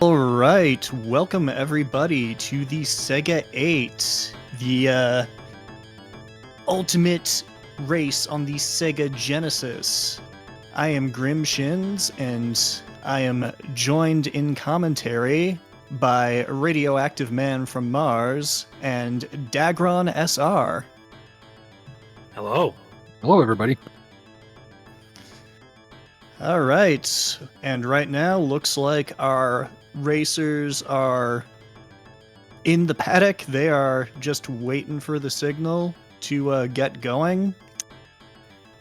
All right, welcome everybody to the Sega 8, the ultimate race on the Sega Genesis. I am Grim Shins, and I am joined in commentary by Radioactive Man from Mars and Dagron SR. Hello. Hello, everybody. All right, and right now looks like our racers are in the paddock. They are just waiting for the signal to get going.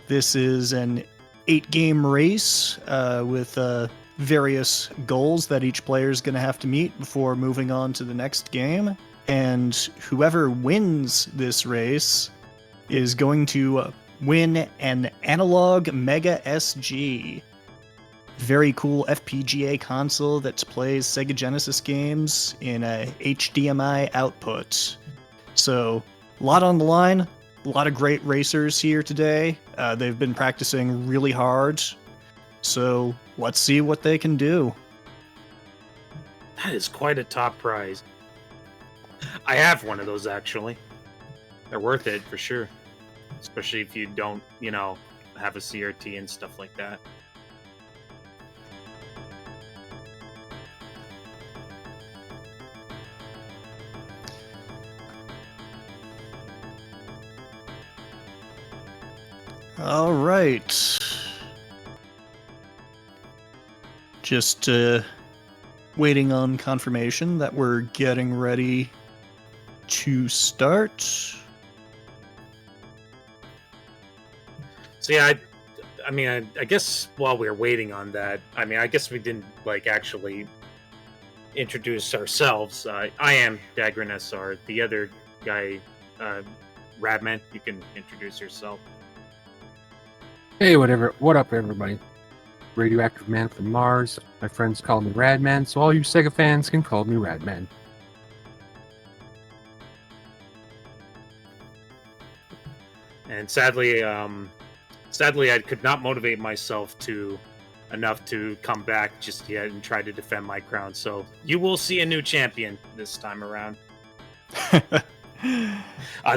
This is an 8-game race with various goals that each player is going to have to meet before moving on to the next game. And whoever wins this race is going to win an analog Mega SG. Very cool FPGA console that plays Sega Genesis games in a HDMI output. So, a lot on the line, a lot of great racers here today. They've been practicing really hard, so let's see what they can do. That is quite a top prize. I have one of those, actually. They're worth it, for sure. Especially if you don't, have a CRT and stuff like that. All right. Just waiting on confirmation that we're getting ready to start. So yeah, I guess while we were waiting on that, I guess we didn't actually introduce ourselves. I am Dagron SR. The other guy, Radman, you can introduce yourself. Hey, what up, everybody? Radioactive Man from Mars. My friends call me Radman, so all you Sega fans can call me Radman. And sadly, I could not motivate myself enough to come back just yet and try to defend my crown. So you will see a new champion this time around.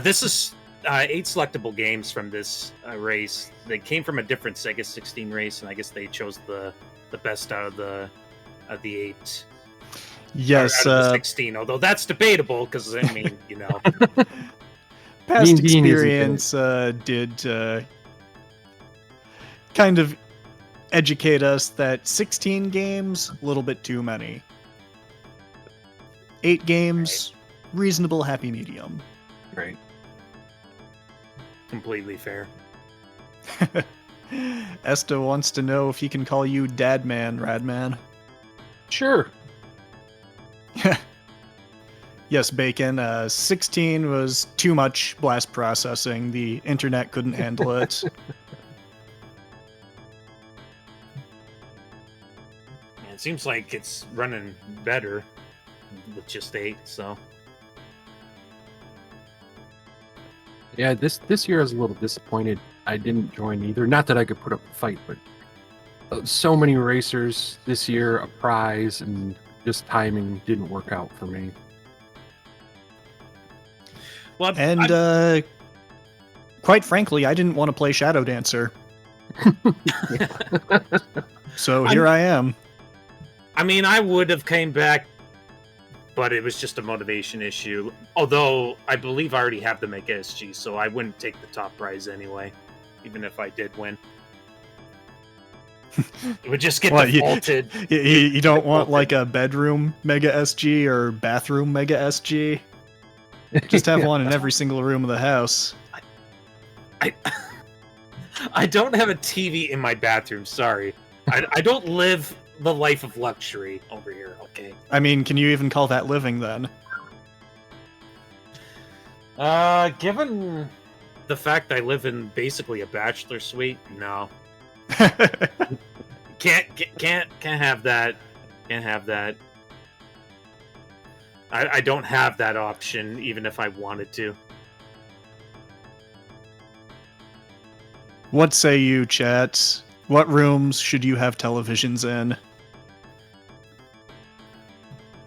This is 8 selectable games from this race. They came from a different Sega 16 race, and I guess they chose the best out of the 8. Yes, out of the 16. Although that's debatable because past experience did kind of educate us that 16 games, a little bit too many. 8 games, reasonable happy medium. Right. Completely fair. Esta wants to know if he can call you Dadman, Radman. Sure. Yes, Bacon. 16 was too much blast processing. The internet couldn't handle it. It seems like it's running better with just 8, so... Yeah, this year I was a little disappointed. I didn't join either. Not that I could put up a fight, but so many racers this year, a prize, and just timing didn't work out for me. Well, and quite frankly, I didn't want to play Shadow Dancer. So here I am. I would have came back, but it was just a motivation issue. Although I believe I already have the Mega SG, so I wouldn't take the top prize anyway, even if I did win. It would just get defaulted. You don't want like a bedroom Mega SG or bathroom Mega SG? Just have one in every single room of the house. I don't have a TV in my bathroom, sorry. I don't live the life of luxury over here, okay? Can you even call that living then? Given the fact I live in basically a bachelor suite, no. Can't have that. Can't have that. I don't have that option, even if I wanted to. What say you, chat? What rooms should you have televisions in?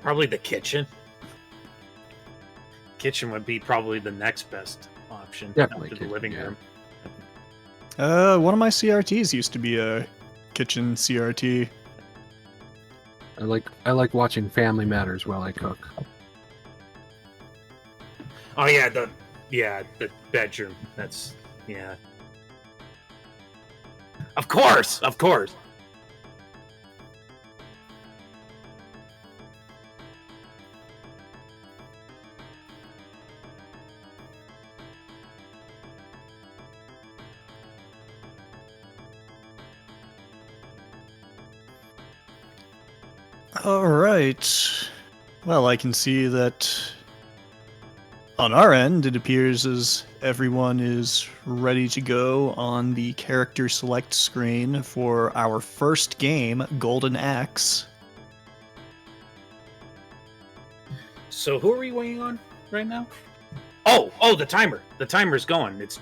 Probably the kitchen. Kitchen would be probably the next best option. Definitely after the kitchen, living yeah. room. One of my CRTs used to be a kitchen CRT. I like watching Family Matters while I cook. Oh yeah, the bedroom. That's yeah. Of course. All right. Well, I can see that on our end, it appears as everyone is ready to go on the character select screen for our first game, Golden Axe. So who are we waiting on right now? Oh, the timer. The timer's going. It's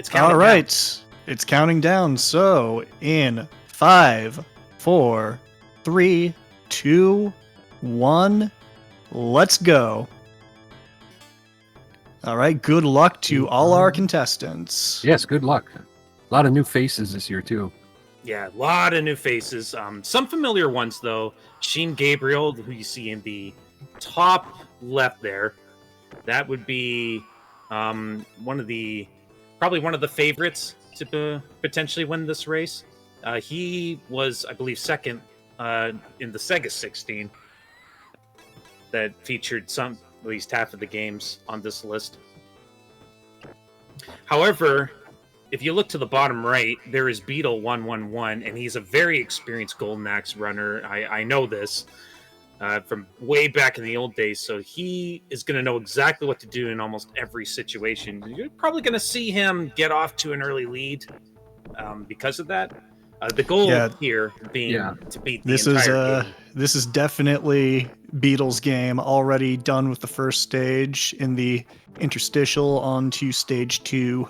counting. All right. It's counting down. So, in 5, 4, 3, 2, 1, let's go. All right, good luck to all our contestants. Yes, good luck. A lot of new faces this year too. Yeah, a lot of new faces. Some familiar ones though. Sheen Gabriel, who you see in the top left there. That would be probably one of the favorites to potentially win this race. He was, I believe, second in the Sega 16 that featured at least half of the games on this list. However, if you look to the bottom right, there is Beetle 111, and he's a very experienced Golden Axe runner. I know this from way back in the old days, so he is going to know exactly what to do in almost every situation. You're probably going to see him get off to an early lead because of that. The goal here being to beat the entire game. This is definitely Beetle's game, already done with the first stage in the interstitial onto stage 2.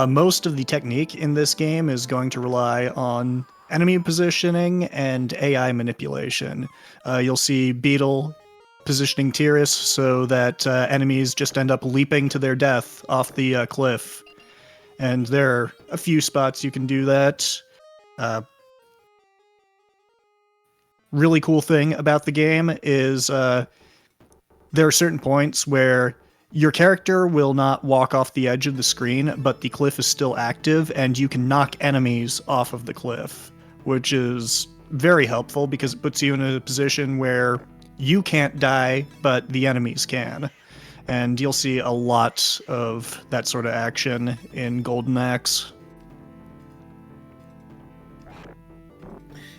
Most of the technique in this game is going to rely on enemy positioning and AI manipulation. You'll see Beetle positioning Tyrus so that enemies just end up leaping to their death off the cliff. And there are a few spots you can do that. Really cool thing about the game is there are certain points where your character will not walk off the edge of the screen, but the cliff is still active, and you can knock enemies off of the cliff, which is very helpful because it puts you in a position where you can't die, but the enemies can. And you'll see a lot of that sort of action in Golden Axe.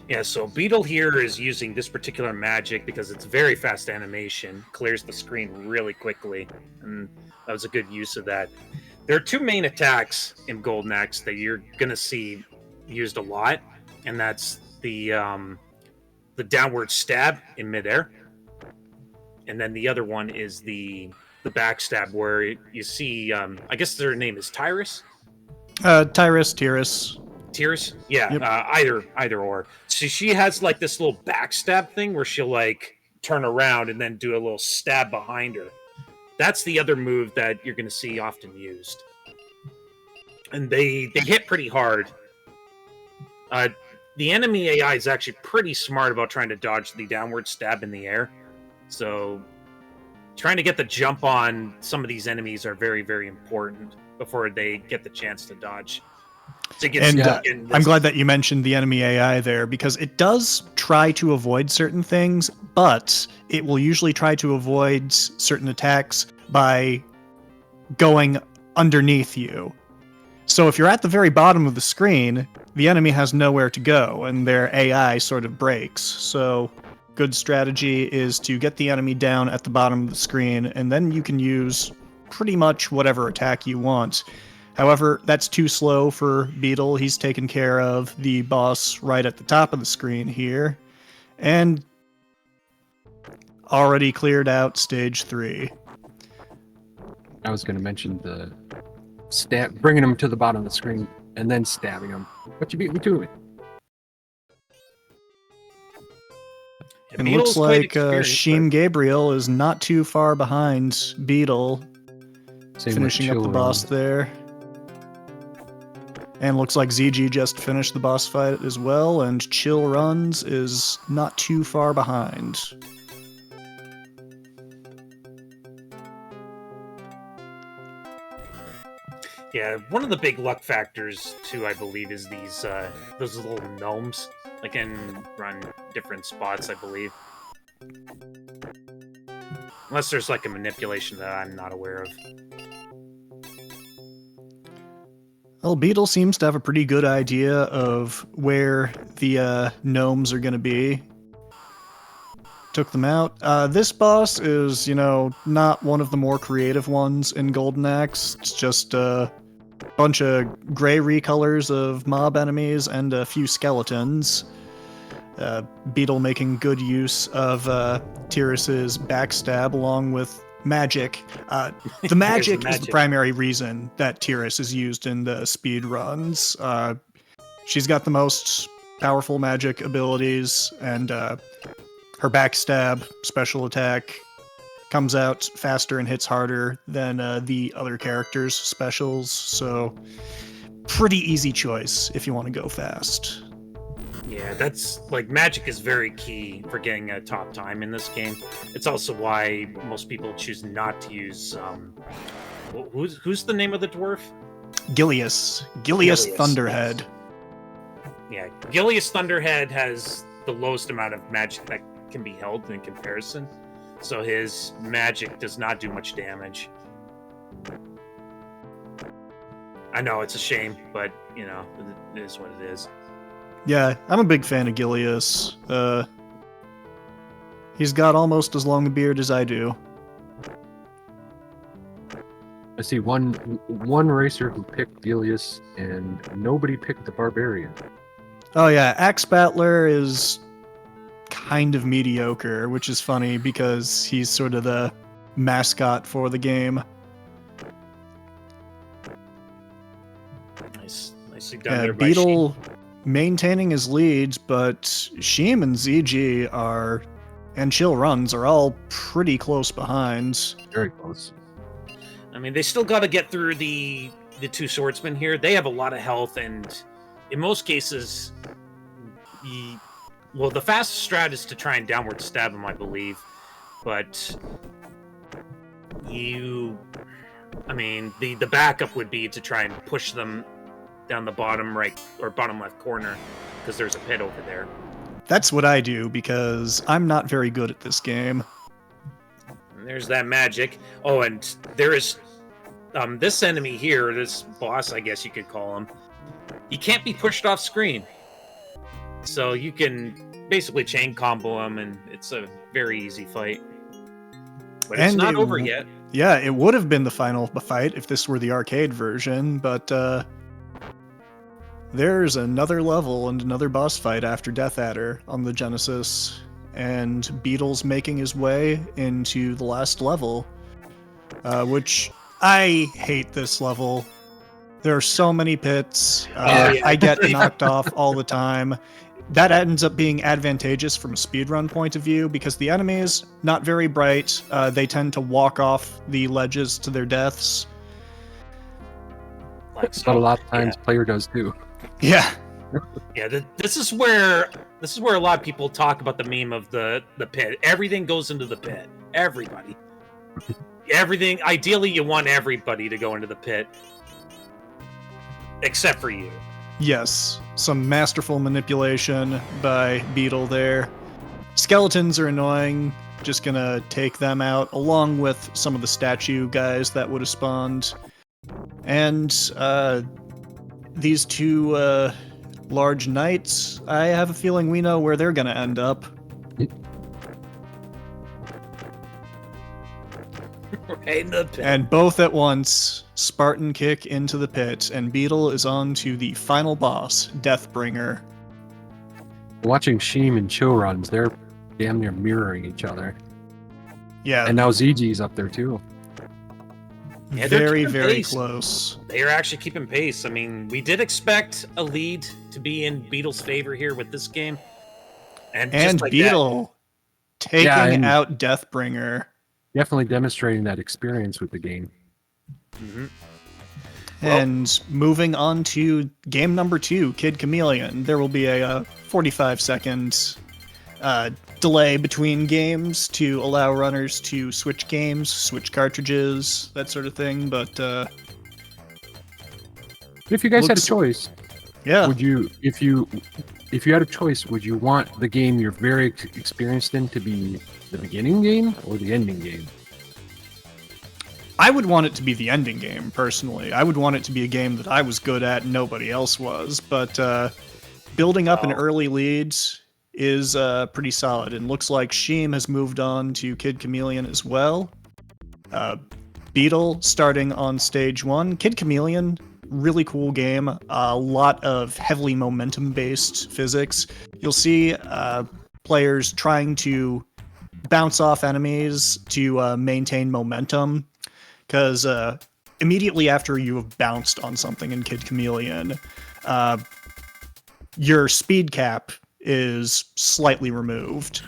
Yeah, so Beetle here is using this particular magic because it's very fast animation, clears the screen really quickly, and that was a good use of that. There are two main attacks in Golden Axe that you're going to see used a lot, and that's the downward stab in midair, and then the other one is the backstab where you see, I guess their name is Tyrus? Tyrus. Yeah, Yep. Either or. So she has like this little backstab thing where she'll like turn around and then do a little stab behind her. That's the other move that you're going to see often used. And they hit pretty hard. The enemy AI is actually pretty smart about trying to dodge the downward stab in the air. So trying to get the jump on some of these enemies are very, very important before they get the chance to dodge. I'm glad that you mentioned the enemy AI there, because it does try to avoid certain things, but it will usually try to avoid certain attacks by going underneath you. So if you're at the very bottom of the screen, the enemy has nowhere to go, and their AI sort of breaks. So good strategy is to get the enemy down at the bottom of the screen, and then you can use pretty much whatever attack you want. However, that's too slow for Beetle. He's taken care of the boss right at the top of the screen here, and already cleared out stage 3. I was going to mention the bringing him to the bottom of the screen and then stabbing him. What you beat me to it? And It Beetle's looks quite like experienced, Sheem Gabriel is not too far behind Beetle, Same finishing with up the Chill boss Run. there. And looks like ZG just finished the boss fight as well, and Chill Runs is not too far behind. Yeah, one of the big luck factors too, I believe, is those little gnomes that can run different spots, I believe. Unless there's like a manipulation that I'm not aware of. Well, Beetle seems to have a pretty good idea of where the gnomes are going to be. Took them out. This boss is, not one of the more creative ones in Golden Axe. It's just a bunch of gray recolors of mob enemies and a few skeletons. Beetle making good use of Tyrus's backstab along with magic. The magic is the primary reason that Tyrus is used in the speed runs. She's got the most powerful magic abilities, and her backstab special attack comes out faster and hits harder than the other characters' specials, so pretty easy choice if you want to go fast. Yeah, that's like magic is very key for getting a top time in this game. It's also why most people choose not to use. Who's the name of the dwarf? Gilius Thunderhead. Yeah, Gilius Thunderhead has the lowest amount of magic that can be held in comparison, so his magic does not do much damage. I know it's a shame, but it is what it is. Yeah, I'm a big fan of Gilius. He's got almost as long a beard as I do. I see one racer who picked Delius, and nobody picked the Barbarian. Oh yeah, Axe Battler is kind of mediocre, which is funny because he's sort of the mascot for the game. Nicely done there by Beetle Sheem. Maintaining his lead, but Sheem and ZG and Chill Runs are all pretty close behind. Very close. I mean, they still got to get through the two swordsmen here. They have a lot of health, and in most cases, the fastest strat is to try and downward stab them, I believe. But the backup would be to try and push them down the bottom right or bottom left corner, because there's a pit over there. That's what I do, because I'm not very good at this game. And there's that magic. Oh, and there is this enemy here, this boss, I guess you could call him. He can't be pushed off screen. So you can basically chain combo him, and it's a very easy fight. But it's not over yet. Yeah, it would have been the final fight if this were the arcade version, but there's another level and another boss fight after Death Adder on the Genesis, and Beetle's making his way into the last level, which I hate this level. There are so many pits. I get knocked off all the time. That ends up being advantageous from a speedrun point of view, because the enemies, not very bright, they tend to walk off the ledges to their deaths. But a lot of times player does too. Yeah. Yeah, this is where a lot of people talk about the meme of the pit. Everything goes into the pit. Everybody. Everything. Ideally, you want everybody to go into the pit. Except for you. Yes. Some masterful manipulation by Beetle there. Skeletons are annoying. Just gonna take them out, along with some of the statue guys that would have spawned. And these two large knights, I have a feeling we know where they're gonna end up. Right in the pit. And both at once, Spartan kick into the pit, and Beetle is on to the final boss, Deathbringer. Watching Sheem and Chill Runs, they're damn near mirroring each other. Yeah. And now ZG's up there too. Yeah, very, very close. They are actually keeping pace. I mean, we did expect a lead to be in Beetle's favor here with this game. And just like Beetle taking and out Deathbringer. definitely demonstrating that experience with the game. Mm-hmm. And moving on to game number 2, Kid Chameleon. There will be a 45-second delay between games to allow runners to switch games, switch cartridges, that sort of thing. But If you guys had a Looks- choice, yeah, would you, if you had a choice, would you want the game you're very experienced in to be the beginning game or the ending game? I would want it to be the ending game, personally. I would want it to be a game that I was good at and nobody else was. But building up an early lead is pretty solid. And looks like Sheem has moved on to Kid Chameleon as well. Beetle starting on stage 1. Kid Chameleon, really cool game. A lot of heavily momentum-based physics. You'll see players trying to bounce off enemies to maintain momentum. Because immediately after you have bounced on something in Kid Chameleon, your speed cap is slightly removed.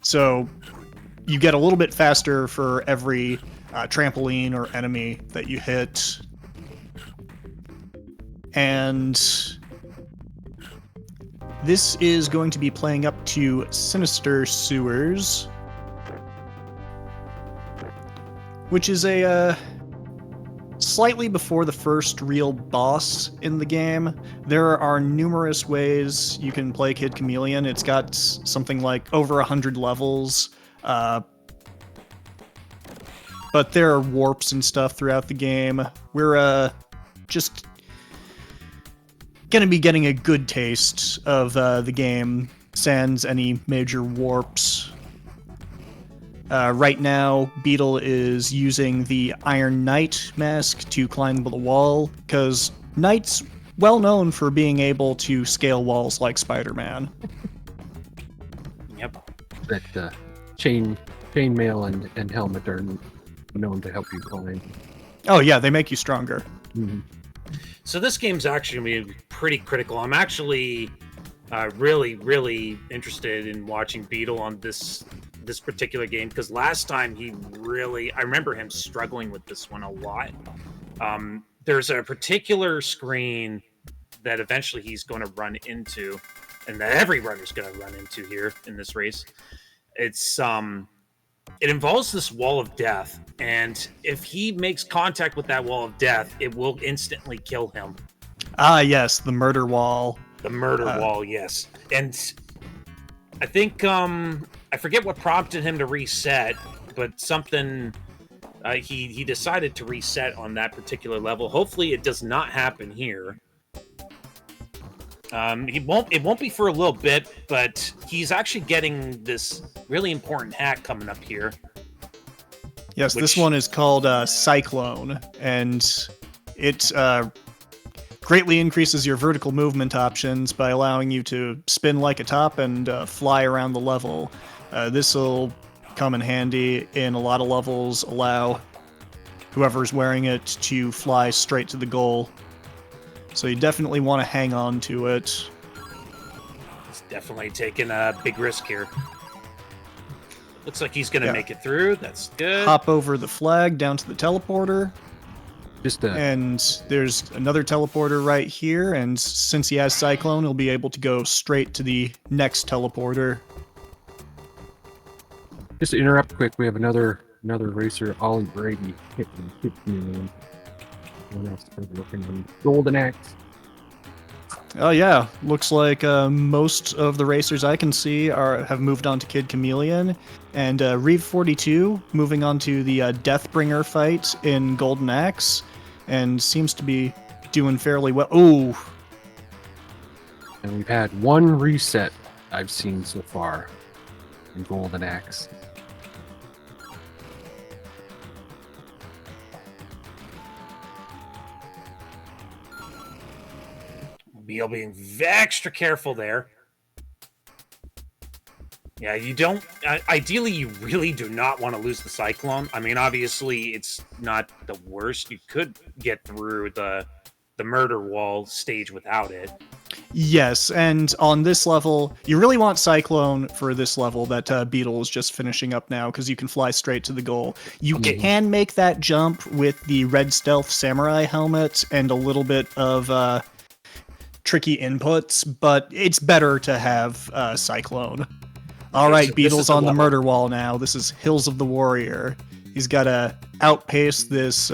So you get a little bit faster for every trampoline or enemy that you hit. And this is going to be playing up to Sinister Sewers, which is a slightly before the first real boss in the game. There are numerous ways you can play Kid Chameleon. It's got something like over 100 levels, but there are warps and stuff throughout the game. We're just gonna be getting a good taste of the game, sans any major warps. Right now, Beetle is using the Iron Knight mask to climb the wall, because Knight's well known for being able to scale walls like Spider-Man. Yep. That chainmail and helmet are known to help you climb. Oh yeah, they make you stronger. Mm-hmm. So this game's actually going to be pretty critical. I'm actually really interested in watching Beetle on this particular game, because last time I remember him struggling with this one a lot. There's a particular screen that eventually he's going to run into, and that every runner's going to run into here in this race. It's it involves this wall of death, and if he makes contact with that wall of death, it will instantly kill him. Ah yes, the murder wall. The murder wall, yes. And I think I forget what prompted him to reset, but something he decided to reset on that particular level. Hopefully it does not happen here. It won't be for a little bit, but he's actually getting this really important hack coming up here. Yes, this one is called Cyclone, and it greatly increases your vertical movement options by allowing you to spin like a top and fly around the level. This will come in handy in a lot of levels, allow whoever's wearing it to fly straight to the goal. So you definitely want to hang on to it. He's definitely taking a big risk here. Looks like he's going to make it through. That's good. Hop over the flag down to the teleporter. And there's another teleporter right here, and since he has Cyclone, he'll be able to go straight to the next teleporter. Just to interrupt quick, we have another racer, Ollie Brady, hitting me. What else are we looking on? Golden Axe. Oh yeah, looks like most of the racers I can see have moved on to Kid Chameleon, and Reeve 42 moving on to the Deathbringer fight in Golden Axe, and seems to be doing fairly well. Ooh. And we've had one reset I've seen so far in Golden Axe. Beal being extra careful there. Yeah, you don't... ideally, you really do not want to lose the Cyclone. I mean, obviously, it's not the worst. You could get through the murder wall stage without it. Yes, and on this level, you really want Cyclone for this level that Beetle is just finishing up now, because you can fly straight to the goal. You can make that jump with the Red Stealth Samurai helmet and a little bit of tricky inputs, but it's better to have Cyclone. All right, so Beetle's on the level. murder wall now. This is Hills of the Warrior. He's got to outpace this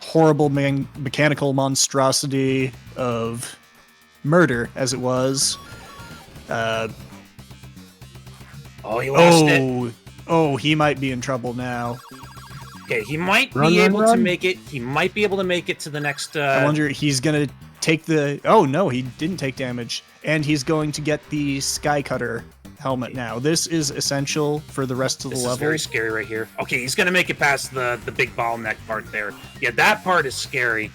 horrible mechanical monstrosity of murder, as it was. Oh, he lost it. Oh, he might be in trouble now. Okay, he might be able to make it. He might be able to make it to the next... I wonder, he's going to take the... Oh, no, he didn't take damage. And he's going to get the Sky Cutter helmet now. This is essential for the rest of the level. This is very scary right here. Okay, he's going to make it past the big bottleneck part there. Yeah, that part is scary.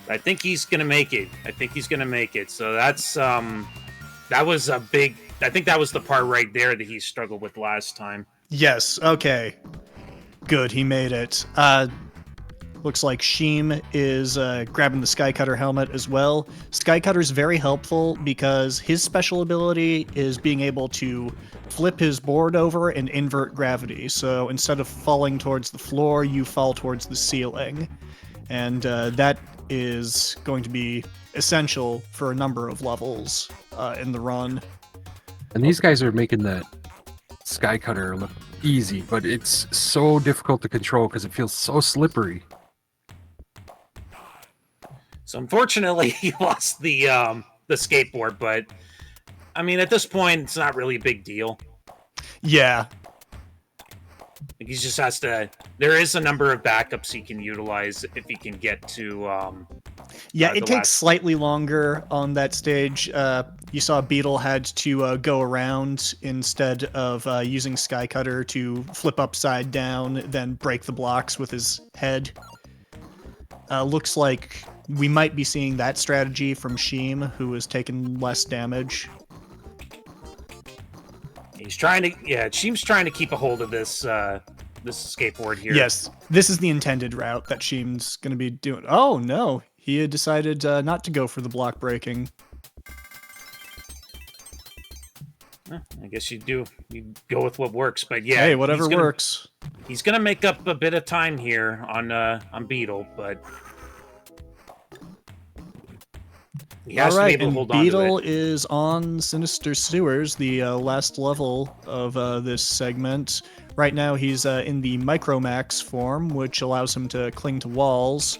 I think he's going to make it. So that's... that was a big... I think that was the part right there that he struggled with last time. Yes, okay. Good, he made it. Looks like Sheem is grabbing the Sky Cutter helmet as well. Sky Cutter's very helpful because his special ability is being able to flip his board over and invert gravity. So instead of falling towards the floor, you fall towards the ceiling. And that is going to be essential for a number of levels in the run. And these guys are making that Sky Cutter look easy, but it's so difficult to control because it feels so slippery. So unfortunately, he lost the skateboard, but I mean, at this point, it's not really a big deal. Yeah. He just has to... There is a number of backups he can utilize if he can get to... Yeah, it takes slightly longer on that stage. You saw Beetle had to go around instead of using Sky Cutter to flip upside down, then break the blocks with his head. Looks like we might be seeing that strategy from Sheem, who has taken less damage. He's trying to... Yeah, Sheem's trying to keep a hold of this this skateboard here. Yes, this is the intended route that Sheem's going to be doing. Oh, no. He had decided not to go for the block breaking. I guess you go with what works, but yeah. Hey, whatever works. He's gonna make up a bit of time here on Beetle, but he has to be able to hold on to it. Beetle is on Sinister Sewers, the last level of this segment. Right now, he's in the Micromax form, which allows him to cling to walls,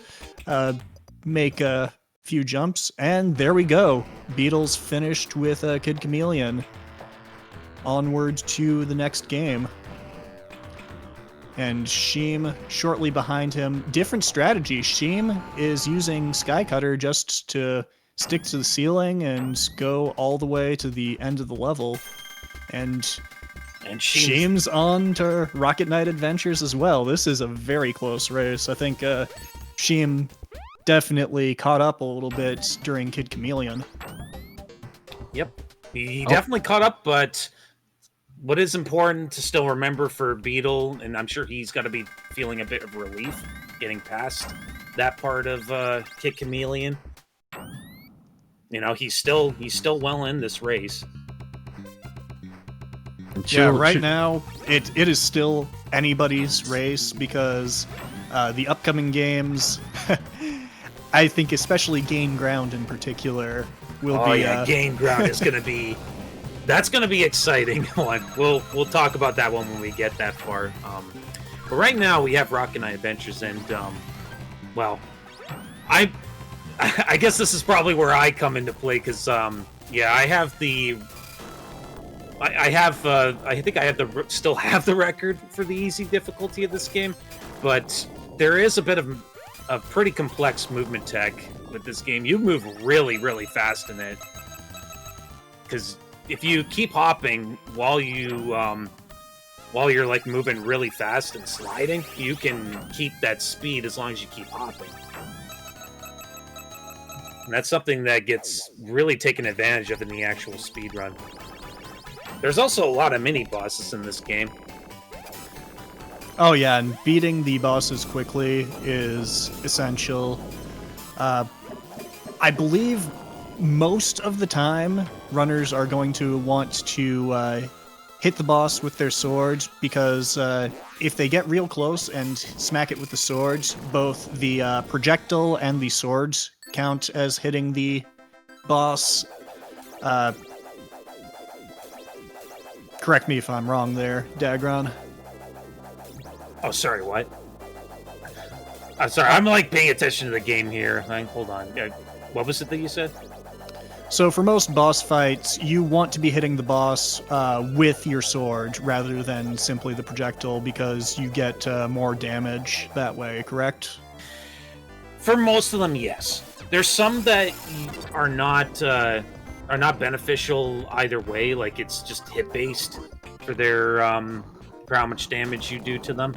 make a few jumps, and there we go. Beetle's finished with Kid Chameleon. Onward to the next game. And Sheem shortly behind him. Different strategy. Sheem is using Sky Cutter just to stick to the ceiling and go all the way to the end of the level. And Sheem's on to Rocket Knight Adventures as well. This is a very close race. I think Sheem definitely caught up a little bit during Kid Chameleon. Yep. He definitely caught up, but what is important to still remember for Beetle, and I'm sure he's got to be feeling a bit of relief getting past that part of Kid Chameleon. You know, he's still well in this race. Now it is still anybody's race because the upcoming games, I think especially Gain Ground in particular, will be... Gain Ground is going to be... That's going to be exciting one. We'll talk about that one when we get that far. But right now we have Rocket Knight Adventures, and well, I guess this is probably where I come into play because I have the. I think I still have the record for the easy difficulty of this game, but there is a bit of a pretty complex movement tech with this game. You move really, really fast in it because if you keep hopping while you're like moving really fast and sliding, you can keep that speed as long as you keep hopping. And that's something that gets really taken advantage of in the actual speed run. There's also a lot of mini bosses in this game. Oh yeah, and beating the bosses quickly is essential. I believe most of the time, runners are going to want to hit the boss with their swords because if they get real close and smack it with the swords, both the projectile and the swords count as hitting the boss. Correct me if I'm wrong there, Dagron. Oh, sorry, what? I'm sorry, I'm like paying attention to the game here. Hold on. What was it that you said? So for most boss fights, you want to be hitting the boss with your sword rather than simply the projectile because you get more damage that way, correct? For most of them, yes. There's some that are not beneficial either way. Like it's just hit based for their for how much damage you do to them.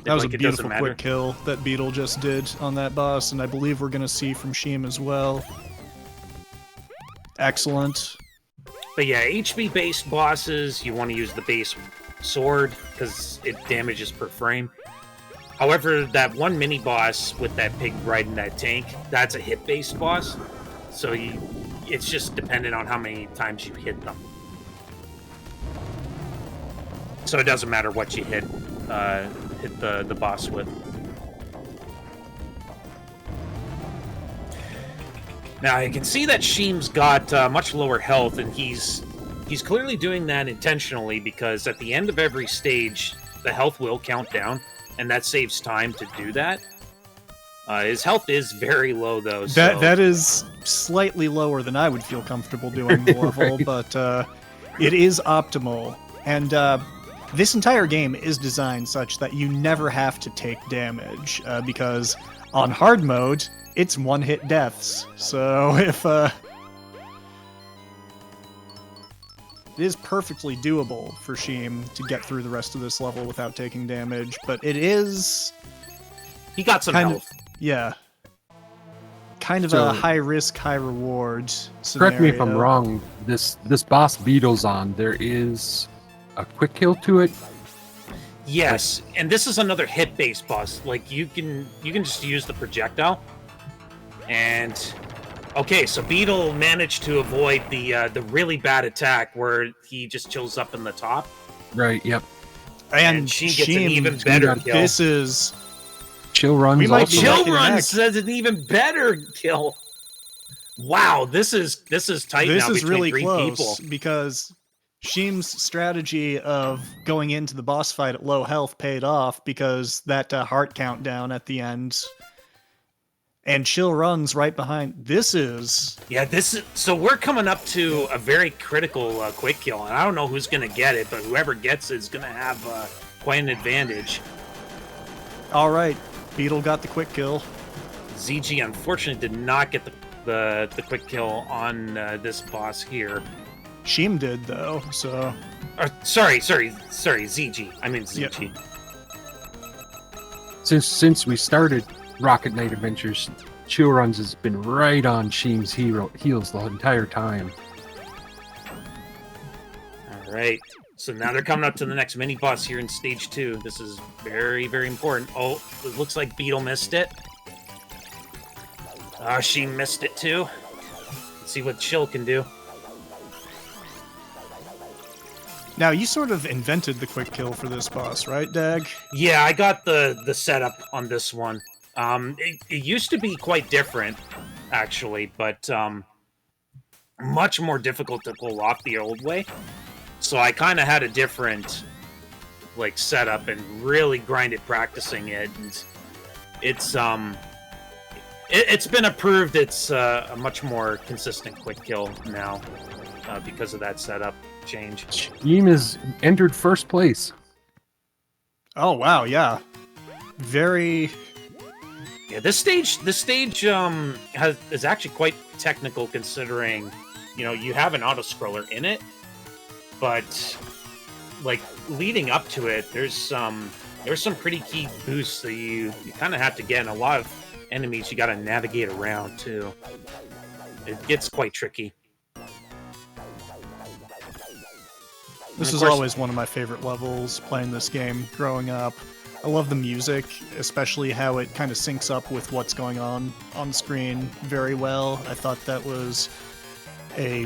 That was like, a beautiful quick kill that Beetle just did on that boss, and I believe we're going to see from Sheem as well. Excellent. But yeah, HP-based bosses, you want to use the base sword, because it damages per frame. However, that one mini-boss with that pig riding that tank, that's a hit-based boss. So it's just dependent on how many times you hit them. So it doesn't matter what you hit the boss with. Now you can see that Sheem's got much lower health, and he's clearly doing that intentionally because at the end of every stage, the health will count down, and that saves time to do that. His health is very low, though. That is slightly lower than I would feel comfortable doing the level, Right. but it is optimal. And this entire game is designed such that you never have to take damage, because on hard mode, it's one-hit deaths. So if it is perfectly doable for Sheem to get through the rest of this level without taking damage, but it is he got some kind health. yeah, kind of So- a high-risk, high-reward scenario. Correct me if I'm wrong. This boss Beetle's on, there is a quick kill to it. Yes, and this is another hit-based boss. Like you can just use the projectile. And okay, so Beetle managed to avoid the really bad attack where he just chills up in the top. Right. Yep. And she gets an Sheem, even better got- kill. this is Chill runs. We might also. be Chill neck and Run neck. says an even better kill. Wow, this is tight this now is between really three close people. because Sheem's strategy of going into the boss fight at low health paid off because that heart countdown at the end. And Chill Run's right behind. This is Yeah, so we're coming up to a very critical quick kill, and I don't know who's going to get it, but whoever gets it is going to have quite an advantage. all right. Beetle got the quick kill. ZG unfortunately did not get the quick kill on this boss here. Sheem did though, so Sorry, ZG. I mean ZG. Since we started Rocket Knight Adventures, Chill Runs has been right on Sheem's heels the entire time. All right. So now they're coming up to the next mini boss here in stage 2. This is very, very important. Oh, it looks like Beetle missed it. She missed it too. Let's see what Chill can do. now you sort of invented the quick kill for this boss, right, Dag? Yeah, I got the setup on this one. It used to be quite different, actually, but much more difficult to pull off the old way. So I kind of had a different setup and really grinded practicing it, and it's been approved. It's a much more consistent quick kill now because of that setup change. Sheem has entered first place. Oh wow, yeah. Very Yeah, this stage is actually quite technical considering, you have an auto scroller in it, but leading up to it, there's some pretty key boosts that you kind of have to get, and a lot of enemies you got to navigate around too. It gets quite tricky. This of is course- always one of my favorite levels playing this game growing up. I love the music, especially how it kind of syncs up with what's going on screen very well. I thought that was a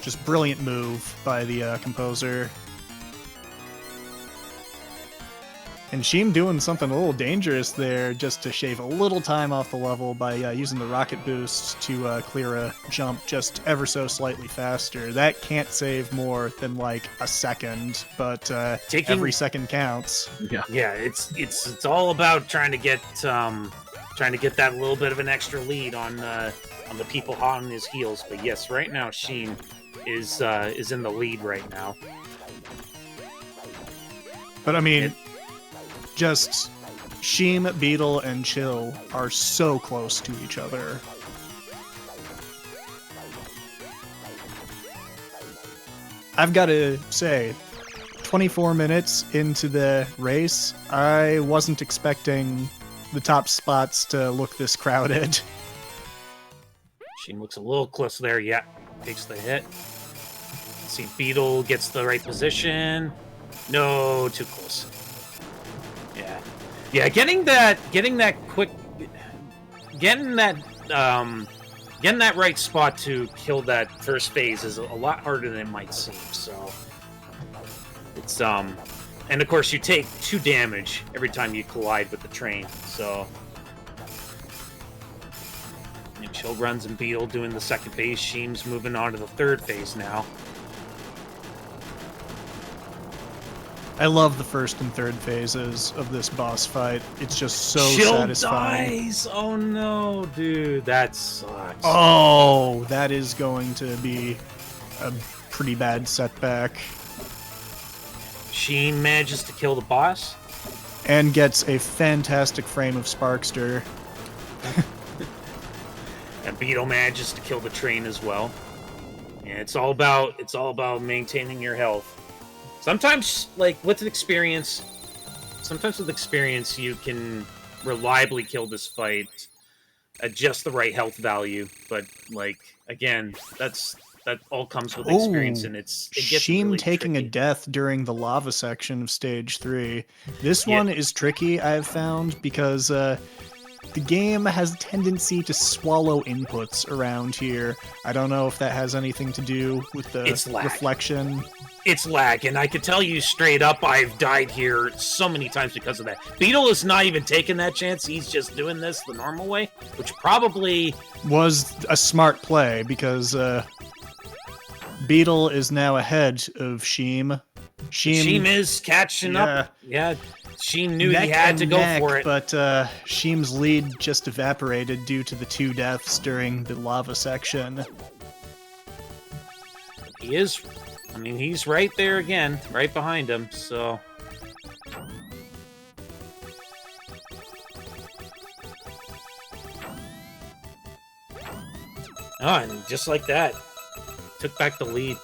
just brilliant move by the composer. And Sheem doing something a little dangerous there just to shave a little time off the level by using the rocket boost to clear a jump just ever so slightly faster. That can't save more than like a second, but every second counts. Yeah, it's all about trying to get that little bit of an extra lead on the people hot on his heels. But yes, right now Sheem is in the lead right now. But I mean, just Sheem, Beetle, and Chill are so close to each other. I've got to say, 24 minutes into the race, I wasn't expecting the top spots to look this crowded. Sheem looks a little close there. Yeah, takes the hit. Let's see, Beetle gets the right position. No, too close. Yeah, getting that right spot to kill that first phase is a lot harder than it might seem. So it's and of course you take 2 damage every time you collide with the train. So and Chill runs and Beetle doing the second phase. Sheem's moving on to the third phase now. I love the first and third phases of this boss fight. It's just so Chill satisfying. Dies. Oh no, dude, that sucks. Oh, that is going to be a pretty bad setback. Sheem manages to kill the boss. And gets a fantastic frame of Sparkster. And Beetle manages to kill the train as well. And it's all about maintaining your health. Sometimes, like, with experience, you can reliably kill this fight at just the right health value. But, like, again, that all comes with experience, and it gets Sheem really taking tricky. a death during the lava section of stage 3. This one is tricky, I've found, because the game has a tendency to swallow inputs around here. I don't know if that has anything to do with the reflection. It's lag, and I can tell you straight up, I've died here so many times because of that. Beetle is not even taking that chance. He's just doing this the normal way, which probably was a smart play, because Beetle is now ahead of Sheem. Sheem is catching up. Yeah, Sheem knew he had to go for it. But Sheem's lead just evaporated due to the 2 deaths during the lava section. He's right there again, right behind him, so... Oh, and just like that, took back the lead.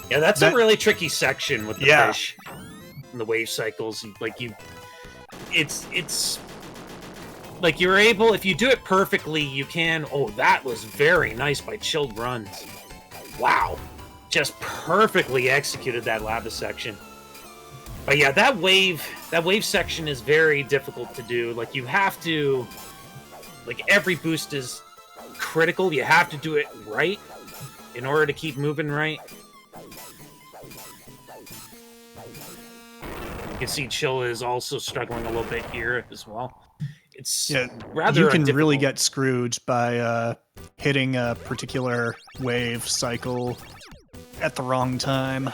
Yeah, that's a really tricky section with the fish and the wave cycles. It's like you're able, if you do it perfectly, you can. Oh, that was very nice by Chilled Runs. Wow, just perfectly executed that lava section. But yeah, that wave section is very difficult to do. Like, you have to, like, every boost is critical. You have to do it right in order to keep moving right. You can see Chill is also struggling a little bit here as well. It's rather you can really get screwed by hitting a particular wave cycle at the wrong time.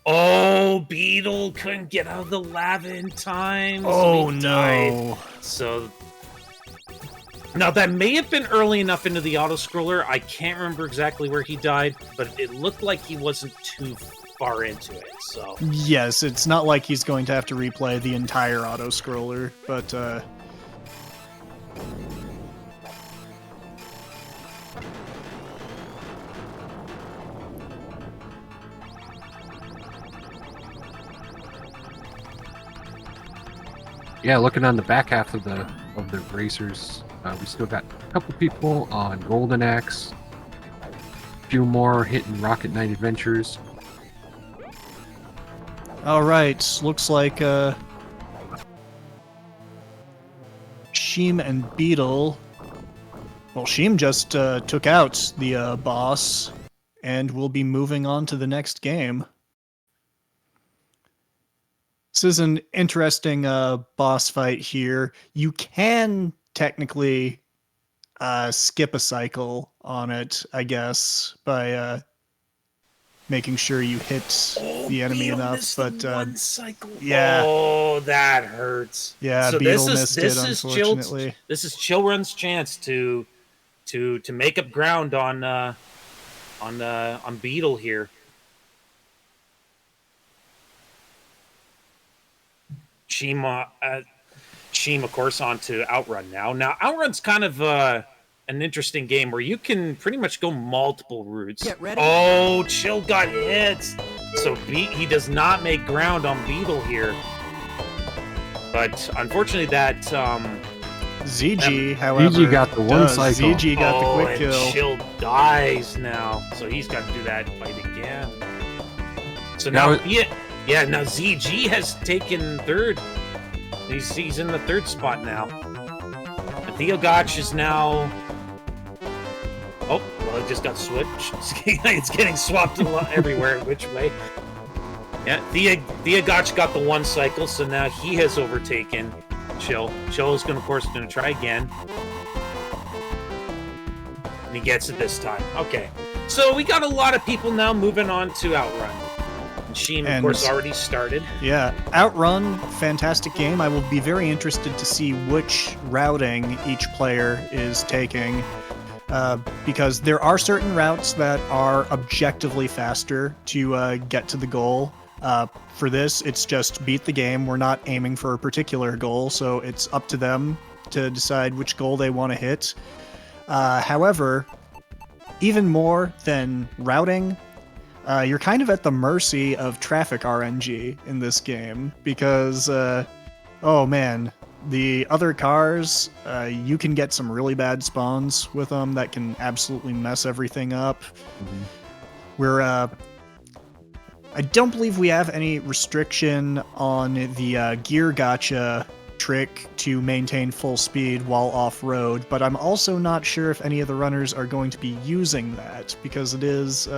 Oh, Beetle couldn't get out of the lava in time. Oh, no. So, now that may have been early enough into the auto-scroller. I can't remember exactly where he died, but it looked like he wasn't too far into it, so... Yes, it's not like he's going to have to replay the entire auto-scroller, but, Yeah, looking on the back half of the racers, we still got a couple people on Golden Axe, a few more hitting Rocket Knight Adventures. All right, looks like Sheem and Beetle. Well, Sheem just took out the boss, and we'll be moving on to the next game. This is an interesting boss fight here. You can technically skip a cycle on it, I guess, by making sure you hit the enemy enough. But one cycle. yeah. Oh, that hurts. Yeah, so Beetle missed it, unfortunately. This is Chillrun's chance to make up ground on Beetle here. Sheem, of course, on to OutRun now. Now, OutRun's kind of an interesting game where you can pretty much go multiple routes. Get ready. Oh, Chill got hit. So he does not make ground on Beetle here. But unfortunately, that ZG, however, ZG got the one cycle. ZG got the quick and kill. Chill dies now, so he's got to do that fight again. So now now ZG has taken third. He's in the third spot now. And Theo Gotch is now. Oh, well, it just got switched. It's getting swapped everywhere. Which way? Yeah, Theo Gotch got the one cycle, so now he has overtaken Chill. Chill is of course, going to try again. And he gets it this time. Okay. So we got a lot of people now moving on to OutRun. And Sheem, of course, already started. Yeah, OutRun, fantastic game. I will be very interested to see which routing each player is taking. Because there are certain routes that are objectively faster to get to the goal. For this, it's just beat the game. We're not aiming for a particular goal, so it's up to them to decide which goal they want to hit. However, even more than routing, you're kind of at the mercy of traffic RNG in this game, because, oh man, the other cars, you can get some really bad spawns with them that can absolutely mess everything up. Mm-hmm. I don't believe we have any restriction on the gear gotcha trick to maintain full speed while off-road, but I'm also not sure if any of the runners are going to be using that, because it is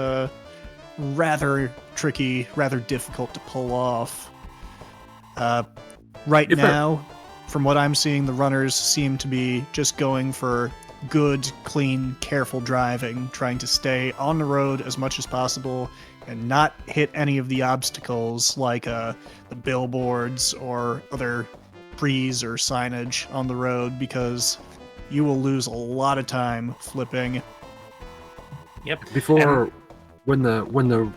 rather tricky, rather difficult to pull off. Right now, from what I'm seeing, the runners seem to be just going for good, clean, careful driving, trying to stay on the road as much as possible and not hit any of the obstacles like the billboards or other trees or signage on the road, because you will lose a lot of time flipping. Yep. When the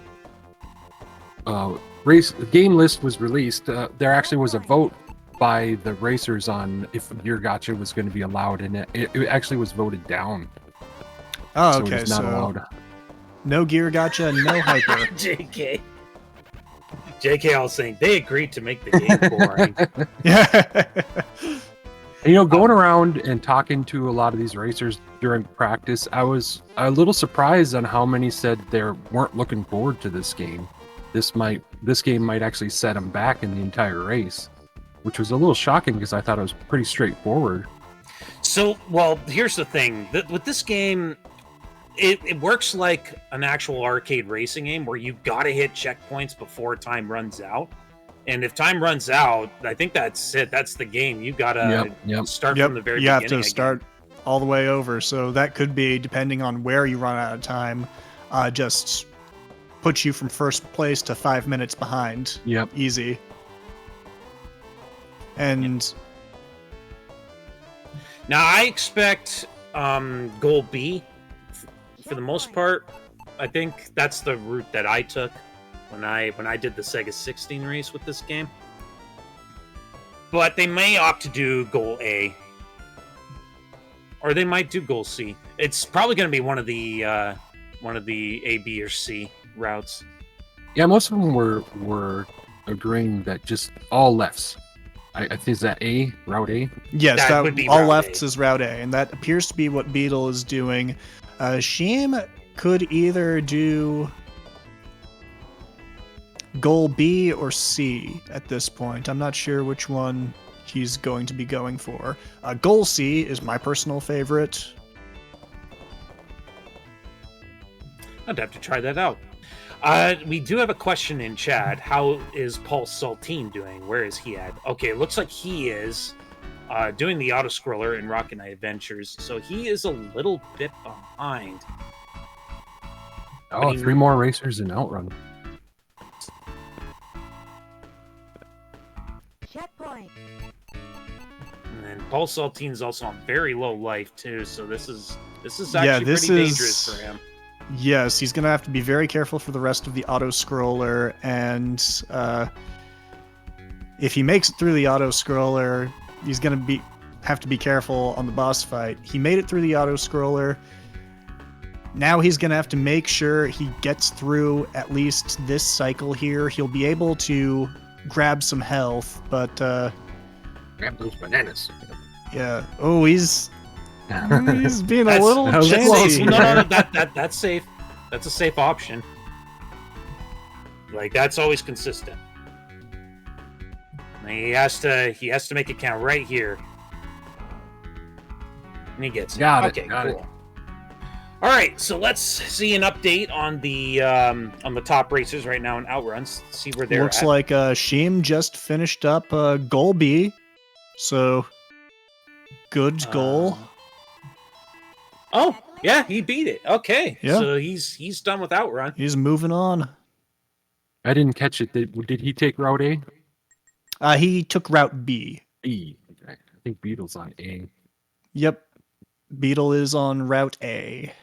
race game list was released, there actually was a vote by the racers on if gear gotcha was going to be allowed, and it actually was voted down. Oh, okay, so it's not allowed. No gear gotcha, no hyper. JK all saying they agreed to make the game boring. Yeah. And, going around and talking to a lot of these racers during practice, I was a little surprised on how many said they weren't looking forward to this game. This game might actually set them back in the entire race, which was a little shocking because I thought it was pretty straightforward. So, well, here's the thing. With this game, it works like an actual arcade racing game where you gotta hit checkpoints before time runs out. And if time runs out, I think that's it. That's the game. You gotta start from the very beginning. You have to start all the way over. So that could be, depending on where you run out of time, just put you from first place to 5 minutes behind. Yep. Easy. And now I expect goal B for the most part. I think that's the route that I took when I did the Sega 16 race with this game. But they may opt to do goal A, or they might do goal C. It's probably going to be one of the A, B, or C routes. Yeah, most of them were agreeing that just all lefts. I think is that A, route A? Yes, that would be all route lefts A. is route A, and that appears to be what Beetle is doing. Sheem could either do goal B or C at this point. I'm not sure which one he's going to be going for. Goal C is my personal favorite. I'd have to try that out. We do have a question in chat. How is Paul Saltine doing? Where is he at? Okay, it looks like he is doing the auto-scroller in Rocket Knight Adventures, so he is a little bit behind. Oh, 3 more racers in OutRun. Checkpoint. And then Paul Saltine's also on very low life too, so this is actually pretty dangerous for him. Yes, he's going to have to be very careful for the rest of the auto-scroller, and if he makes it through the auto-scroller, he's going to have to be careful on the boss fight. He made it through the auto-scroller. Now he's going to have to make sure he gets through at least this cycle here. He'll be able to grab some health, but... Grab those bananas. Yeah. Oh, he's being a little chancy. No, that's safe. That's a safe option. Like, that's always consistent. And he has to make it count right here. And he gets it. Got it. Cool. All right, so let's see an update on the top racers right now in Outruns. See where they're Looks at. like Sheem just finished up goal B, so good goal. Oh, yeah, he beat it. Okay, Yeah. so he's done with Outrun. He's moving on. I didn't catch it. Did he take Route A? He took Route B. B. Okay. I think Beetle's on A. Yep. Beetle is on Route A.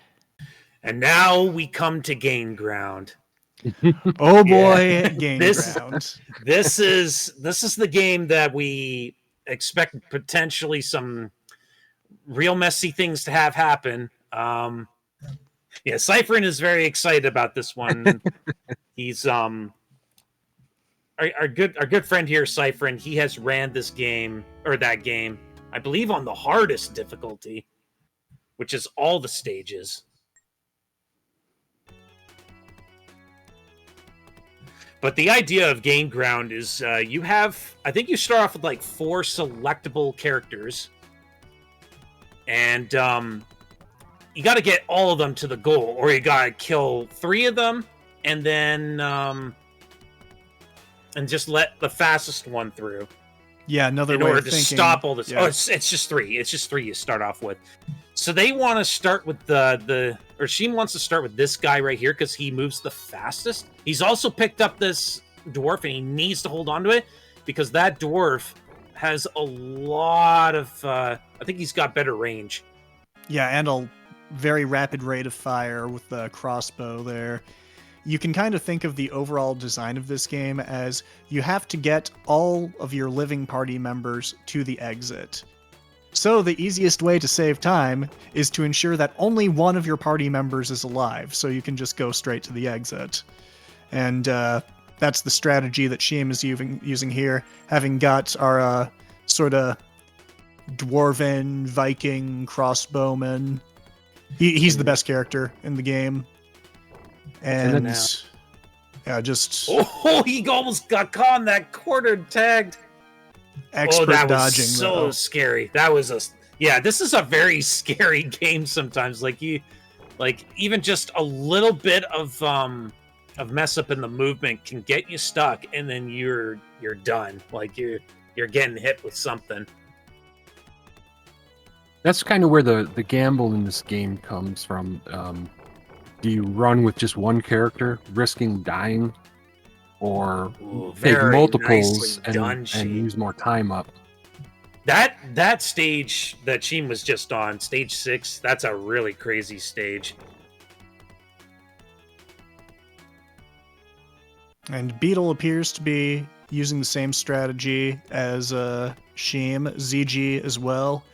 And now we come to Gain Ground. Oh boy, Yeah. Gain Ground. This is the game that we expect potentially some real messy things to have happen. Cypherin is very excited about this one. He's our good friend here, Cypherin. He has ran this game or that game, I believe, on the hardest difficulty, which is all the stages. But the idea of Gain Ground is I think you start off with like 4 selectable characters. And you got to get all of them to the goal, or you got to kill 3 of them, and then and just let the fastest one through. Yeah, another in way order of to thinking. stop all this. Yeah. Oh, it's just 3. It's just 3 you start off with. So they want to start with Sheem wants to start with this guy right here because he moves the fastest. He's also picked up this dwarf, and he needs to hold on to it because that dwarf has a lot of. I think he's got better range. Yeah, and a very rapid rate of fire with the crossbow there. You can kind of think of the overall design of this game as you have to get all of your living party members to the exit. So the easiest way to save time is to ensure that only one of your party members is alive, so you can just go straight to the exit. And that's the strategy that Sheem is using here, having got our sort of dwarven Viking crossbowman. He's the best character in the game. And yeah, just he almost got caught in that corner tagged. Expert that dodging. Was so though. scary. That was this is a very scary game sometimes. Even just a little bit of mess up in the movement can get you stuck, and then you're done. Like you're getting hit with something. That's kind of where the gamble in this game comes from. Do you run with just one character, risking dying, or take multiples and use more time up? That stage that Sheem was just on, stage 6, that's a really crazy stage. And Beetle appears to be using the same strategy as Sheem, ZG as well.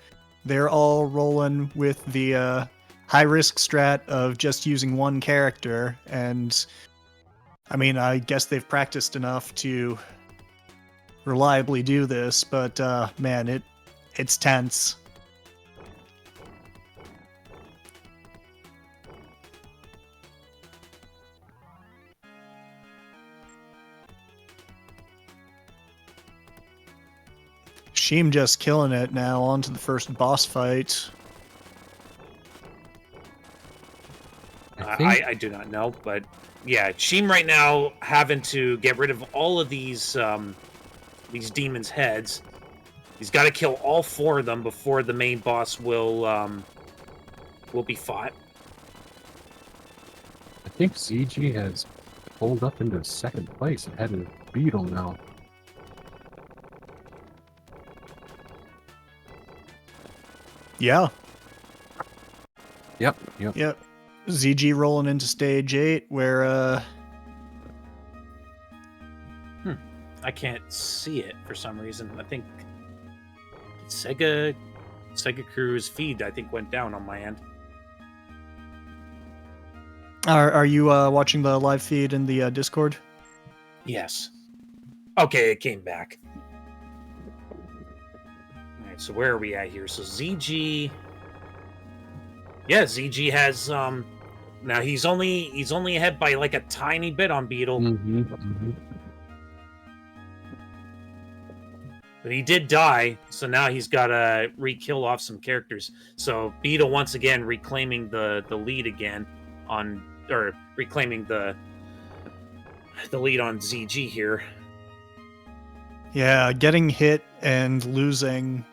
They're all rolling with the high-risk strat of just using one character, and I mean, I guess they've practiced enough to reliably do this, but man, it's tense. Sheem just killing it now. On to the first boss fight. I do not know, but yeah, Sheem right now having to get rid of all of these demons' heads. He's got to kill all 4 of them before the main boss will be fought. I think ZG has pulled up into 2nd place ahead of Beetle now. Yeah. Yep. ZG rolling into stage 8, where I can't see it for some reason. I think SegaCrew's feed, I think, went down on my end. are you watching the live feed in the Discord? Yes. Okay, it came back. All right, so where are we at here? So ZG... Yeah, ZG has... Now, he's only ahead by, like, a tiny bit on Beetle. But he did die, so now he's got to re-kill off some characters. So Beetle, once again, reclaiming the lead again on... Or reclaiming the lead on ZG here. Yeah, getting hit and losing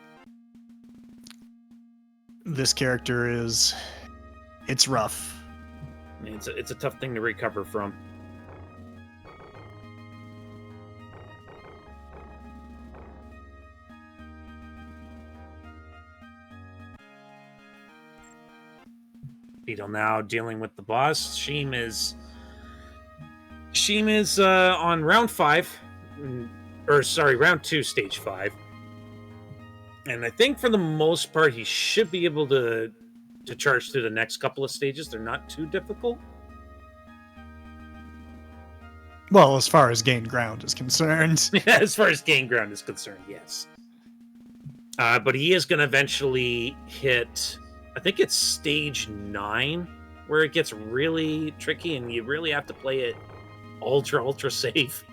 this character it's rough. It's a tough thing to recover from. Beetle now dealing with the boss. Sheem is on round 5, or sorry, round 2, stage 5. And I think for the most part, he should be able to charge through the next couple of stages. They're not too difficult. Well, as far as gain ground is concerned. As far as gain ground is concerned, yes. But he is going to eventually hit, I think it's stage 9, where it gets really tricky and you really have to play it ultra safe.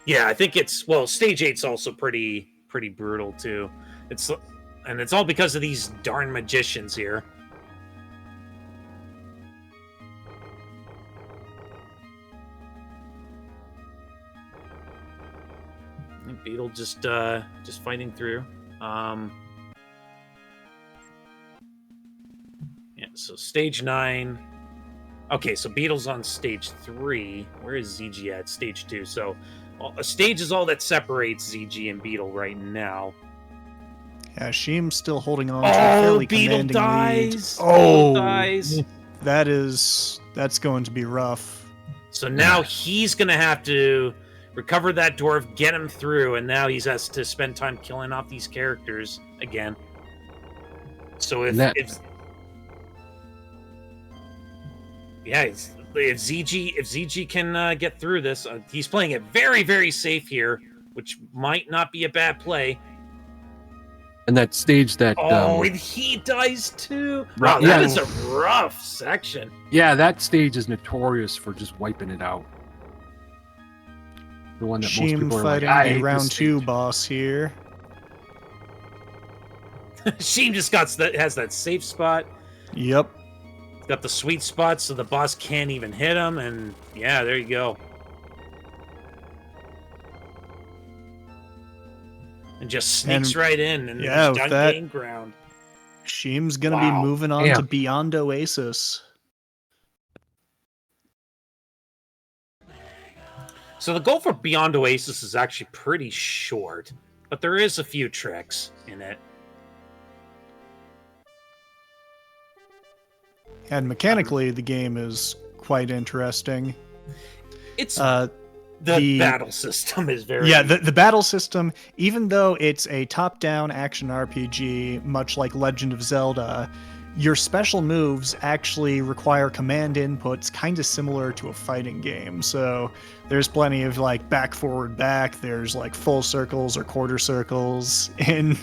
Yeah, I think stage 8's also pretty brutal too. It's all because of these darn magicians here. Beetle just fighting through. Yeah, so stage 9. Okay, so Beetle's on stage 3. Where is ZG at? Stage 2. So a stage is all that separates ZG and Beetle right now. Yeah, Sheem's still holding on to a fairly Beetle commanding dies. lead. Oh, Beetle dies. That's going to be rough. So now he's going to have to recover that dwarf, get him through, and now he has to spend time killing off these characters again. So if ZG can get through this, he's playing it very, very safe here, which might not be a bad play. And that stage that... and he dies too? Wow, that is a rough section. Yeah, that stage is notorious for just wiping it out. The one that most Sheem people are fighting like, a round 2 boss here. Sheem just has that safe spot. Yep. Got the sweet spot so the boss can't even hit him, and yeah, there you go. And just sneaks right in and yeah, just gain ground. Sheem's gonna be moving on to Beyond Oasis. So the goal for Beyond Oasis is actually pretty short, but there is a few tricks in it. And mechanically, the game is quite interesting. It's the battle system is very... Yeah, the battle system, even though it's a top-down action RPG, much like Legend of Zelda, your special moves actually require command inputs kind of similar to a fighting game. So there's plenty of like back, forward, back. There's like full circles or quarter circles in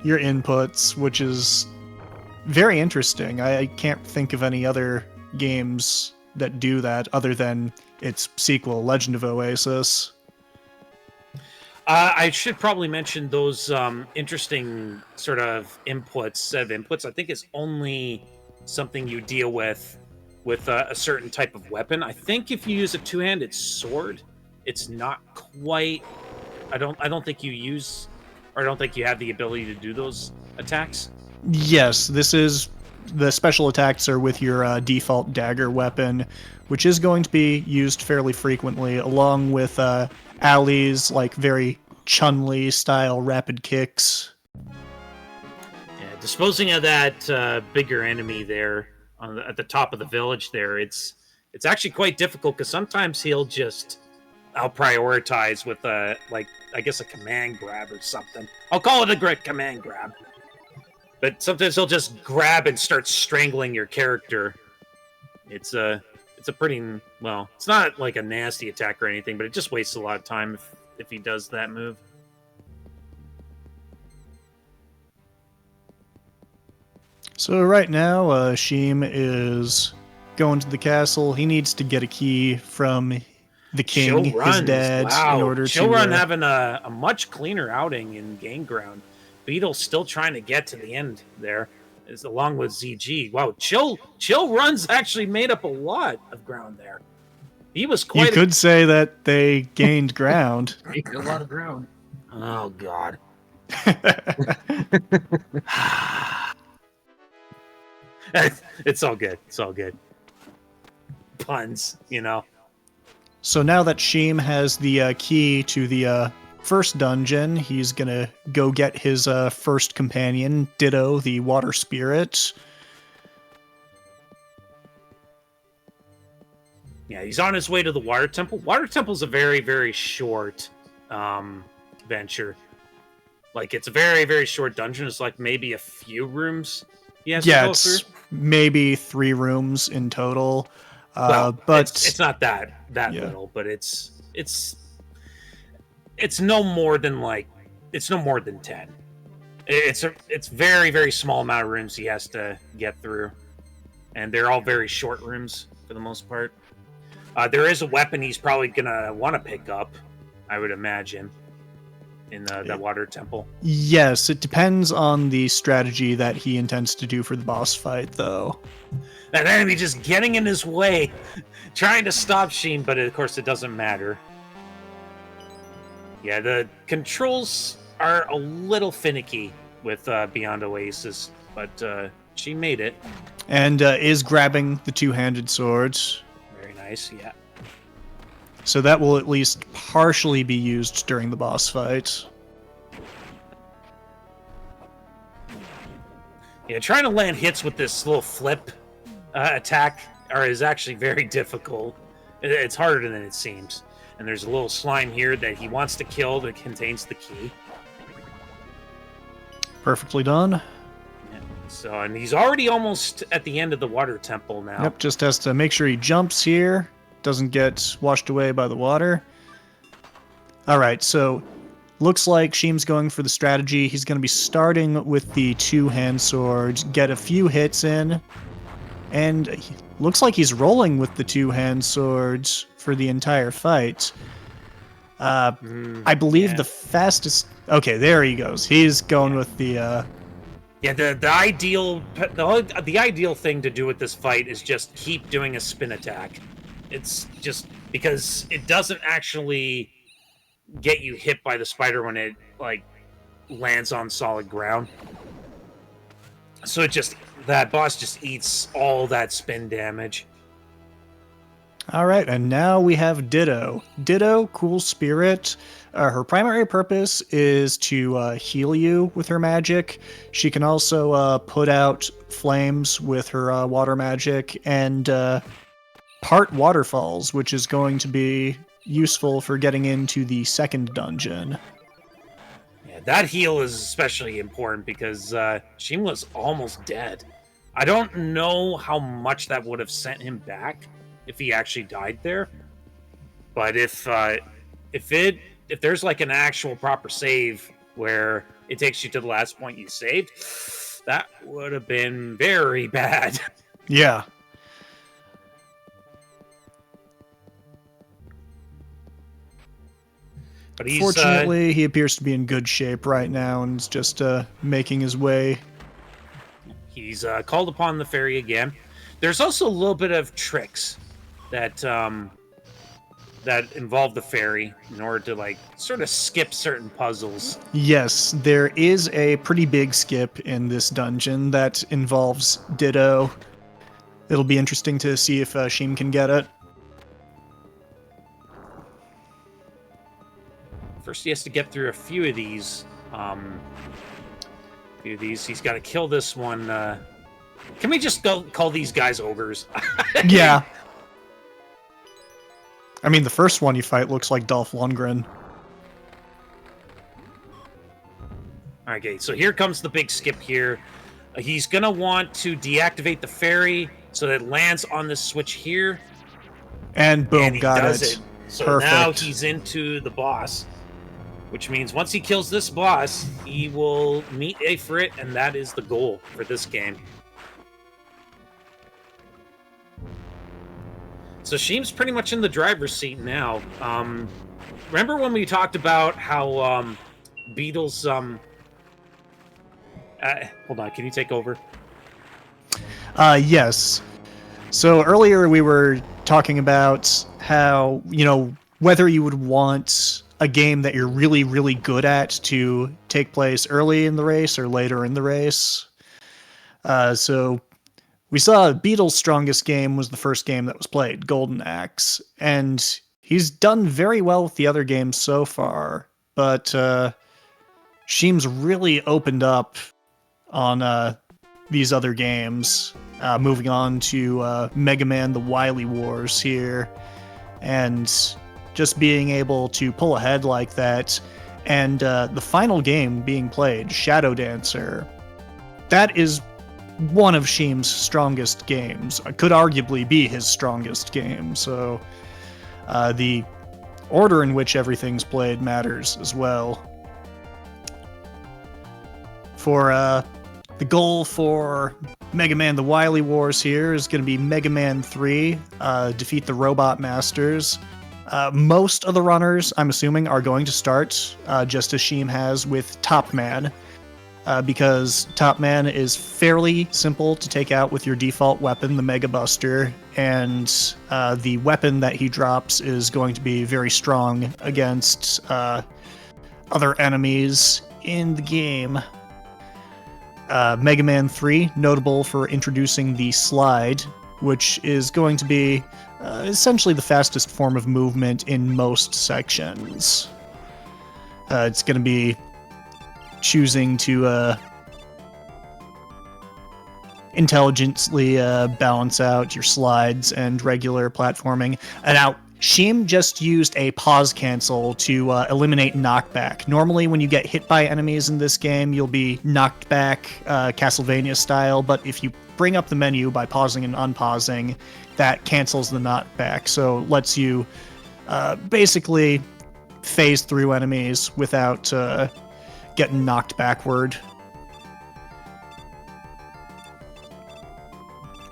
your inputs, which is very interesting. I can't think of any other games that do that other than its sequel, Legend of Oasis. I should probably mention those interesting sort of set of inputs. I think it's only something you deal with a certain type of weapon. I think if you use a two-handed sword, it's not quite. I don't think you use, or I don't think you have the ability to do those attacks. Yes, this is the special attacks are with your default dagger weapon, which is going to be used fairly frequently, along with Ali's like very Chun-Li style rapid kicks. Yeah, disposing of that bigger enemy there at the top of the village there, it's actually quite difficult because sometimes I'll prioritize with I guess a command grab or something. I'll call it a great command grab. But sometimes he'll just grab and start strangling your character. It's a pretty, well, it's not like a nasty attack or anything, but it just wastes a lot of time if he does that move. So right now, Sheem is going to the castle. He needs to get a key from the king, his dad, in order Chillrun having a much cleaner outing in Game Ground. Beetle's still trying to get to the end there, along with ZG. Wow, Chillrun's actually made up a lot of ground there. He was quite. You could say that they gained ground. A lot of ground. Oh God. It's all good. It's all good. Puns, you know. So now that Sheem has the key to the first dungeon, he's gonna go get his first companion, Ditto, the water spirit. Yeah, he's on his way to the water temple. Water temple's a very, very short venture. Like, it's a very, very short dungeon. It's like maybe a few rooms he has to go through. Maybe 3 rooms in total. But it's not that little, but it's no more than 10. It's very, very small amount of rooms he has to get through, and they're all very short rooms for the most part. There is a weapon he's probably gonna want to pick up, I would imagine, in that water temple. Yes, it depends on the strategy that he intends to do for the boss fight, though. That enemy just getting in his way, trying to stop Sheen, but of course it doesn't matter. Yeah, the controls are a little finicky with Beyond Oasis, but she made it. And is grabbing the two-handed swords. Very nice, yeah. So that will at least partially be used during the boss fight. Yeah, trying to land hits with this little flip attack is actually very difficult. It's harder than it seems. And there's a little slime here that he wants to kill that contains the key. Perfectly done. Yeah. So, and he's already almost at the end of the water temple now. Yep, just has to make sure he jumps here, doesn't get washed away by the water. Alright, so looks like Sheem's going for the strategy. He's going to be starting with the two-hand swords, get a few hits in, and looks like he's rolling with the two-hand swords for the entire fight. I believe the fastest... Okay, there he goes. He's going with the... Yeah, the ideal thing to do with this fight is just keep doing a spin attack. It's just because it doesn't actually get you hit by the spider when it lands on solid ground. So that boss just eats all that spin damage. Alright, and now we have Ditto. Ditto, cool spirit. Her primary purpose is to heal you with her magic. She can also put out flames with her water magic, and part waterfalls, which is going to be useful for getting into the second dungeon. Yeah, that heal is especially important because Sheem was almost dead. I don't know how much that would have sent him back if he actually died there, but if there's like an actual proper save where it takes you to the last point you saved, that would have been very bad. Yeah. But he's Fortunately, he appears to be in good shape right now and is just making his way. He's called upon the ferry again. There's also a little bit of tricks that that involve the ferry in order to like sort of skip certain puzzles. Yes, there is a pretty big skip in this dungeon that involves Ditto. It'll be interesting to see if Sheem can get it. First, he has to get through a few of these. He's got to kill this one. Can we just call these guys ogres? Yeah. I mean, the first one you fight looks like Dolph Lundgren. Okay, so here comes the big skip here. He's going to want to deactivate the ferry so that it lands on this switch here. And boom, And he got does it. it. So Perfect. now he's into the boss, which means once he kills this boss, he will meet Efreet, and that is the goal for this game. So Sheem's pretty much in the driver's seat now. Remember when we talked about how Beetle's... hold on, can you take over? Yes. So earlier we were talking about how, whether you would want a game that you're really, really good at to take place early in the race or later in the race. So we saw Beetle's strongest game was the first game that was played, Golden Axe, and he's done very well with the other games so far, but Sheem's really opened up on these other games, moving on to Mega Man the Wily Wars here, and just being able to pull ahead like that, and the final game being played, Shadow Dancer, that is one of Sheem's strongest games. It could arguably be his strongest game, so the order in which everything's played matters as well. For the goal for Mega Man the Wily Wars here is going to be Mega Man 3, defeat the Robot Masters. Most of the runners, I'm assuming, are going to start just as Sheem has with Top Man, because Top Man is fairly simple to take out with your default weapon, the Mega Buster, and the weapon that he drops is going to be very strong against other enemies in the game. Mega Man 3, notable for introducing the slide, which is going to be essentially the fastest form of movement in most sections. It's going to be choosing to intelligently balance out your slides and regular platforming. And now, Sheem just used a pause cancel to eliminate knockback. Normally, when you get hit by enemies in this game, you'll be knocked back Castlevania style, but if you bring up the menu by pausing and unpausing, that cancels the knockback, so lets you basically phase through enemies without getting knocked backward.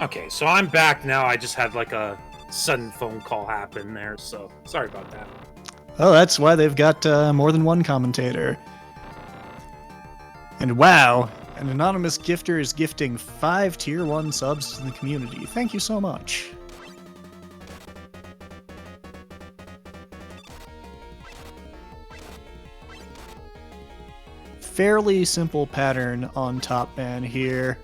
Okay, so I'm back now. I just had like a sudden phone call happen there, so sorry about that. Oh, that's why they've got more than one commentator. And wow, an anonymous gifter is gifting 5 Tier 1 subs to the community. Thank you so much. Fairly simple pattern on Top Man here.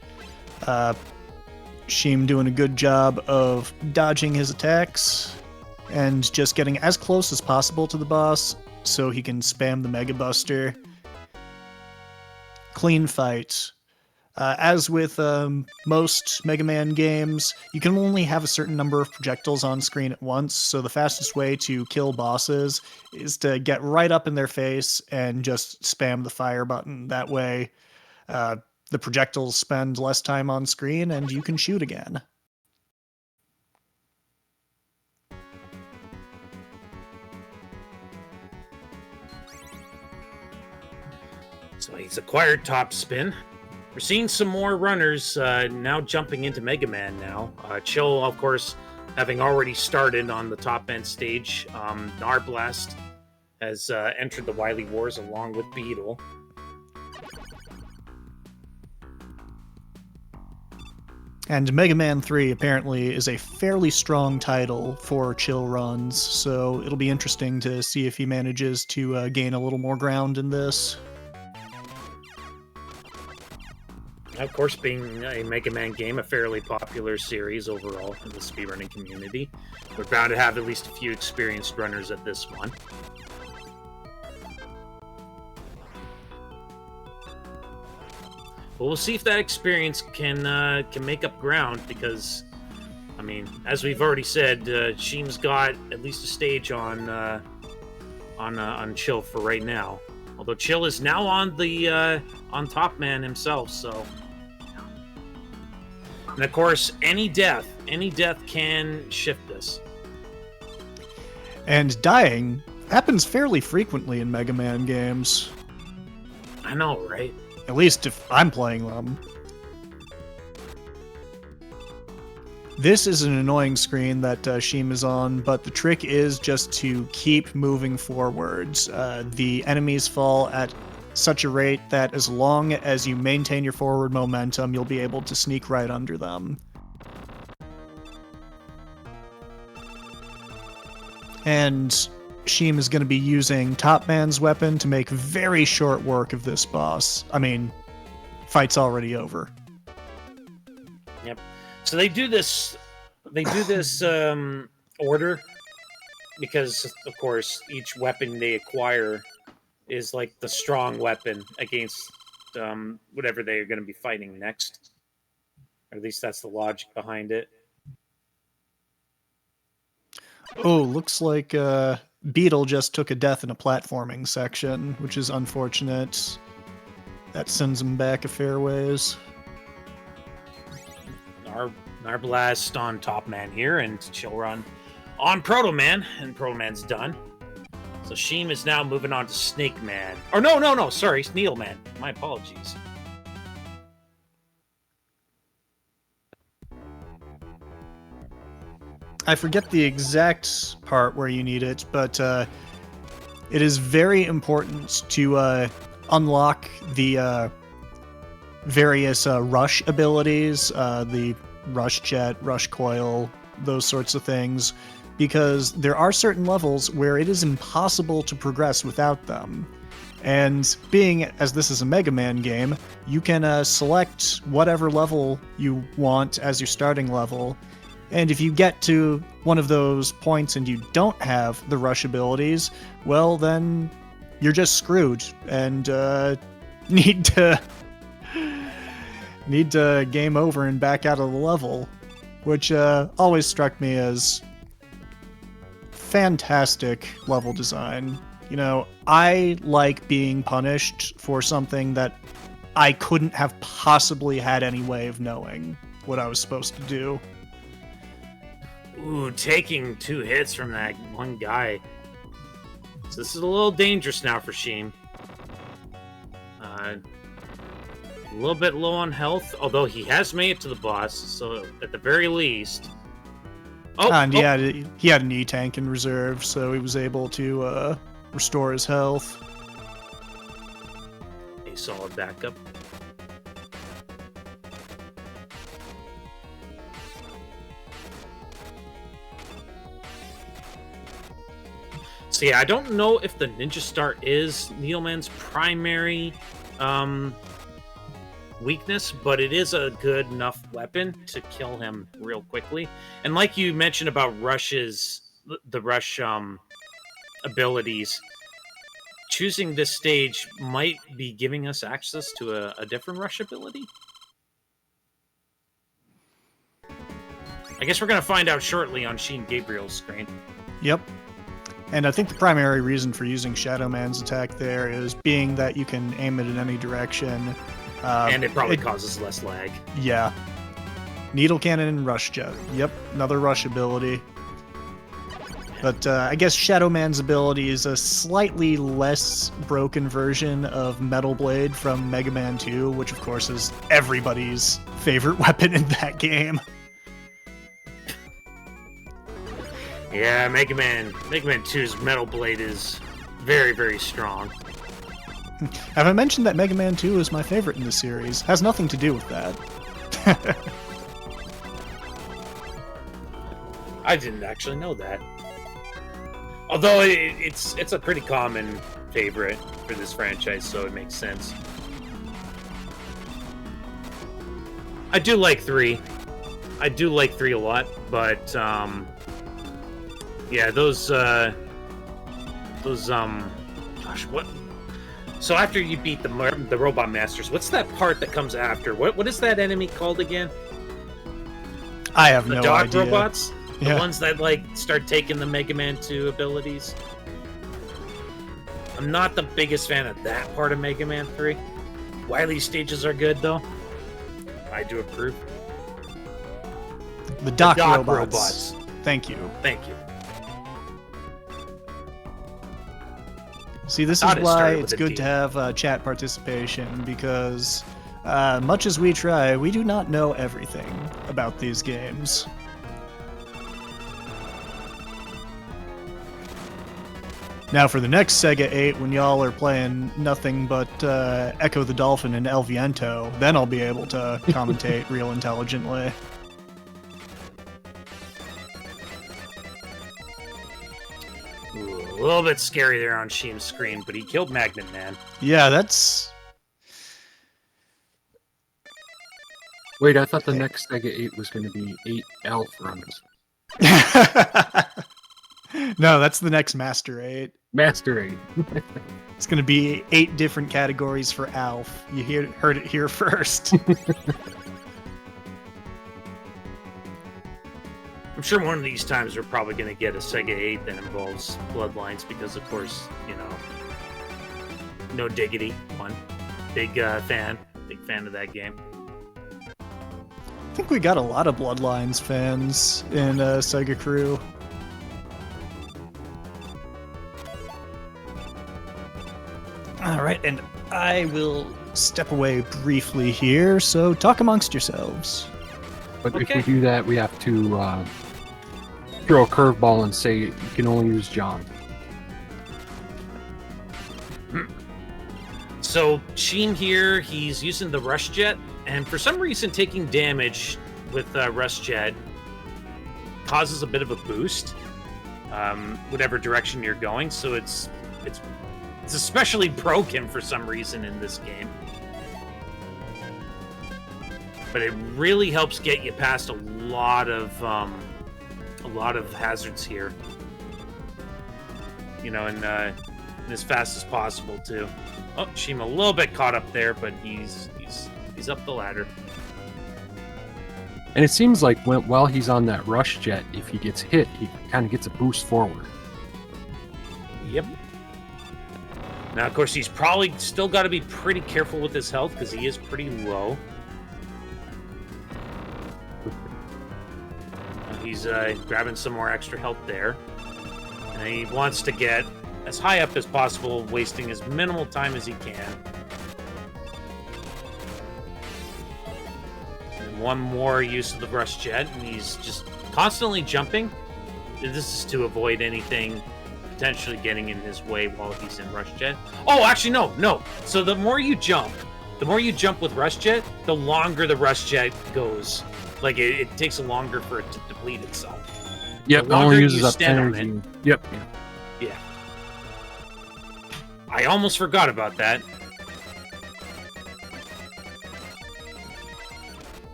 Sheem doing a good job of dodging his attacks and just getting as close as possible to the boss so he can spam the Mega Buster. Clean fight. As with most Mega Man games, you can only have a certain number of projectiles on screen at once, so the fastest way to kill bosses is to get right up in their face and just spam the fire button. That way, the projectiles spend less time on screen and you can shoot again. So he's acquired top spin. We're seeing some more runners now jumping into Mega Man now. Chill, of course, having already started on the top end stage. Narblast has entered the Wily Wars along with Beetle. And Mega Man 3 apparently is a fairly strong title for chill runs, so it'll be interesting to see if he manages to gain a little more ground in this. Of course, being a Mega Man game, a fairly popular series overall in the speedrunning community, we're bound to have at least a few experienced runners at this one. But we'll see if that experience can make up ground, because, I mean, as we've already said, Sheem's got at least a stage on Chill for right now. Although Chill is now on the on Top Man himself, so. And of course, any death can shift this. And dying happens fairly frequently in Mega Man games. I know, right? At least if I'm playing them. This is an annoying screen that Sheem is on, but the trick is just to keep moving forwards. The enemies fall at such a rate that as long as you maintain your forward momentum, you'll be able to sneak right under them. And Sheem is going to be using Top Man's weapon to make very short work of this boss. I mean, fight's already over. Yep. So they do this order because, of course, each weapon they acquire is like the strong weapon against whatever they are going to be fighting next. Or at least that's the logic behind it. Oh, looks like Beetle just took a death in a platforming section, which is unfortunate. That sends him back a fair ways. Our blast on Top Man here, and Chill Run on Proto Man, and Proto Man's done. So Sheem is now moving on to Snake Man. Or no, sorry, Needle Man. My apologies. I forget the exact part where you need it, but it is very important to unlock the various rush abilities, the rush jet, rush coil, those sorts of things, because there are certain levels where it is impossible to progress without them. And being as this is a Mega Man game, you can select whatever level you want as your starting level. And if you get to one of those points and you don't have the rush abilities, well, then you're just screwed and need to game over and back out of the level, which always struck me as fantastic level design. You know, I like being punished for something that I couldn't have possibly had any way of knowing what I was supposed to do. Ooh, taking 2 hits from that one guy. So this is a little dangerous now for Sheem. A little bit low on health, although he has made it to the boss, so at the very least... He had an E-tank in reserve, so he was able to restore his health. A solid backup. So yeah, I don't know if the Ninja Star is Needleman's primary weakness, but it is a good enough weapon to kill him real quickly. And like you mentioned about the Rush abilities, choosing this stage might be giving us access to a different Rush ability. I guess we're going to find out shortly on Sheen Gabriel's screen. Yep. And I think the primary reason for using Shadow Man's attack there is being that you can aim it in any direction. And it probably causes less lag. Yeah. Needle Cannon and Rush Jet. Yep, another Rush ability. But I guess Shadow Man's ability is a slightly less broken version of Metal Blade from Mega Man 2, which of course is everybody's favorite weapon in that game. Yeah, Mega Man 2's Metal Blade is very, very strong. Have I mentioned that Mega Man 2 is my favorite in the series? Has nothing to do with that. I didn't actually know that. Although it's a pretty common favorite for this franchise, so it makes sense. I do like 3. I do like 3 a lot, but yeah, those gosh, what? So after you beat the Robot Masters, what's that part that comes after? What is that enemy called again? I have The no dog idea. robots? Yeah. The ones that like start taking the Mega Man 2 abilities. I'm not the biggest fan of that part of Mega Man 3. Wily stages are good though. I do approve. The dock dock robots. Thank you. Thank you. See, this is Thought it why started it's with a good D. to have chat participation, because much as we try, we do not know everything about these games. Now for the next Sega 8, when y'all are playing nothing but Echo the Dolphin and El Viento, then I'll be able to commentate real intelligently. Ooh, a little bit scary there on Sheem's screen, but he killed Magnet Man. Yeah, that's... Wait, I thought the next Sega 8 was going to be 8 Elf runs. No, that's the next Master 8. Master 8. It's going to be 8 different categories for Alf. You heard it here first. I'm sure one of these times we're probably going to get a Sega 8 that involves Bloodlines because, of course, you know, no diggity. One big fan of that game. I think we got a lot of Bloodlines fans in SegaCrew. Alright, and I will step away briefly here, so talk amongst yourselves. But if Okay. we do that, we have to throw a curveball and say you can only use John. So Sheem here, he's using the Rush Jet, and for some reason taking damage with Rush Jet causes a bit of a boost, whatever direction you're going. So it's especially broken for some reason in this game. But it really helps get you past a lot of hazards here. You know, and as fast as possible too. Oh, Sheem a little bit caught up there, but he's up the ladder. And it seems like while he's on that rush jet, if he gets hit, he kind of gets a boost forward. Yep. Now, of course, he's probably still got to be pretty careful with his health because he is pretty low. He's grabbing some more extra health there. And he wants to get as high up as possible, wasting as minimal time as he can. And one more use of the Rush Jet, and he's just constantly jumping. This is to avoid anything potentially getting in his way while he's in Rush Jet. Oh, actually, no. So the more you jump with Rush Jet, the longer the Rush Jet goes. Like, it takes longer for it to deplete itself. Yep, The it only longer uses you up stand on energy. Yep. Yeah. I almost forgot about that.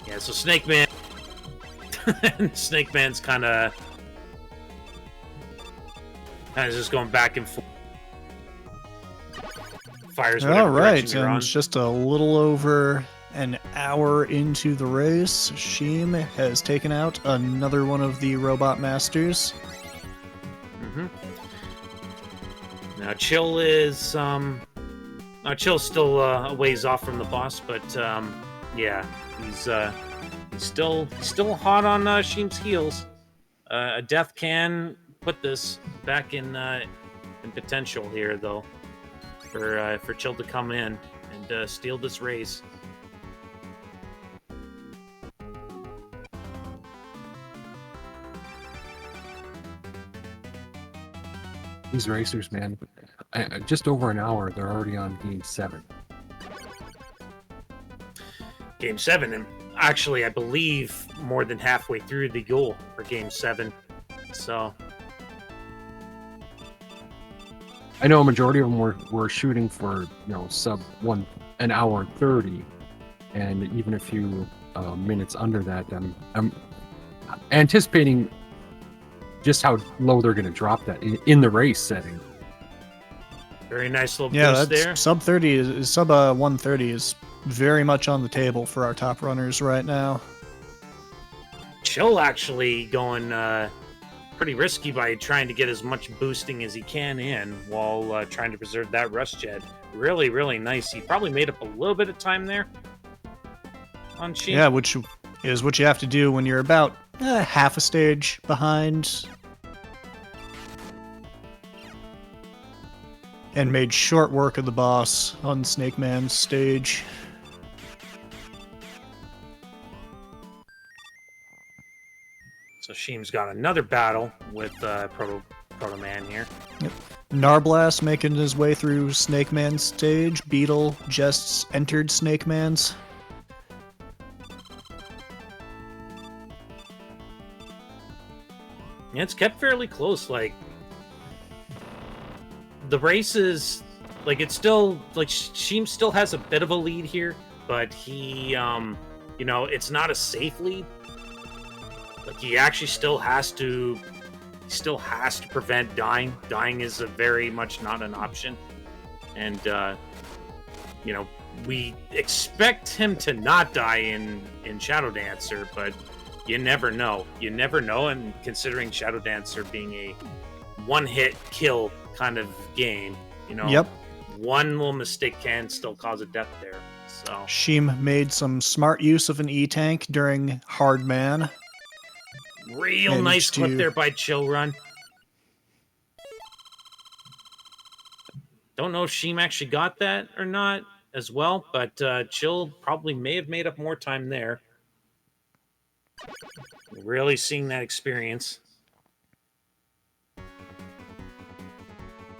Yeah, so Snake Man... Snake Man's kind of just going back and forth. Fires whatever All right, direction you're and on. just a little over an hour into the race, Sheem has taken out another one of the Robot Masters. Mm-hmm. Now Chill is Chill's still a ways off from the boss, but yeah, he's still hot on Sheem's heels. A death can put this back in potential here, though, for Chill to come in and steal this race. These racers, man, just over an hour, they're already on game 7. Game 7, and actually, I believe more than halfway through the goal for Game 7. So, I know a majority of them were shooting for sub an hour 30, and even a few minutes under that. I'm anticipating just how low they're going to drop that in the race setting. very nice little Yeah, boost that's there. sub 30 is sub 130 is very much on the table for our top runners right now. Chill actually going pretty risky by trying to get as much boosting as he can in while trying to preserve that rush jet. Really, really nice. He probably made up a little bit of time there on Sheep. Yeah, which is what you have to do when you're about half a stage behind. And made short work of the boss on Snake Man's stage. So Sheem's got another battle with Proto Man here. Narblast making his way through Snake Man's stage. Beetle just entered Snake Man's. Yeah, it's kept fairly close. Like, the race is, like, it's still, like, Sheem still has a bit of a lead here, but he, it's not a safe lead. Like, he actually still has to prevent dying. Dying is very much not an option. And, we expect him to not die in Shadow Dancer, but you never know. You never know, and considering Shadow Dancer being a one-hit kill kind of game, Yep. one little mistake can still cause a death there. So Sheem made some smart use of an E-Tank during Hard Man. real Managed nice clip to- there by Chill Run. Don't know if Sheem actually got that or not as well, but Chill probably may have made up more time there. Really seeing that experience.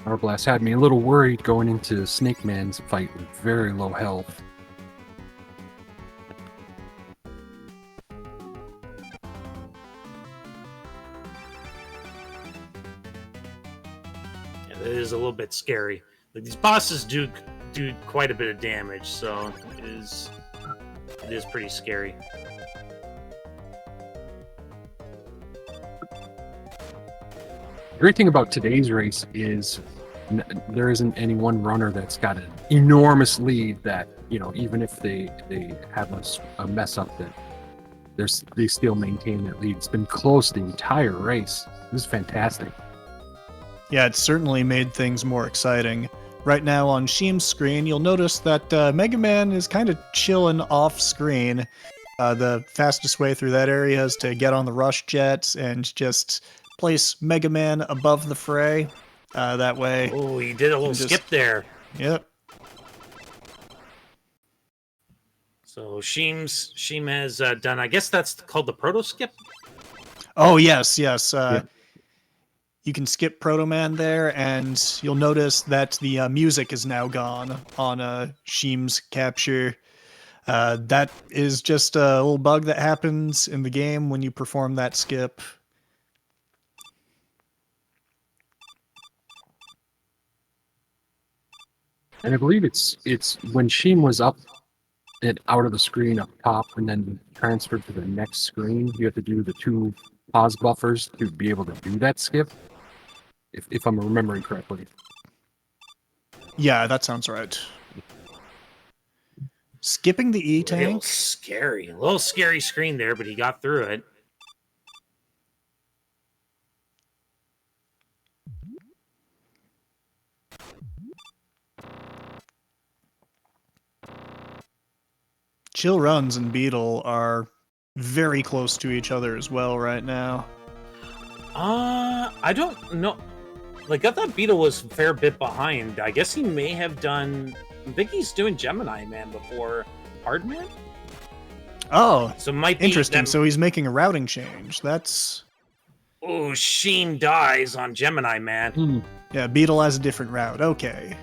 Narblast had me a little worried going into Snake Man's fight with very low health. Yeah, it is a little bit scary. Like, these bosses do quite a bit of damage, so it is pretty scary. The great thing about today's race is there isn't any one runner that's got an enormous lead that, even if they have a mess up, that they still maintain that lead. It's been close the entire race. This is fantastic. Yeah, it certainly made things more exciting. Right now on Sheem's screen, you'll notice that Mega Man is kind of chilling off screen. The fastest way through that area is to get on the rush jet and just place Mega Man above the fray. That way. Oh, he did a little skip there. Yep. So Sheem has done, I guess that's called the proto skip. Oh, yes. Yeah. You can skip Proto Man there, and you'll notice that the music is now gone on Sheem's capture. That is just a little bug that happens in the game when you perform that skip. And I believe it's when Sheem was up and out of the screen up top and then transferred to the next screen, you have to do the 2 pause buffers to be able to do that skip. If I'm remembering correctly. Yeah, that sounds right. Skipping the E-Tank. A little scary screen there, but he got through it. Chill Runs and Beetle are very close to each other as well right now. I don't know. Like, I thought Beetle was a fair bit behind. I guess he may have done... I think he's doing Gemini Man before Hard Man? Oh, So it might be... interesting. That... So he's making a routing change. That's... Oh, Sheem dies on Gemini Man. Yeah, Beetle has a different route. Okay.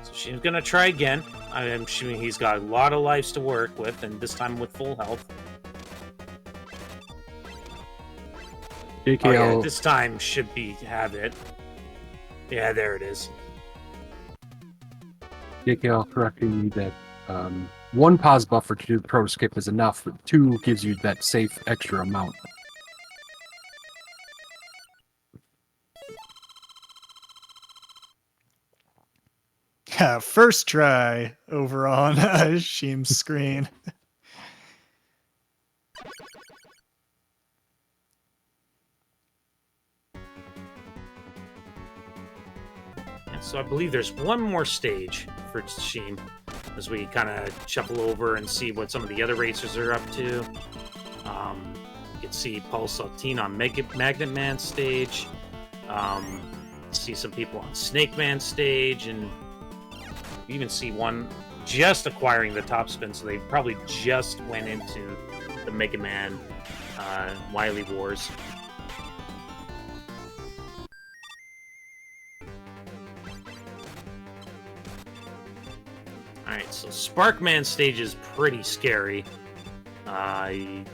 So she's gonna try again. I'm assuming he's got a lot of lives to work with, and this time with full health. JKL, Oh yeah, this time should have it. Yeah, there it is. JKL correcting me that 1 pause buffer to do the pro skip is enough, but 2 gives you that safe extra amount. Yeah, first try over on Sheem's screen. So I believe there's one more stage for Sheem as we kind of shuffle over and see what some of the other racers are up to. You can see Paul Saltine on Magnet Man stage. See some people on Snake Man stage, and you even see one just acquiring the top spin, so they probably just went into the Mega Man Wily Wars. Alright, so Sparkman stage is pretty scary. I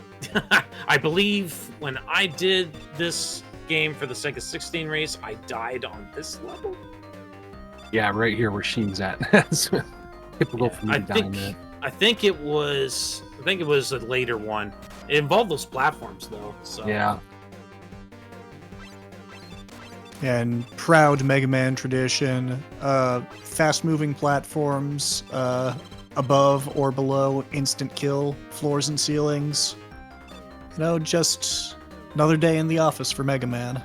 believe when I did this game for the Sega 16 race, I died on this level. Yeah, right here where Sheen's at. Typical for me to die in that. I think it was a later one. It involved those platforms though. So Yeah. And proud Mega Man tradition, fast-moving platforms, above or below instant kill floors and ceilings. You know, just another day in the office for Mega Man.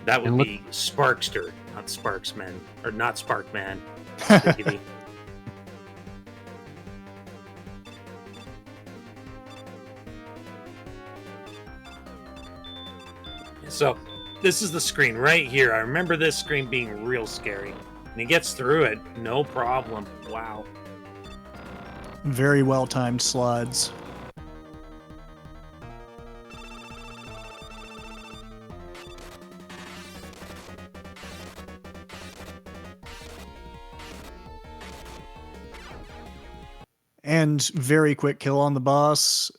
that would And look- be Sparkster, not Sparksman, or not Sparkman. So this is the screen right here. I remember this screen being real scary. And he gets through it, no problem. Wow. Very well-timed slides. And very quick kill on the boss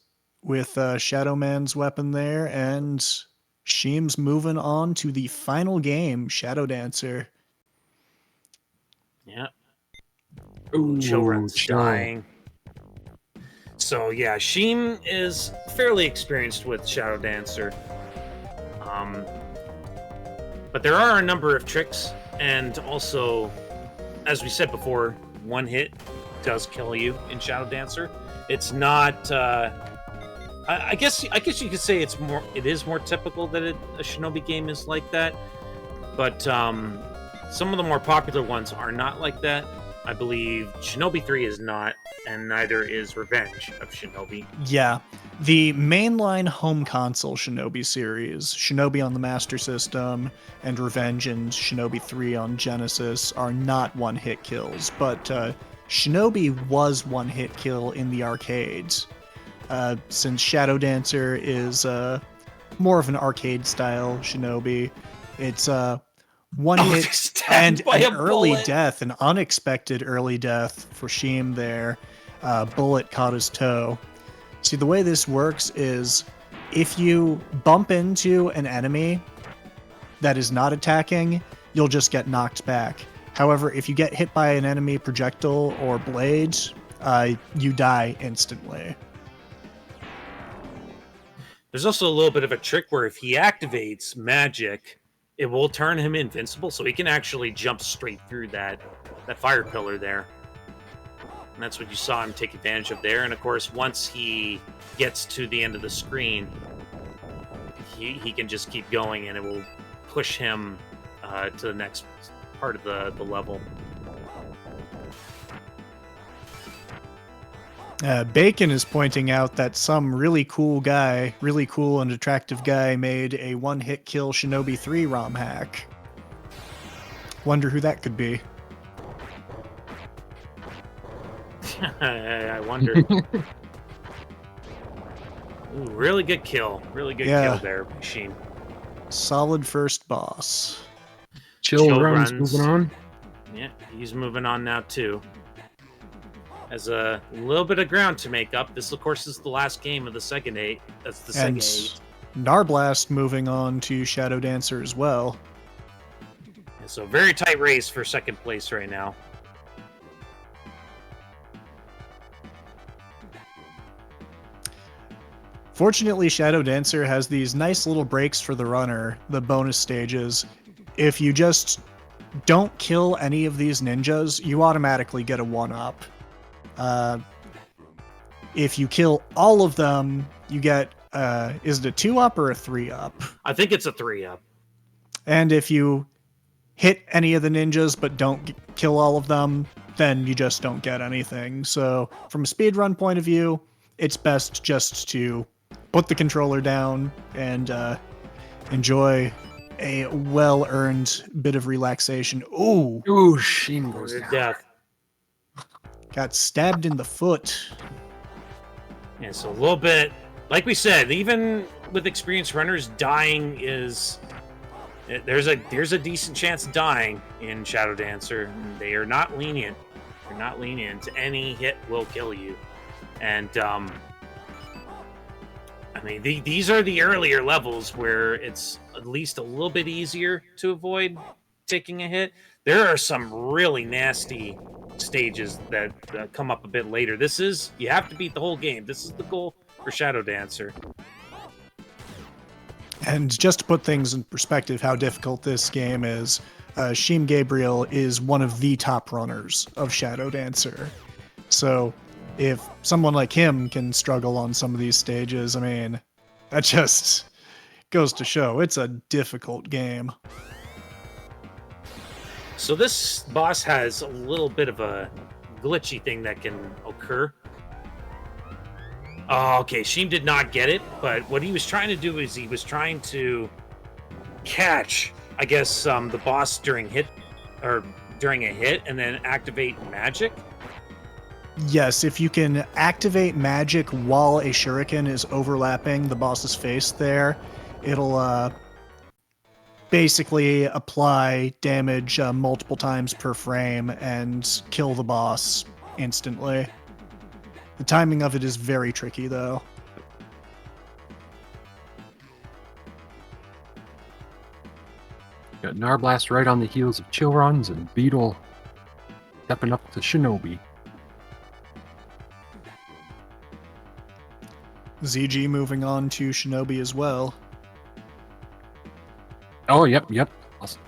with Shadow Man's weapon there, and Sheem's moving on to the final game, Shadow Dancer. Yeah. Ooh, Children's chill. dying. So yeah, Sheem is fairly experienced with Shadow Dancer. But there are a number of tricks, and also, as we said before, one hit does kill you in Shadow Dancer. It's not. I guess you could say it is more typical that a Shinobi game is like that. But some of the more popular ones are not like that. I believe Shinobi 3 is not, and neither is Revenge of Shinobi. Yeah, the mainline home console Shinobi series, Shinobi on the Master System and Revenge and Shinobi 3 on Genesis, are not one-hit kills, but Shinobi was one-hit kill in the arcades. Since Shadow Dancer is more of an arcade-style Shinobi, it's one hit and an early death, an unexpected early death for Sheem there. Bullet caught his toe. See, the way this works is if you bump into an enemy that is not attacking, you'll just get knocked back. However, if you get hit by an enemy projectile or blade, you die instantly. There's also a little bit of a trick where if he activates magic, it will turn him invincible, so he can actually jump straight through that fire pillar there. And that's what you saw him take advantage of there. And of course, once he gets to the end of the screen, he can just keep going, and it will push him to the next part of the level. Bacon is pointing out that some really cool and attractive guy made a one-hit kill Shinobi 3 ROM hack. Wonder who that could be. I wonder. Ooh, really good kill. Really good Yeah. kill there, Machine. Solid first boss. Chill runs moving on. Yeah, he's moving on now too. Has a little bit of ground to make up. This, of course, is the last game of the SEGA8. That's the And SEGA8. Narblast moving on to Shadow Dancer as well. And so very tight race for second place right now. Fortunately, Shadow Dancer has these nice little breaks for the runner, the bonus stages. If you just don't kill any of these ninjas, you automatically get a 1-up. If you kill all of them, you get, is it a 2-up or a 3-up? I think it's a 3-up. And if you hit any of the ninjas but don't kill all of them, then you just don't get anything. So from a speedrun point of view, it's best just to put the controller down and enjoy a well-earned bit of relaxation. Ooh, Sheen goes To down. death. Got stabbed in the foot. Yeah, so a little bit, like we said, even with experienced runners, dying is there's a decent chance of dying in Shadow Dancer. They are not lenient. They're not lenient. Any hit will kill you, and I mean these are the earlier levels where it's at least a little bit easier to avoid taking a hit. There are some really nasty stages that come up a bit later. You have to beat the whole game. This is the goal for Shadow Dancer. And just to put things in perspective, how difficult this game is, Sheem Gabriel is one of the top runners of Shadow Dancer. So if someone like him can struggle on some of these stages, I mean, that just goes to show it's a difficult game. So this boss has a little bit of a glitchy thing that can occur. Oh, okay, Sheem did not get it, but what he was trying to do is he was trying to catch, I guess, the boss during a hit, and then activate magic. Yes, if you can activate magic while a shuriken is overlapping the boss's face there, it'll basically apply damage multiple times per frame and kill the boss instantly. The timing of it is very tricky, though. Got Narblast right on the heels of Chill Runs and Beetle stepping up to Shinobi. ZG moving on to Shinobi as well. Oh, yep. Awesome.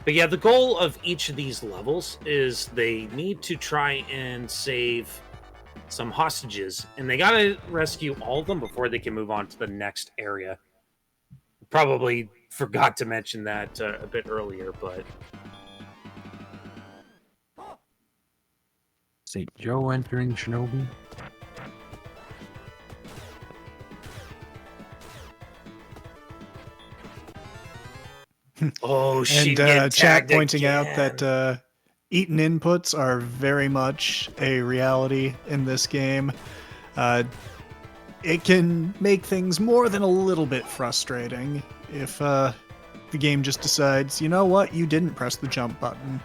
But yeah, the goal of each of these levels is they need to try and save some hostages, and they gotta rescue all of them before they can move on to the next area. Probably forgot to mention that a bit earlier, but St. Joe entering Shinobi. oh shit! And chat pointing out that eaten inputs are very much a reality in this game. It can make things more than a little bit frustrating if the game just decides, you know what, you didn't press the jump button.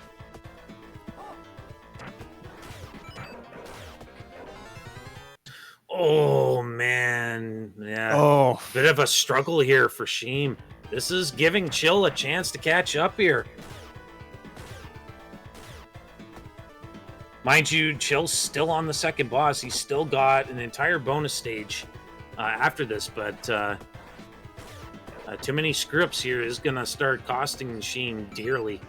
Oh man, yeah. Oh, Bit of a struggle here for Sheem. This is giving Chill a chance to catch up here. Mind you, Chill's still on the second boss. He's still got an entire bonus stage after this, but too many screw-ups here is going to start costing Sheem dearly.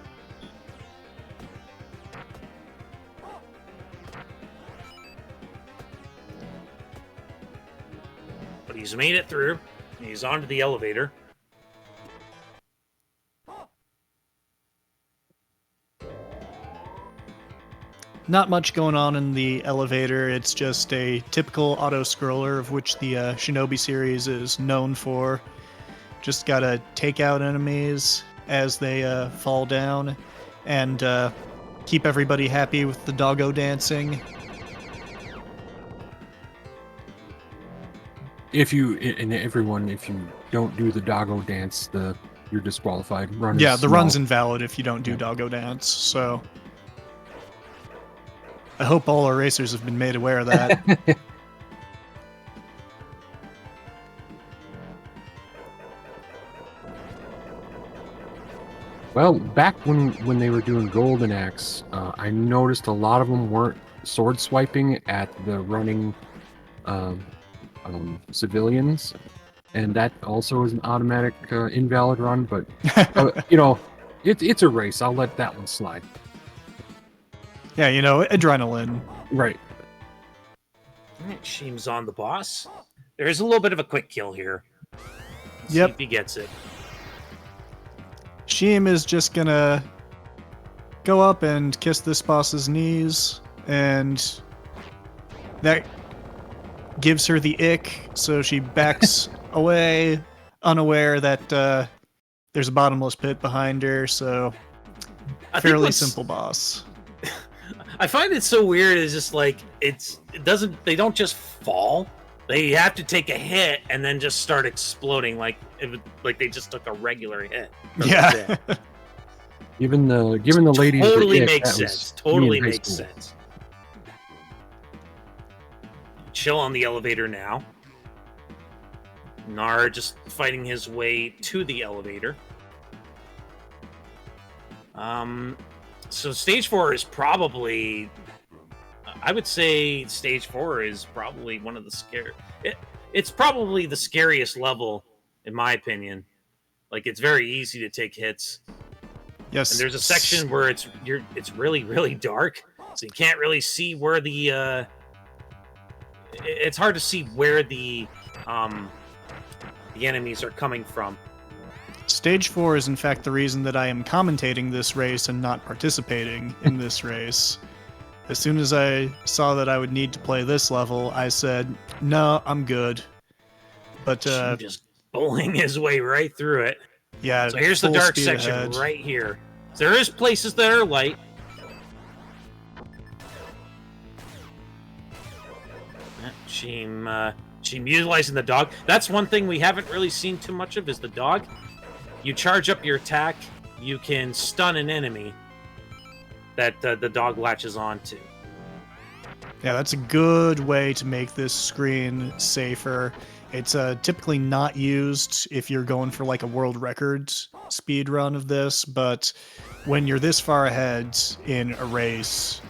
But he's made it through. He's onto the elevator. not much going on in the elevator. It's just a typical auto-scroller of which the Shinobi series is known for. Just gotta take out enemies as they fall down, and keep everybody happy with the doggo dancing. If you don't do the doggo dance, you're disqualified. Yeah, the run's invalid if you don't do doggo dance. So I hope all our racers have been made aware of that. Well, back when they were doing Golden Axe, I noticed a lot of them weren't sword swiping at the running civilians, and that also is an automatic invalid run. But it's a race. I'll let that one slide. Yeah, adrenaline. Right. All right, Sheem's on the boss. There is a little bit of a quick kill here. Let's Yep. see if he gets it. Sheem is just gonna go up and kiss this boss's knees, and that gives her the ick, so she backs away, unaware that there's a bottomless pit behind her, so fairly simple boss. I find it so weird, it's just like, they don't just fall. They have to take a hit and then just start exploding like they just took a regular hit. Yeah. Given the lady totally makes sense. Totally makes sense. Chill on the elevator now. Nar just fighting his way to the elevator. So stage 4 is probably, I would say stage 4 is probably one of the it's probably the scariest level, in my opinion. Like, it's very easy to take hits. Yes. And there's a section where it's really, really dark, so you can't really see where the it's hard to see where the enemies are coming from. Stage 4 is in fact the reason that I am commentating this race and not participating in this race. As soon as I saw that I would need to play this level, I said, no, I'm good. But just bowling his way right through it. Yeah. So here's the dark speed section ahead. right here. So there is places that are light. Sheem utilizing the dog. That's one thing we haven't really seen too much of, is the dog. You charge up your attack, you can stun an enemy that the dog latches onto. Yeah, that's a good way to make this screen safer. It's typically not used if you're going for like a world record speed run of this, but when you're this far ahead in a race,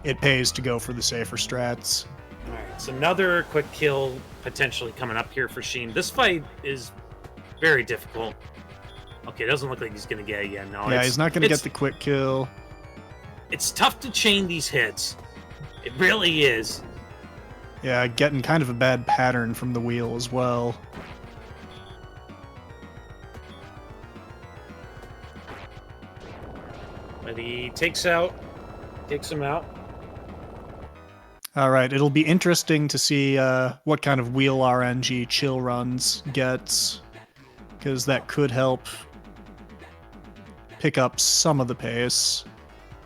it pays to go for the safer strats. All right, so another quick kill potentially coming up here for Sheem. This fight is very difficult. Okay, it doesn't look like he's going to get it yet. No, yeah, he's not going to get the quick kill. It's tough to chain these hits. It really is. Yeah, getting kind of a bad pattern from the wheel as well. But he takes him out. All right, it'll be interesting to see what kind of wheel RNG Chill Runs gets, because that could help pick up some of the pace.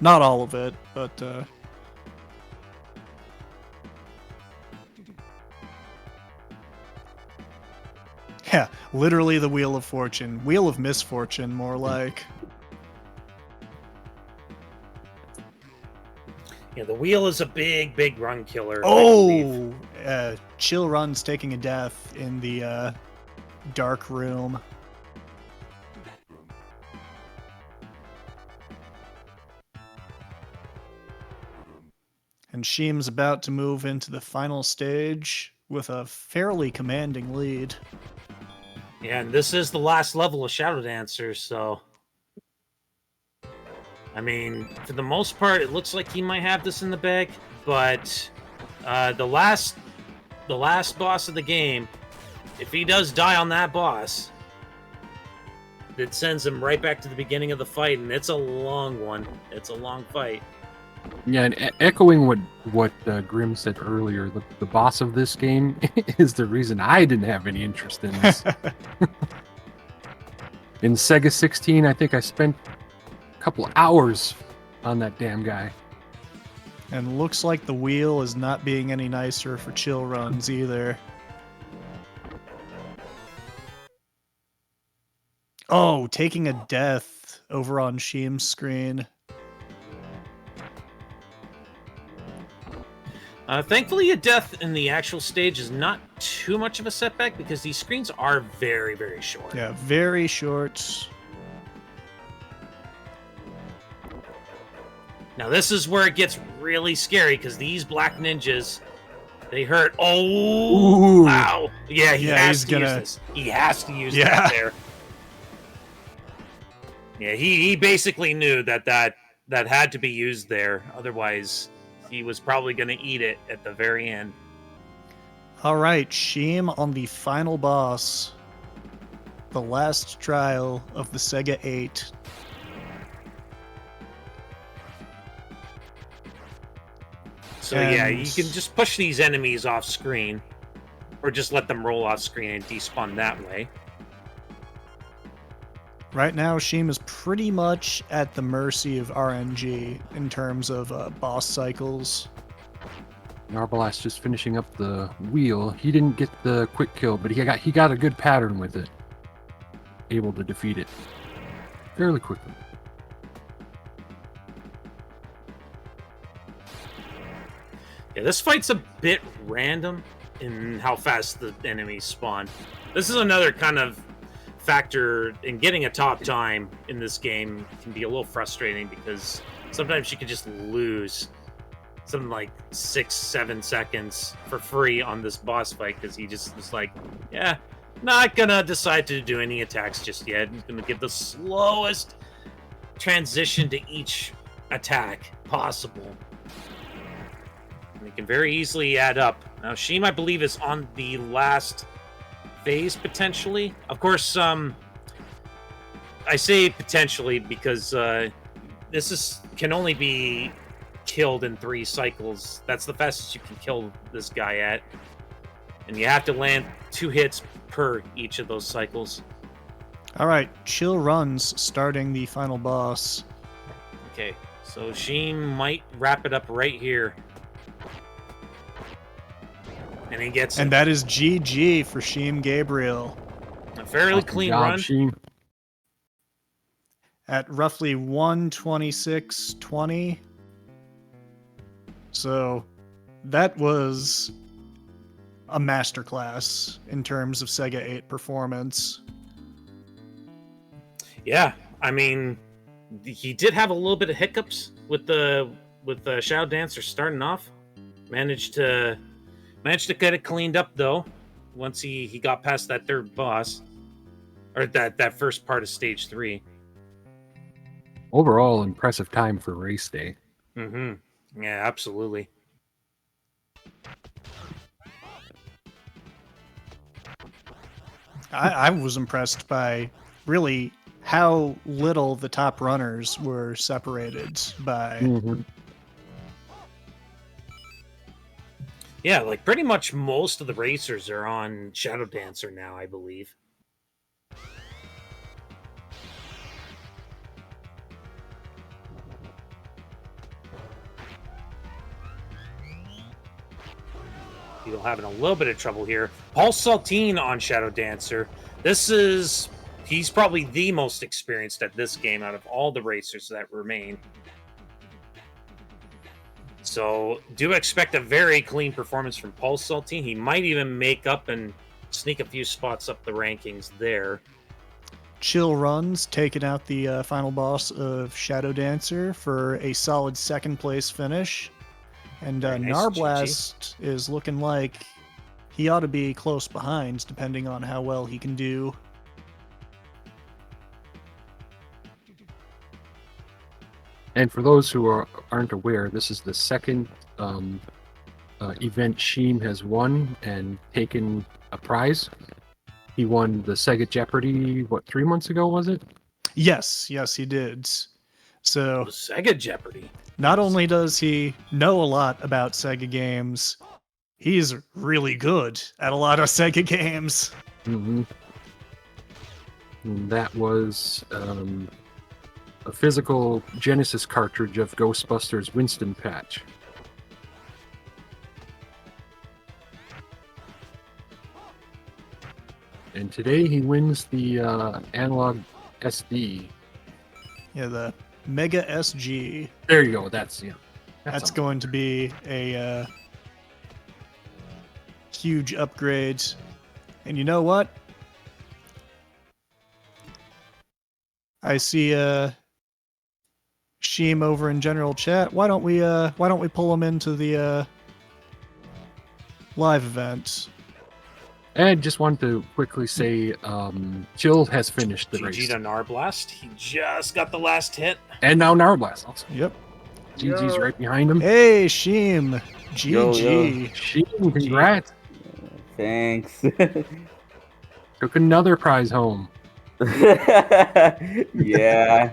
Not all of it, but... Yeah, literally the Wheel of Fortune. Wheel of Misfortune, more like. Yeah, the wheel is a big, big run killer. Oh! Chill Run's taking a death in the dark room. And Sheem's about to move into the final stage with a fairly commanding lead. Yeah, and this is the last level of Shadow Dancer, so... I mean, for the most part, it looks like he might have this in the bag, but the last boss of the game, if he does die on that boss, it sends him right back to the beginning of the fight, and it's a long one. It's a long fight. Yeah, and echoing what Grim said earlier, the boss of this game is the reason I didn't have any interest in this. In Sega 16, I think I spent a couple of hours on that damn guy. And looks like the wheel is not being any nicer for chill runs either. Oh, taking a death over on Sheem's screen. Thankfully, a death in the actual stage is not too much of a setback because these screens are very, very short. Yeah, very short. Now, this is where it gets really scary because these black ninjas, they hurt. Oh, Ooh. wow. Yeah, he has to use gonna... this. He has to use that there. Yeah, he basically knew that had to be used there. Otherwise, he was probably going to eat it at the very end. All right, Sheem on the final boss. The last trial of the Sega 8. So yeah, you can just push these enemies off screen, or just let them roll off screen and despawn that way. Right now, Sheem is pretty much at the mercy of RNG in terms of boss cycles. Narblast just finishing up the wheel. He didn't get the quick kill, but he got a good pattern with it. Able to defeat it fairly quickly. Yeah, this fight's a bit random in how fast the enemies spawn. This is another kind of factor in getting a top time in this game. Can be a little frustrating because sometimes you can just lose something like 6-7 seconds for free on this boss fight because he just was like, yeah, not gonna decide to do any attacks just yet. He's gonna give the slowest transition to each attack possible. And it can very easily add up. Now, Sheem, I believe, is on the last phase, potentially. Of course, I say potentially because this can only be killed in 3 cycles. That's the fastest you can kill this guy at. And you have to land 2 hits per each of those cycles. All right, chill runs starting the final boss. Okay, so Sheem might wrap it up right here. And he gets And that is GG for Sheem Gabriel. a fairly clean run. Sheem. At roughly 1:26:20. So that was a masterclass in terms of Sega 8 performance. Yeah, I mean, he did have a little bit of hiccups with the Shadow Dancer starting off. Managed to get it cleaned up though. Once he got past that third boss, or that first part of stage 3. Overall, impressive time for race day. Mm-hmm. Yeah, absolutely. I was impressed by really how little the top runners were separated by. Mm-hmm. Yeah, like pretty much most of the racers are on Shadow Dancer now, I believe. People having a little bit of trouble here. Paul Saltine on Shadow Dancer. He's probably the most experienced at this game out of all the racers that remain. So do expect a very clean performance from Paul Saltine. He might even make up and sneak a few spots up the rankings there. Chill runs taking out the final boss of Shadow Dancer for a solid 2nd place finish. And Nice, Narblast is looking like he ought to be close behind, depending on how well he can do. And for those who aren't aware, this is the second event Sheem has won and taken a prize. He won the Sega Jeopardy, 3 months ago, was it? Yes, he did. So The Sega Jeopardy. not only does he know a lot about Sega games, he's really good at a lot of Sega games. Mm-hmm. And that was a physical Genesis cartridge of Ghostbusters Winston Patch. And today he wins the analog SD. Yeah, the Mega SG. There you go. That's That's going to be a huge upgrade. And you know what? I see Sheem over in general chat. Why don't we pull him into the live event? And just wanted to quickly say, Chill has finished the race. GG to Narblast. He just got the last hit. And now Narblast also. Yep. GG's right behind him. Hey, Sheem. GG. Yo. Sheem, congrats. Thanks. Took another prize home. Yeah.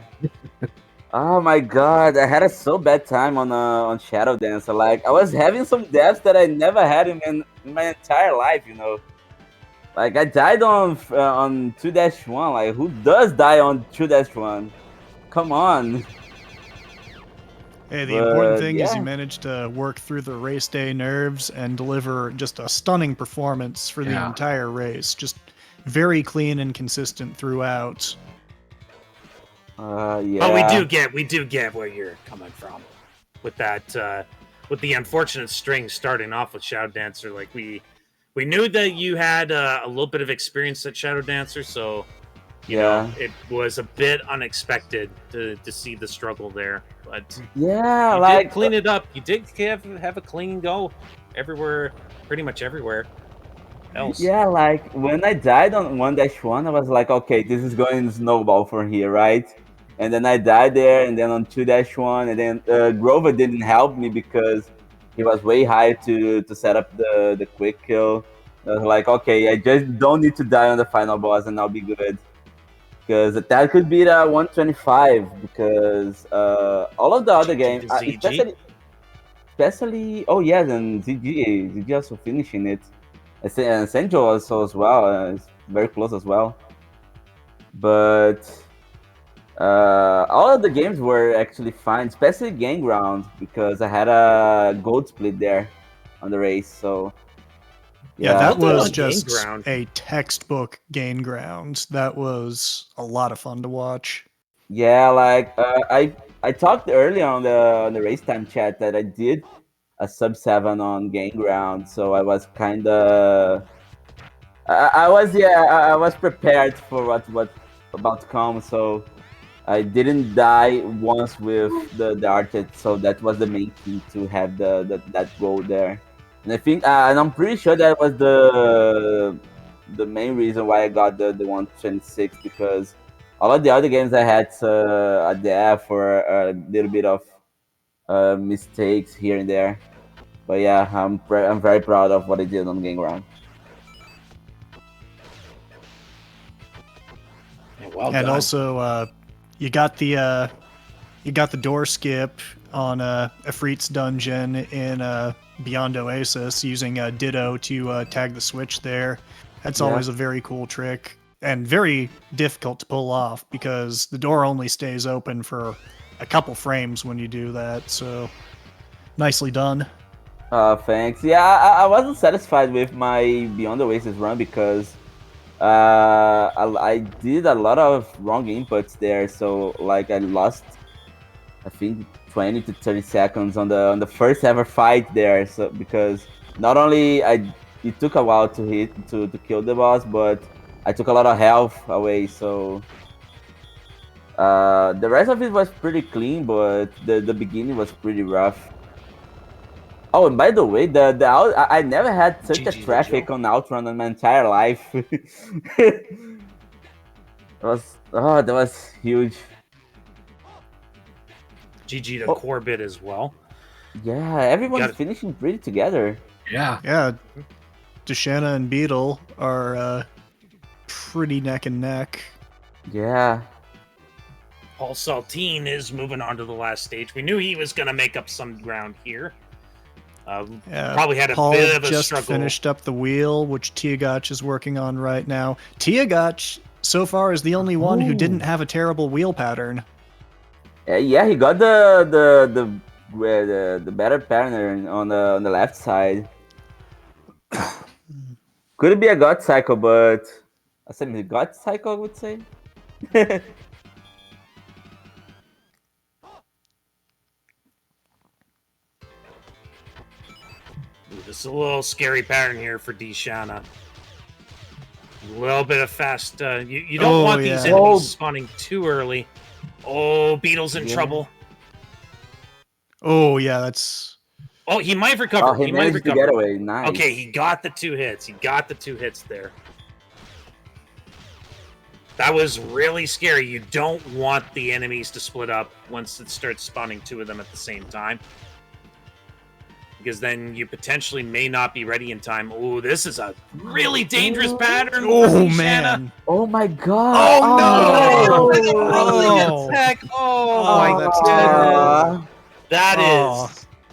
Oh my god, I had a so bad time on Shadow Dancer. Like, I was having some deaths that I never had in my entire life, you know. Like, I died on 2-1. Like, who does die on 2-1? Come on. Hey, the important thing is yeah. you managed to work through the race day nerves and deliver just a stunning performance for the entire race. Just very clean and consistent throughout. Yeah. But we do get where you're coming from with that, with the unfortunate string starting off with Shadow Dancer. Like we knew that you had a little bit of experience at Shadow Dancer, so you know it was a bit unexpected to see the struggle there. But yeah, you like did clean it up. You did have a clean go everywhere, pretty much everywhere else. Yeah, like when I died on 1-1, I was like, okay, this is going to snowball from here, right? And then I died there, and then on 2-1, and then Grover didn't help me because he was way high to set up the quick kill. I was like, okay, I just don't need to die on the final boss, and I'll be good. Because that could be the 125, because all of the other games, especially, oh yes, and ZG also finishing it. And Central also as well, it's very close as well. But all of the games were actually fine, especially Game Ground, because I had a gold split there on the race. So yeah, that was just a textbook Game Ground. That was a lot of fun to watch. Yeah, like I talked earlier on the race time chat that I did a sub-7 on Game Ground, so I was kind of I was prepared for what about to come, so I didn't die once with the arcade, so that was the main key to have that goal there. And I think and I'm pretty sure that was the main reason why I got the 126, because all of the other games I had a death for a little bit of mistakes here and there. But yeah, I'm very proud of what I did on Game Ground. Well and done. also, you got the door skip on Efreet's dungeon in Beyond Oasis using Ditto to tag the switch there. That's always a very cool trick and very difficult to pull off because the door only stays open for a couple frames when you do that. So nicely done. Thanks. Yeah, I wasn't satisfied with my Beyond Oasis run because I did a lot of wrong inputs there. So like I lost, I think 20 to 30 seconds on the first ever fight there. So because not only it took a while to kill the boss, but I took a lot of health away. So the rest of it was pretty clean, but the beginning was pretty rough. Oh, and by the way, I never had such a traffic on OutRun in my entire life. That was huge. GG to Corbett as well. Yeah, everyone's finishing pretty together. Yeah. Deshanna and Beetle are pretty neck and neck. Yeah. Paul Saltine is moving on to the last stage. We knew he was going to make up some ground here. Probably had a Paul bit of a just struggle. finished up the wheel, which Tiagach is working on right now. Tiagach, so far, is the only one who didn't have a terrible wheel pattern. Yeah, he got the better pattern on the left side. Could be a God cycle, but I said the God cycle, I would say. This is a little scary pattern here for Dishana. A little bit of fast. You don't want these enemies spawning too early. Oh, Beetle's in trouble. Oh, yeah, that's... Oh, he might recover. Oh, he might recover. Get away. Nice. Okay, he got the 2 hits. He got the 2 hits there. That was really scary. You don't want the enemies to split up once it starts spawning 2 of them at the same time. Because then you potentially may not be ready in time. Oh, this is a really dangerous pattern. Oh, man. Oh, my God. Oh, no. Oh, my God.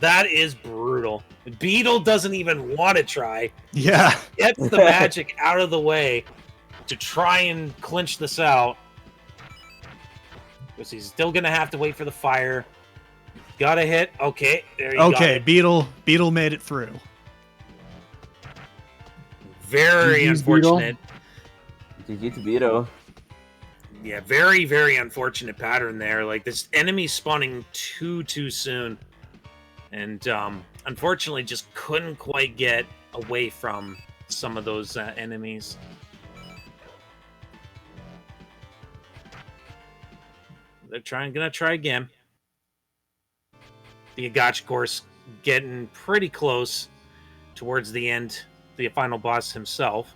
That is brutal. Beetle doesn't even want to try. Yeah. Gets the magic out of the way to try and clinch this out. Because he's still going to have to wait for the fire. Got a hit. Okay, there you go. Okay, Beetle made it through. Very unfortunate. GG to Beetle. Yeah, very, very unfortunate pattern there. Like, this enemy spawning too soon. And, unfortunately, just couldn't quite get away from some of those enemies. They're gonna try again. The Agach, of course, getting pretty close towards the end, the final boss himself.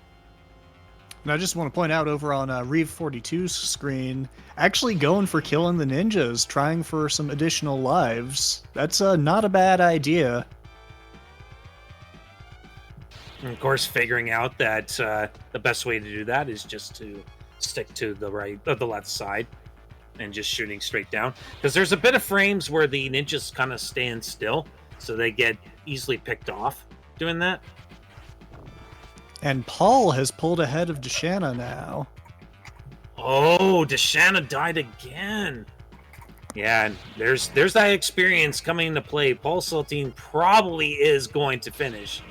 And I just want to point out over on Reeve 42's screen, actually going for killing the ninjas, trying for some additional lives. That's not a bad idea. And of course, figuring out that the best way to do that is just to stick to the left side and just shooting straight down. Because there's a bit of frames where the ninjas kind of stand still, so they get easily picked off doing that. And Paul has pulled ahead of Dishana now. Oh, Dishana died again. Yeah, and there's that experience coming into play. Paul Saltine probably is going to finish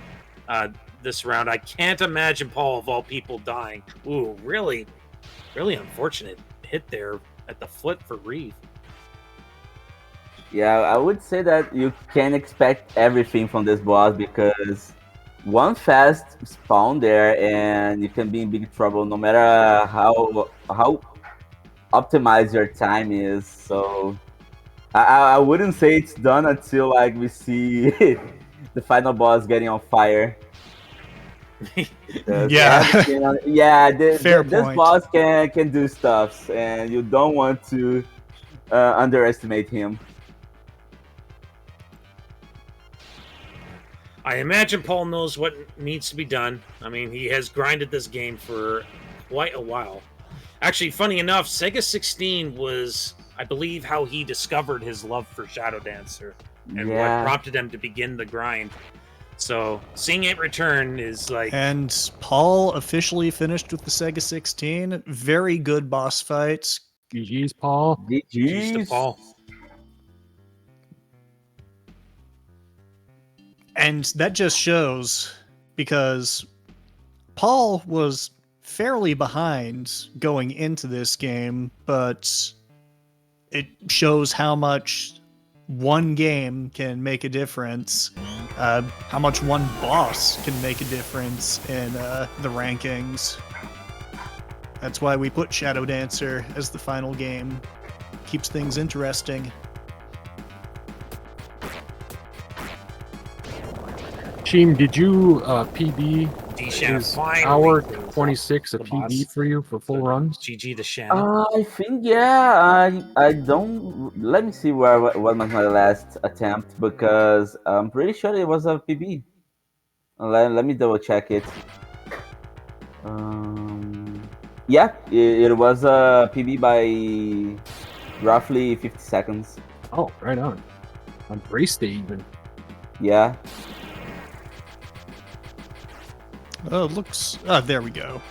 this round. I can't imagine Paul, of all people, dying. Ooh, really, really unfortunate hit there at the foot for Reeve. Yeah, I would say that you can expect everything from this boss because one fast spawn there and you can be in big trouble no matter how optimized your time is. So I wouldn't say it's done until like we see the final boss getting on fire. Yeah. This boss can do stuff, and you don't want to underestimate him. I imagine Paul knows what needs to be done. I mean, he has grinded this game for quite a while. Actually, funny enough, Sega 16 was, I believe, how he discovered his love for Shadow Dancer and what prompted him to begin the grind. So, seeing it return is like... And Paul officially finished with the Sega 16. Very good boss fights. GG's, Paul. GG's to Paul. And that just shows, because Paul was fairly behind going into this game, but it shows how much one game can make a difference, how much one boss can make a difference in the rankings. That's why we put Shadow Dancer as the final game. Keeps things interesting. Sheem, did you PB is hour 26 a PB for you for full runs? GG to Shannon. I think I don't. Let me see what was my last attempt because I'm pretty sure it was a PB. Let me double check it. Yeah, it was a PB by roughly 50 seconds. Oh, right on. On race day even. Yeah. Looks... there we go.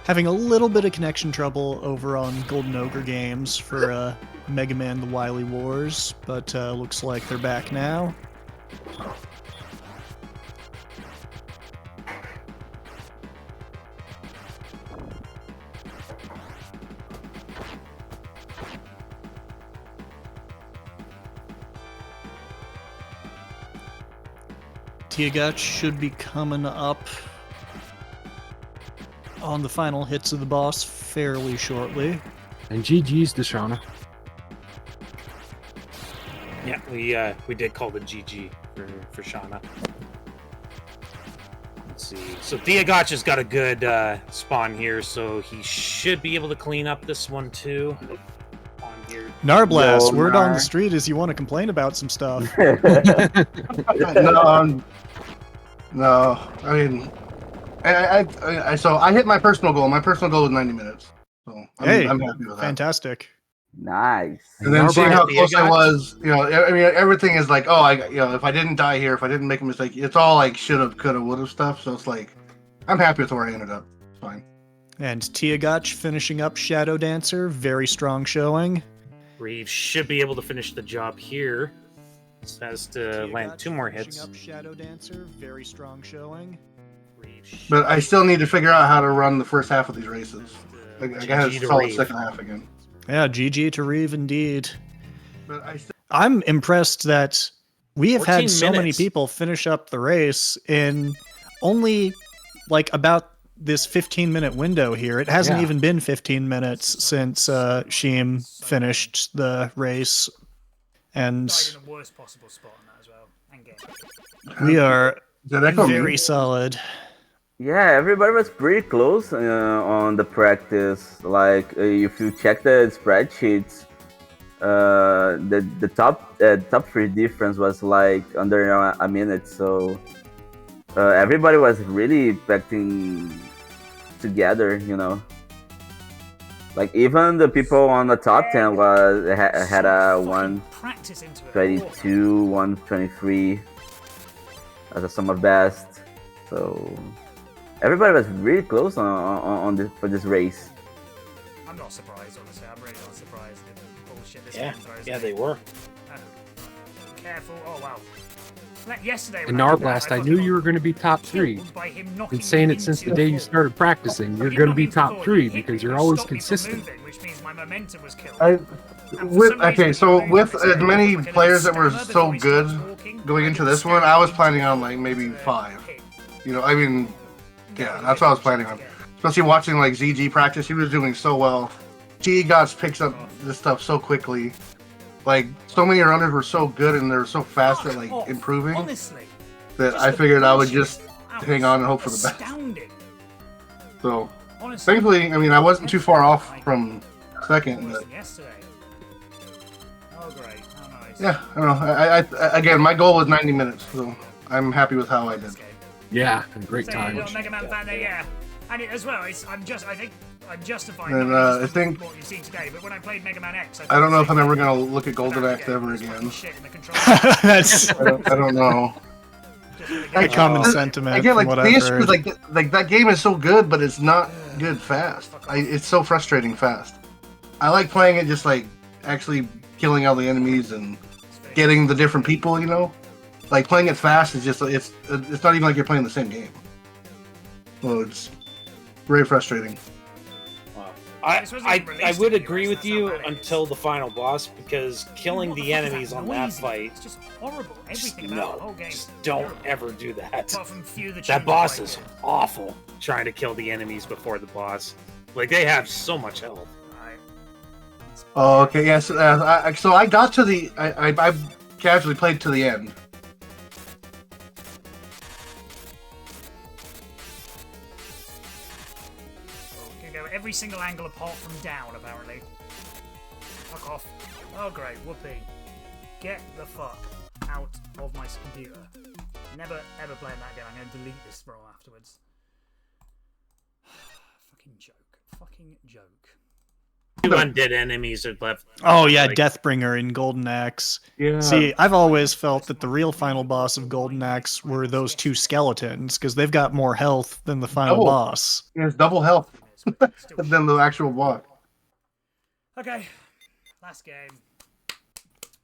Having a little bit of connection trouble over on Golden Ogre Games for Mega Man The Wily Wars, but looks like they're back now. Tiagat should be coming up on the final hits of the boss fairly shortly. And GG's to Shauna. Yeah, we did call the GG for Shauna. Let's see. So Tiagat has got a good spawn here, so he should be able to clean up this one too. On here. Narblast, Yo, word on Nar. the street is you want to complain about some stuff. No, I mean, so I hit my personal goal. My personal goal was 90 minutes. So I'm happy with that. Fantastic. Nice. And then seeing Narblast, how close I Tiagat? was, I mean, everything is like, if I didn't die here, if I didn't make a mistake, it's all like shoulda, coulda, woulda stuff. So it's like, I'm happy with where I ended up. It's fine. And Tiagat finishing up Shadow Dancer, very strong showing. Reeve should be able to finish the job here. Just has to land 2 more hits. Finishing up Shadow Dancer, very strong showing. But I still need to figure out how to run the first half of these races. I gotta GG to solve the Reeve. second half again. Yeah, GG to Reeve indeed. But I still, I'm impressed that we have 14 had so many minutes. people finish up the race in only like about this 15-minute window here. It hasn't Yeah. even been 15 minutes since Sheem finished the race. And Died in the worst possible spot on that as well. And game. we are is that echo me? very solid. Yeah, everybody was pretty close on the practice. Like, if you check the spreadsheets, the top 3 difference was like under a minute. So everybody was really acting together, Like even the people on the top 10 had a Practice into it. 122, 123 as a summer best. So everybody was really close for this race. I'm not surprised, honestly. I'm really not surprised at the bullshit this Yeah, game throws. yeah, me. they were. Careful. Oh, wow. Yesterday, And when I did that, Narblast, I thought knew he you got were going to be top 3. killed by him knocking Been saying me it since the into day the you floor. started practicing. You're He going to knocked be me into the top floor. 3 He hit because me, you're he always stopped me from consistent. moving, which means my momentum was killed. So with as many players that were so good going into this one, I was planning on like maybe 5. I mean, yeah, that's what I was planning on. Especially watching like ZG practice, he was doing so well. T-Gots picks up this stuff so quickly. Like, so many runners were so good and they were so fast at like improving Honestly, that I figured I would just hang on and hope for the best. astounding. So Honestly, thankfully, I mean, I wasn't too far off from second, worse but than yesterday. Oh, great. How nice. yeah, I don't know. I again, my goal was 90 minutes, so I'm happy with how I did. This game. Yeah, and great So you're time. not a Mega Man fan there, yeah. And it, as well, I think I'm justifying And, not I just think- what you've seen today, but when I played Mega Man X, I don't know if I'm ever gonna look at Golden Axe ever There's fucking again. shit in the controls. That's I don't know. Just really a good. common sentiment Again, from like what the I've issue is heard. like that game is so good, but it's not good fast. It's so frustrating fast. I like playing it just like actually killing all the enemies and getting the different people. Like playing it fast is just it's not even like you're playing the same game. So it's very frustrating. I would agree with you until the final boss, because killing What the fuck is enemies on noise? that fight, It's just horrible. Everything about the no, whole game. just don't ever do that. Apart from few that That boss is awful, trying to kill the enemies before the boss. Like, they have so much health. Oh, okay, yes. So I got to the I casually played to the end. Can go every single angle apart from down, apparently. Fuck off. Oh, great. Whoopee. Get the fuck out of my computer. Never, ever playing that game. I'm going to delete this scroll afterwards. Fucking joke. Fucking joke. Two undead enemies are left. Oh yeah, Like- Deathbringer in Golden Axe. Yeah. See, I've always felt that the real final boss of Golden Axe were those two skeletons, because they've got more health than the final Double. boss. He has double health than the actual boss. Okay, last game.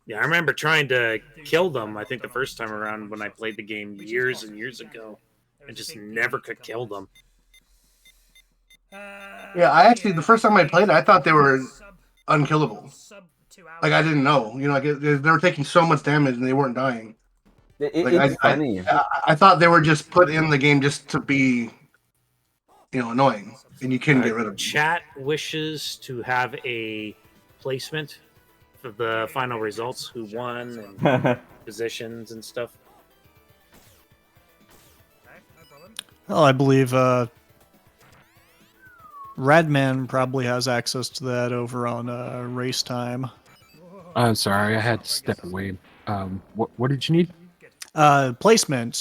Yeah, I remember trying to kill them. I think the first time around when I played the game years and years ago, I just never could kill them. Yeah, I actually, the first time I played it, I thought they were unkillable. Like, I didn't know. You know, like, they were taking so much damage and they weren't dying. It's funny. I thought they were just put in the game just to be, you know, annoying. And you couldn't get rid of them. Chat wishes to have a placement for the final results, who won, and positions and stuff. Well, I believe Radman probably has access to that over on Race Time. I'm sorry, I had to step away. What did you need? Placement,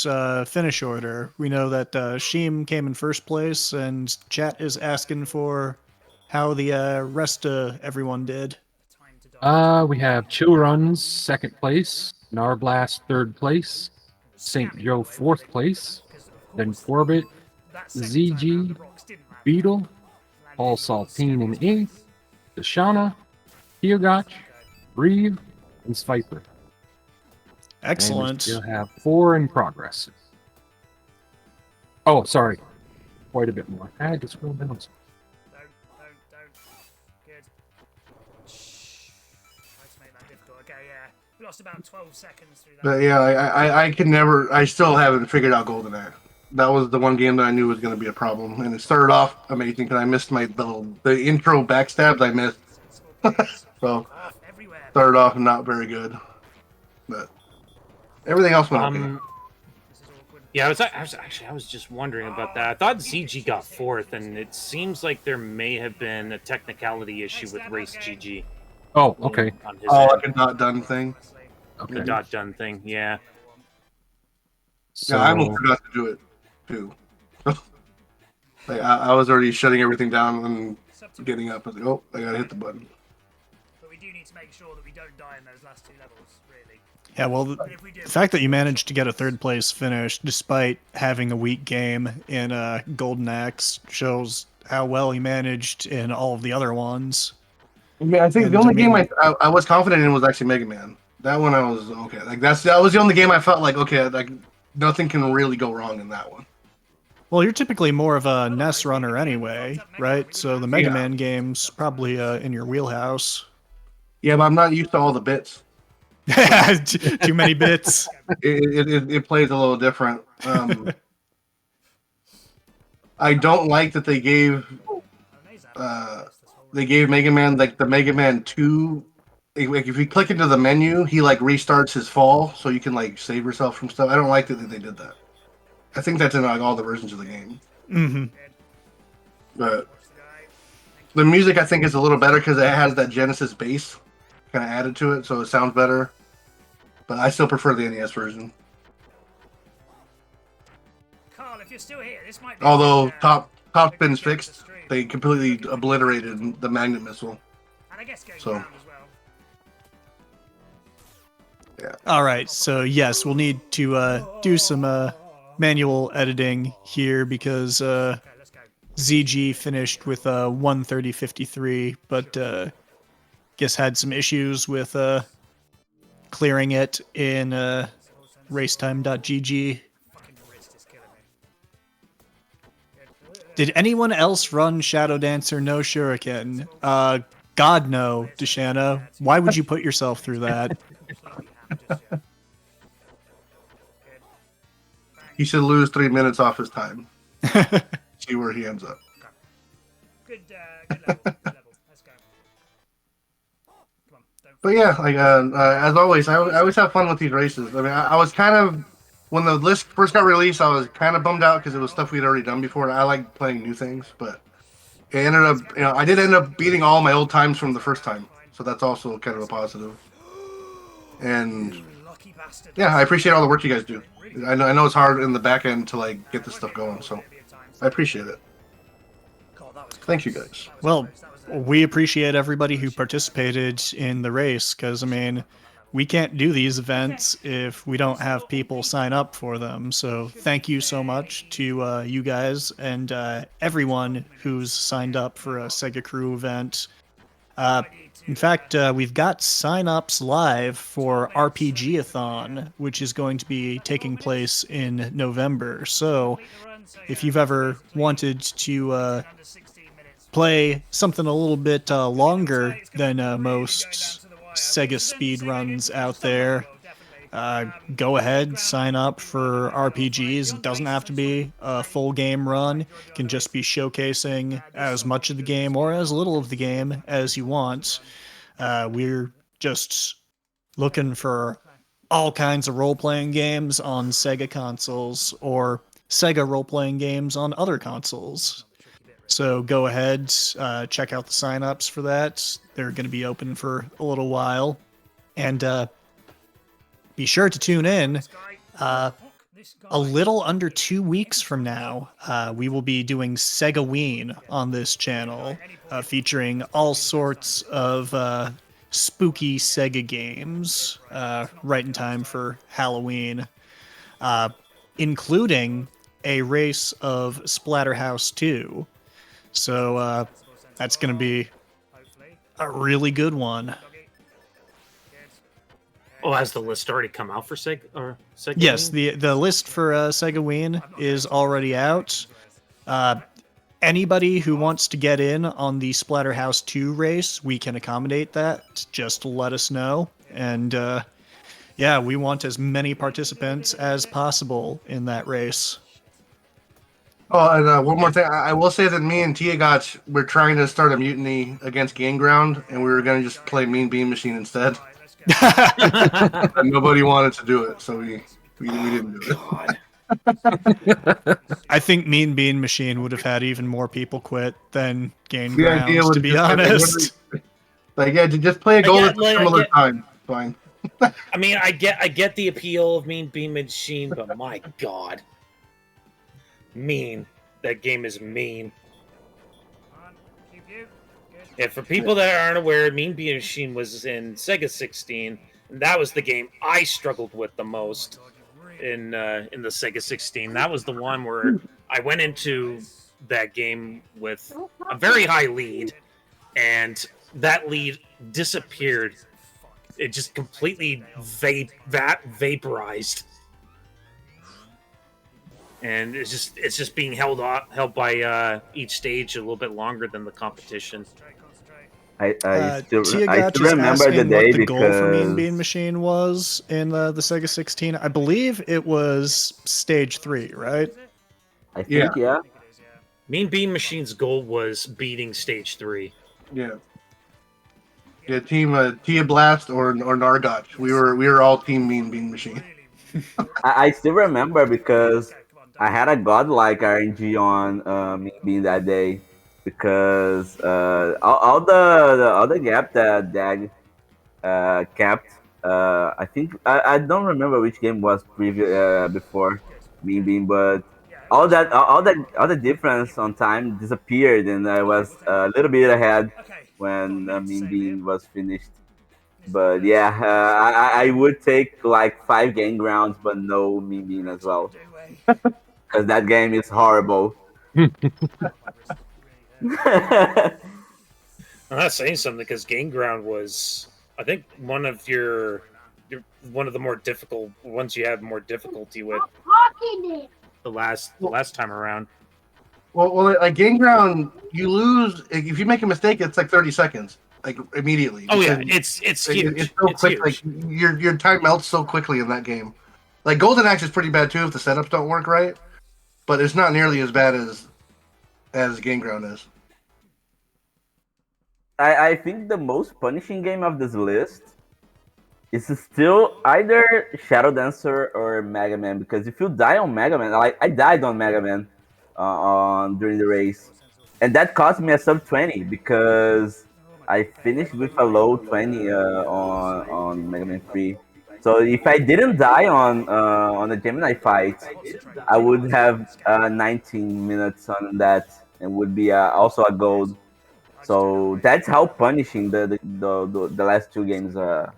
finish order. We know that Sheem came in first place, and chat is asking for how the rest of everyone did. We have Chill Runs second place, Narblast third place, St. Joe fourth place, then Corbett, ZG, Beetle, Paul Saltine in eighth, Deshana, Teogach, Reeve, and Sviper. Excellent. And we still have 4 in progress. Oh, sorry. Quite a bit more. I had to scroll down. Don't. Good. Try to make that difficult. Okay, yeah. We lost about 12 seconds through that. But yeah, I could never, I still haven't figured out Golden Axe. That was the one game that I knew was going to be a problem. And it started off amazing because I missed the intro backstabs I missed. So, started off not very good. But everything else went okay. Yeah, I was just wondering about that. I thought ZG got fourth, and it seems like there may have been a technicality issue with Race GG. Oh, okay. On his Oh, end. like a not done thing. Okay. The dot done thing, yeah. So, Yeah, I almost forgot to do it too. Like I was already shutting everything down and getting up. I was like, oh, I gotta hit the button. But we do need to make sure that we don't die in those last 2 levels, really. Yeah, well, the fact that you managed to get a third place finish despite having a weak game in Golden Axe shows how well you managed in all of the other ones. I mean, I think And the only I mean- game I was confident in was actually Mega Man. That one I was okay. Like that was the only game I felt like okay, like nothing can really go wrong in that one. Well, you're typically more of a NES runner anyway, right? So the Mega Yeah. Man game's probably in your wheelhouse. Yeah, but I'm not used to all the bits. Too many bits. It plays a little different. I don't like that they gave Mega Man like the Mega Man 2. Like if you click into the menu, he like restarts his fall, so you can like save yourself from stuff. I don't like that they did that. I think that's in like all the versions of the game. Mm-hmm. But the music I think is a little better because it has that Genesis bass kind of added to it, so it sounds better. But I still prefer the NES version. Carl, if you're still here, this might be Although the, top spin's fixed, they completely obliterated the magnet missile. and I guess going so- round as well. All right, so yes, we'll need to do some manual editing here because Okay, let's go. ZG finished with 1:30:53, but guess had some issues with clearing it in racetime.gg. Fucking wrist is killing me. Did anyone else run Shadow Dancer no Shuriken? God no, Deshana. Why would you put yourself through that? He should lose 3 minutes off his time. See where he ends up. Good level. Good level. Let's go. Come on. Don't But yeah, like as always, I always have fun with these races. I mean, I was kind of when the list first got released, I was kind of bummed out because it was stuff we'd already done before. And I like playing new things, but it ended up, I did end up beating all my old times from the first time, so that's also kind of a positive. And lucky bastard. yeah, I appreciate all the work you guys do. I know it's hard in the back end to like get this stuff going, so I appreciate it. Thank you guys. Well, we appreciate everybody who participated in the race because, I mean, we can't do these events if we don't have people sign up for them. So thank you so much to you guys and everyone who's signed up for a SegaCrew event. In fact, we've got sign-ups live for RPG-a-thon, which is going to be taking place in November. So if you've ever wanted to play something a little bit longer than most Sega speed runs out there, go ahead, sign up for RPGs. It doesn't have to be a full game run. It can just be showcasing as much of the game or as little of the game as you want. We're just looking for all kinds of role-playing games on Sega consoles or Sega role-playing games on other consoles. So go ahead, check out the sign-ups for that. They're going to be open for a little while. And be sure to tune in. A little under 2 weeks from now, we will be doing Segaween on this channel, featuring all sorts of spooky Sega games, right in time for Halloween, including a race of Splatterhouse 2. So that's going to be a really good one. Oh, has the list already come out for Sega? Yes, the list for Segaween is already out. Anybody who wants to get in on the Splatterhouse 2 race, we can accommodate that. Just let us know. And yeah, we want as many participants as possible in that race. Oh, and one more thing. I will say that me and Tia we're trying to start a mutiny against Game Ground, and we were going to just play Mean Bean Machine instead. And nobody wanted to do it, so we didn't do it. I think Mean Bean Machine would have had even more people quit than Game Grounds, to be honest. Just play a goal at a similar time. Fine. I mean, I get the appeal of Mean Bean Machine, but my God. Mean. That game is mean. And for people that aren't aware, Mean Bean Machine was in Sega 16, and that was the game I struggled with the most in the Sega 16. That was the one where I went into that game with a very high lead, and that lead disappeared. It just completely vaporized. And it's just being held by each stage a little bit longer than the competition. I still Tiagach remember the day what the goal for Mean because Bean Machine was in the Sega 16. I believe it was stage 3, right? I think yeah. Mean Bean Machine's goal was beating stage 3. Yeah. Yeah, team Tia Blast or Nargotch. We were all team Mean Bean Machine. I still remember because I had a godlike RNG on Mean Bean that day because all the gap that Dag kept. I think I don't remember which game was before Mean Bean, but all the difference on time disappeared, and I was a little bit ahead when Mean Bean was finished. But yeah, I would take like 5 game grounds, but no Mean Bean as well, because that game is horrible. I'm not saying something because Game Ground was, I think, one of the more difficult ones you have more difficulty with the last time around. Well, like Game Ground, you lose if you make a mistake. It's like 30 seconds, like immediately. Oh yeah, it's huge. It's so quick. Huge. Like your time melts so quickly in that game. Like Golden Axe is pretty bad too if the setups don't work right, but it's not nearly as bad as Game Ground is. I think the most punishing game of this list is still either Shadow Dancer or Mega Man, because if you die on Mega Man, I died on Mega Man during the race, and that cost me a sub 20 because I finished with a low 20 on Mega Man 3. So if I didn't die on the Gemini fight, I would have 19 minutes on that, and would be also a gold. So that's how punishing the last two games are.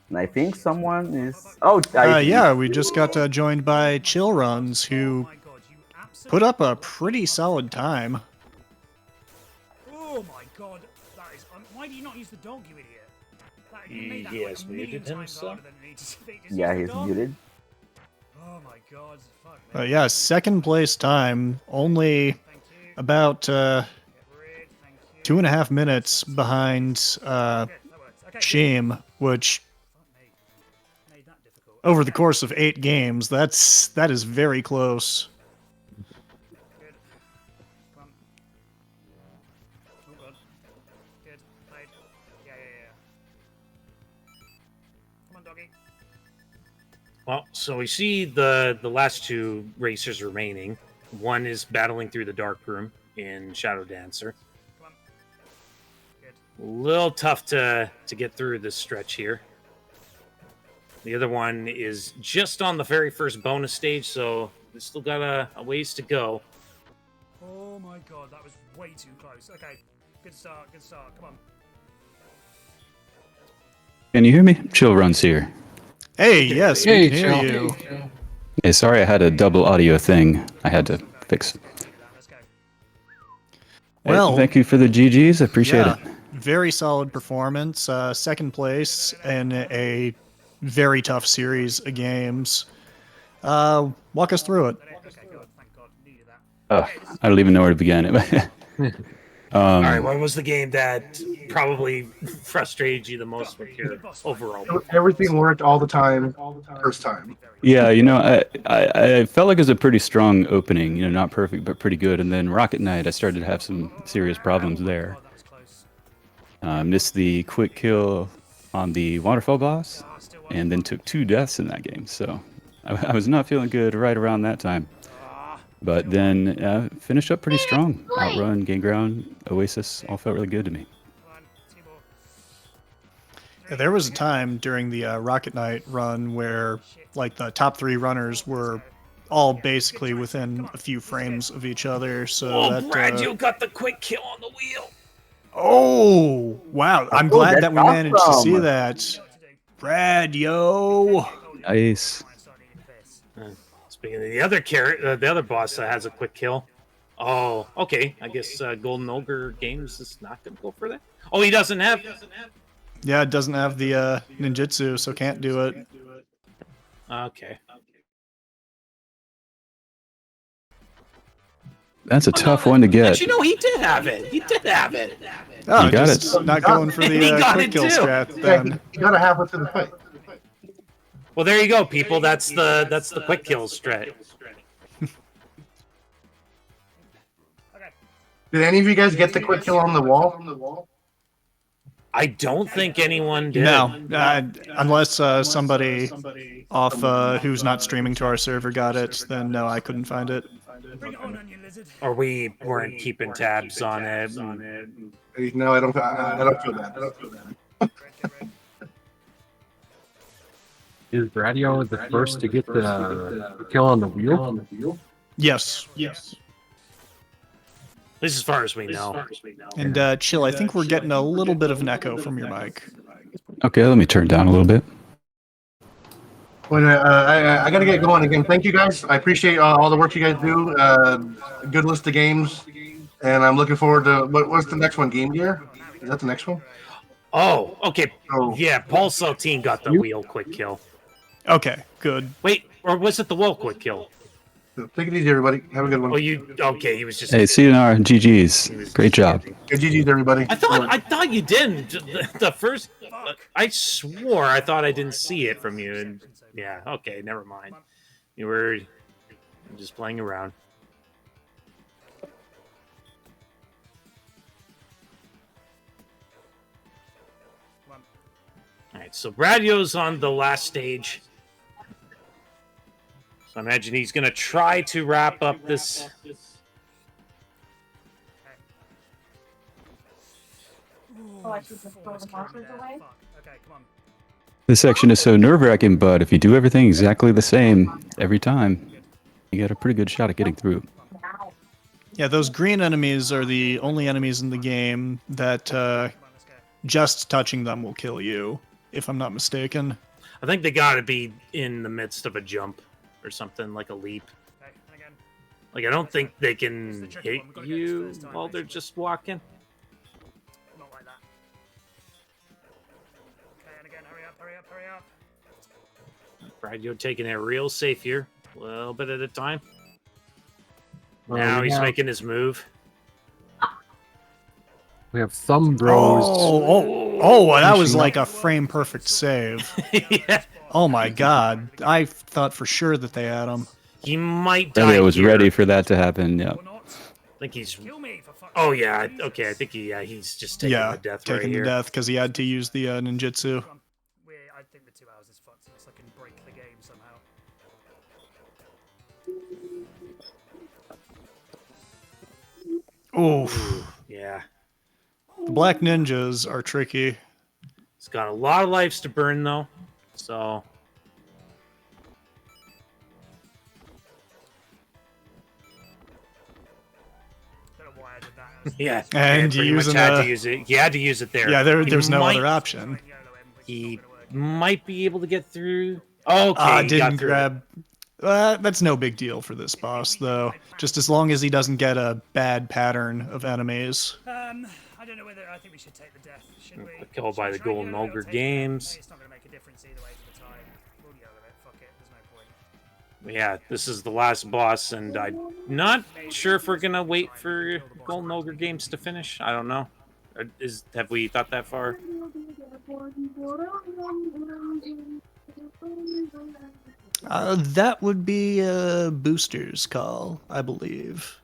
And I think someone is. Oh, Yeah, we just got joined by Chill Runs, who put up a pretty solid time. Oh my god, that is. Why do you not use the dog, you idiot? You made that He like has a million muted times himself. harder than it needs to be. Just yeah, use he's the dog. muted. Oh my god, fuck me. Yeah, second place time, only Thank you. about Get rid, thank you. 2.5 minutes behind Good, that works. Okay, Shame, which fuck me. Made that difficult. over the course of 8 games, that is very close. Good. Come on. Oh god. Good. Played. Yeah. Come on, doggy. Well, so we see the last two racers remaining. One is battling through the dark room in Shadow Dancer. Come on. Good. A little tough to get through this stretch here. The other one is just on the very first bonus stage, so we still got a ways to go. Oh my god, that was way too close. Okay. Good start. Come on. Can you hear me? Chill Runs here. Hey, yes, Hey, we can hear Chill. you. Hey, sorry I had a double audio thing I had to fix. Let's go. Hey, Well, thank you for the GGs. I appreciate yeah, it. very solid performance. Second place in a very tough series of games. Walk us through it. Okay, good. Thank god. Needed that. Oh, I don't even know where to begin. All right, what was the game that probably frustrated you the most with your overall? Everything worked all the time, first time. Yeah, I felt like it was a pretty strong opening. Not perfect, but pretty good. And then Rocket Knight, I started to have some serious problems there. Oh, that was close. Missed the quick kill on the waterfall boss, Still and then took 2 deaths in that game. So I was not feeling good right around that time. But then finished up pretty strong. OutRun, Game Ground, Oasis, all felt really good to me. Come on. T-ball. Yeah, there was a time during the Rocket Knight run where, like, the top 3 runners were all basically within a few frames of each other. So Oh, that. Brad, you got the quick kill on the wheel. Oh, wow! I'm glad that's that we managed to see awesome. that. Brad, yo. Nice. Speaking of the other boss that has a quick kill. Oh, okay. I guess Golden Ogre Games is not going to go for that. Oh, he doesn't have. Yeah, it doesn't have the ninjutsu, so can't do it. Okay. That's a tough one to get. Actually, no, he did have it. He did have it. Oh, You got just it. not going for He the got quick it kill too. strat Yeah, then. you got a halfway through the fight. Well, there you go, people. That's the quick kill strat. Did any of you guys get the quick kill on the wall? I don't think anyone did. No, unless somebody off who's not streaming to our server got it, then no, I couldn't find it. Bring it on, onion lizard. Or we weren't keeping tabs on it. No, I don't feel that. Is Radio the first to get the kill on the wheel? Yes. At least as far as we know. And Chill, I think we're getting a little bit of an echo from your mic. Okay, let me turn down a little bit. Well, I got to get going again. Thank you guys. I appreciate all the work you guys do. Good list of games, and I'm looking forward to what's the next one? Game Gear? Is that the next one? Oh, okay. Oh. Yeah, Paul Saltine got the wheel quick kill. Okay, good. Wait, or was it the wheel quick kill? Take it easy, everybody. Have a good one. Oh, okay? He was just. Hey, CNR, GGs. Great job. Good GG's, everybody. I thought you didn't. The first, I swore I thought I didn't see it from you, and yeah, okay, never mind. You were just playing around. All right, so Bradio's on the last stage. So I imagine he's going to try to wrap up this. Oh, I should just throw the markers away. Okay, come on. This section is so nerve-wracking, but if you do everything exactly the same every time, you get a pretty good shot at getting through. Yeah, those green enemies are the only enemies in the game that Come on, let's go. just touching them will kill you, if I'm not mistaken. I think they got to be in the midst of a jump or something, like a leap. Okay, and again. Like, I don't think they can It's the tricky hit one. We've got to get this you first time, while they're basically. just walking. Not like that. Okay, and again, hurry up, hurry up, hurry up. Brad, you're taking it real safe here. A little bit at a time. Well, Now we he's have- making his move. We have thumb bros. That was finishing like up. a frame perfect save. Yeah. Oh my god. I thought for sure that they had him. He might die Really, I was here. ready for that to happen. Yeah. Or not. I think he's... Kill me, for fuck's Oh, sake, yeah. Jesus. Okay, I think he's just taking Yeah, the death taking right the here. death because he had to use the ninjutsu. Come on. I think the 2 hours is fucked unless I can break the game somehow. Oof. Yeah. The black ninjas are tricky. He's got a lot of lives to burn, though. So... Don't know why I did that. I was Yeah. And pretty using much had a- to use it. He had to use it there. Yeah, He there's no might- other option. trying YOLO him, which is He not gonna work. might be able to get through. Okay, he got Didn't through. grab. That's no big deal for this boss, though. Just as long as he doesn't get a bad pattern of enemies. I don't know whether I think we should take the death. Should we? Killed by Should we the try Golden YOLO? Ogre It'll take Games. It's not going to make a difference either way for the time. We'll YOLO it. Fuck it. There's no point. Yeah, this is the last boss, and I'm not sure if we're gonna wait for Golden Ogre Games to finish. I don't know. Have we thought that far? That would be a booster's call, I believe.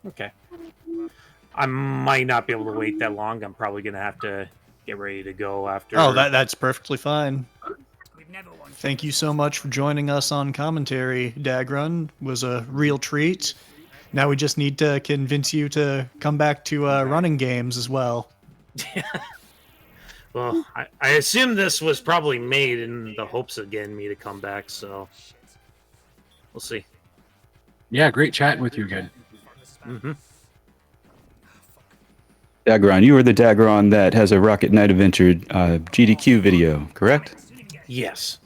Okay. I might not be able to wait that long. I'm probably gonna have to get ready to go after. Oh, that's perfectly fine. We've never won. Thank you so much for joining us on commentary, Dagrun. Was a real treat. Now we just need to convince you to come back to running games as well. Well, I assume this was probably made in the hopes of getting me to come back, so we'll see. Yeah, great chatting with you again. Mm-hmm. Dagron, you are the Dagron that has a Rocket Knight Adventure GDQ video, correct? Yes.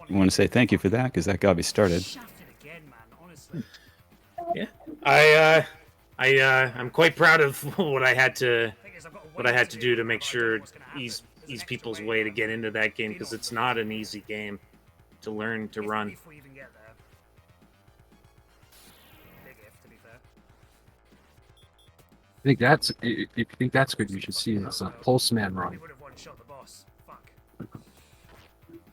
I want to say thank you for that because that got me started. Shafted again, man. Honestly. Yeah. I'm quite proud of what I had to Thing is, I've got what I had to do to but I make don't sure know what's gonna happen. ease There's an extra people's way way to get into that game because it's not an easy game to learn to run. If we even get there. Big if, to be fair. I think that's if you think that's good, you should see this Pulse Man We run. would have one-shot the boss. Fuck. Oh,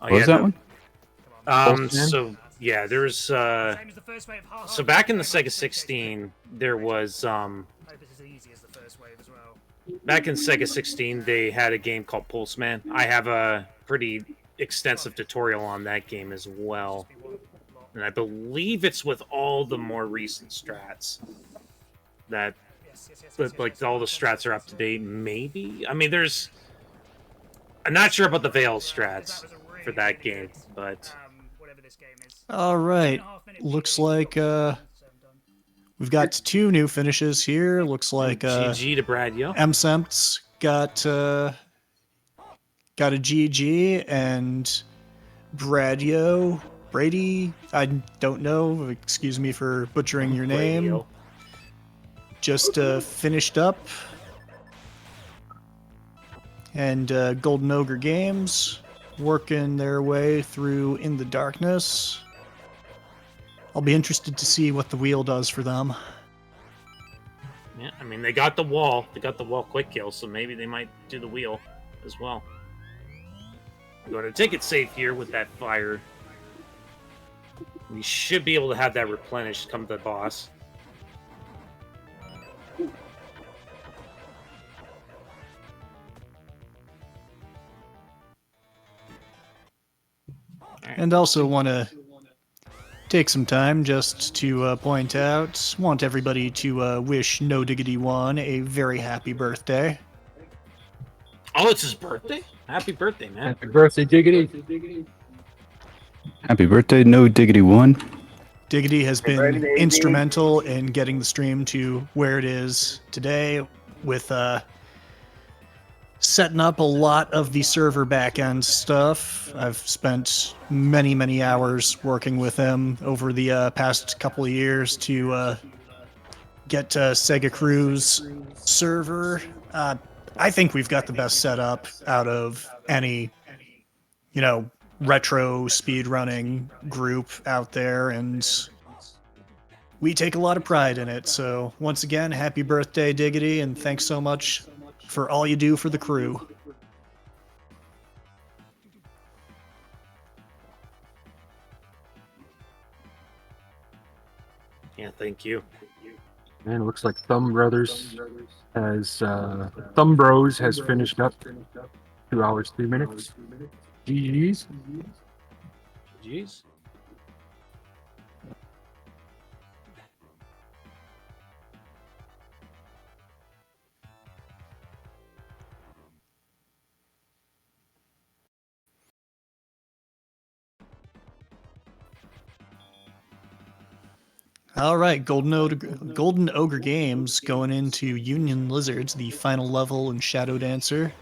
What was that one? Come on. Pulse Man? So yeah, there's Same as the first wave. so back in the Sega 16 there was I hope it's as easy as the first wave as well. back in Sega 16 they had a game called Pulse Man. I have a pretty extensive tutorial on that game as well, Be one lot. and I believe it's with all the more recent strats that Yes, like all the strats are up to date. Maybe, I mean, I'm not sure about the Veil strats for that game, but Whatever this game is. All right. Looks like we've got 2 new finishes here. Looks like GG to Brad Yo. MSEMP's got a GG, and Brady, I don't know, excuse me for butchering your name, Radio. just finished up. And Golden Ogre Games working their way through In the Darkness. I'll be interested to see what the wheel does for them. Yeah, I mean, they got the wall. They got the wall quick kill, so maybe they might do the wheel as well. We're going to take it safe here with that fire. We should be able to have that replenished come to the boss. And also want to take some time just to point out, want everybody to wish No Diggity One a very happy birthday. Oh, it's his birthday? Happy birthday, man. Happy birthday, Diggity. Happy birthday, No Diggity One. Diggity has been Everybody. instrumental in getting the stream to where it is today with setting up a lot of the server backend stuff. I've spent many, many hours working with him over the past couple of years to get SegaCrew's server. I think we've got the best setup out of any, retro speedrunning group out there, and we take a lot of pride in it. So once again, happy birthday, Diggity, and thanks so much for all you do for the crew. Yeah, thank you. And it looks like Thumb Bros has finished up 2 hours 3 minutes. GG's. Jeez. All right, Golden Ogre Games going into Union Lizards, the final level in Shadow Dancer.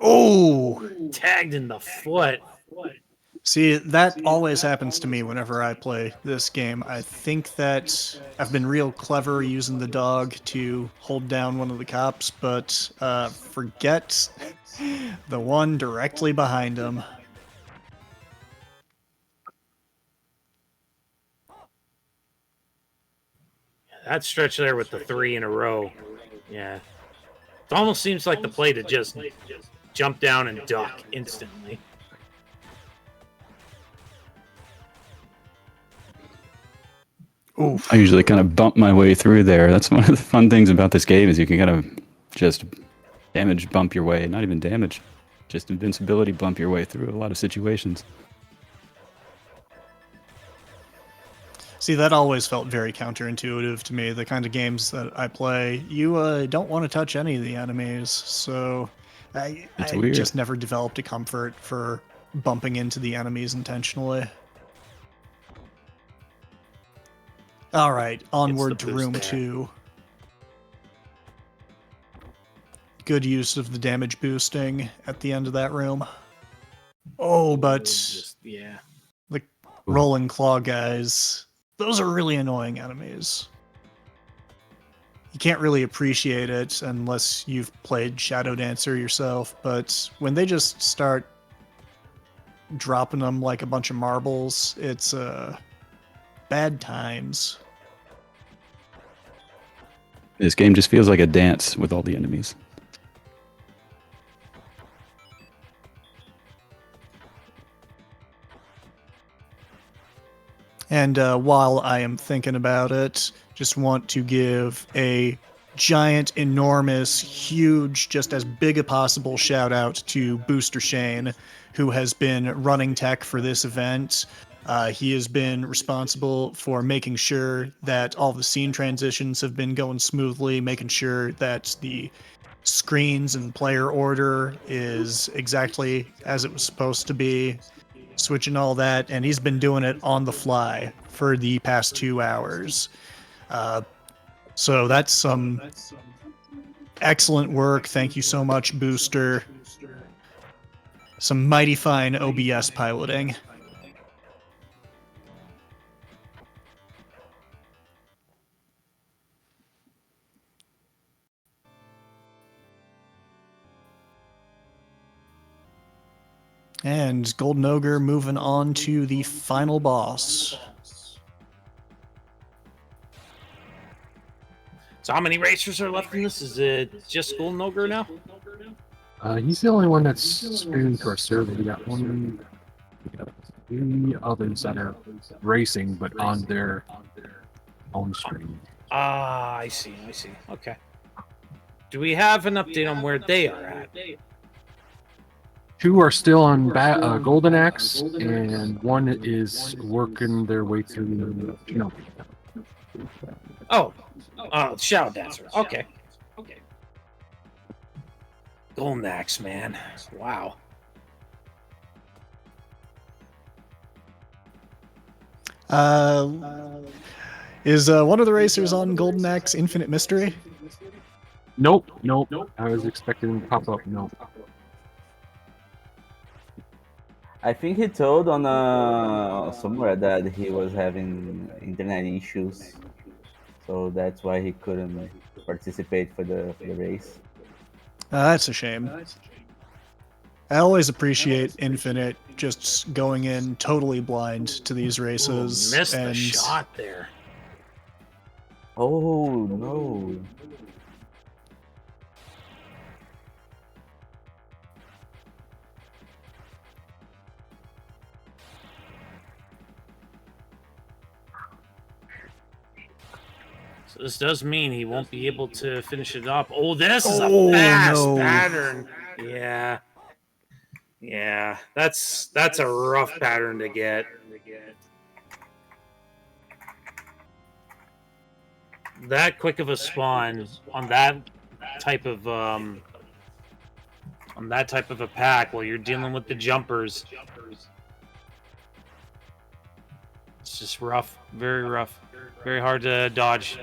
Oh! Tagged in the foot. See, that always happens to me whenever I play this game. I think that I've been real clever using the dog to hold down one of the cops, but forget the one directly behind him. That stretch there with the 3 in a row. Yeah. It almost seems like the play to just jump down and duck instantly. Oof. I usually kind of bump my way through there. That's one of the fun things about this game is you can kind of just damage bump your way. Not even damage, just invincibility bump your way through a lot of situations. See, that always felt very counterintuitive to me. The kind of games that I play, you don't want to touch any of the enemies, so I weird. just never developed a comfort for bumping into the enemies intentionally. All right, onward to room 2. Good use of the damage boosting at the end of that room. Oh, but yeah, the rolling claw guys, those are really annoying enemies. You can't really appreciate it unless you've played Shadow Dancer yourself, but when they just start dropping them like a bunch of marbles, it's bad times. This game just feels like a dance with all the enemies. And while I am thinking about it, just want to give a giant, enormous, huge, just as big a possible shout out to Booster Shane, who has been running tech for this event. He has been responsible for making sure that all the scene transitions have been going smoothly, making sure that the screens and player order is exactly as it was supposed to be, switching all that, and he's been doing it on the fly for the past 2 hours. So that's some excellent work. Thank you so much, Booster. Some mighty fine OBS piloting. And Golden Ogre moving on to the final boss. So how many racers are left in this? Is it just Golden Ogre now? He's the only one that's streaming to our server. We got 3 others that are racing, but on their own stream. Ah, I see. Okay. Do we have an update on where they are at? 2 are still on Golden Axe, and 1 is working their way through. No. Oh, Shadow Dancer. Okay. Golden Axe, man. Wow. Is one of the racers on Golden Axe Infinite Mystery? Nope. I was expecting him to pop up. No. I think he told on somewhere that he was having internet issues, so that's why he couldn't participate for the race. That's a shame. I always appreciate Infinite just going in totally blind to these races. Ooh, missed and the shot there. Oh no! So this does mean he won't be able to finish it up. Oh, this is a fast pattern. Yeah, that's a rough pattern to get. That quick of a spawn on that type of a pack while you're dealing with the jumpers. It's just rough, very rough, very hard to dodge.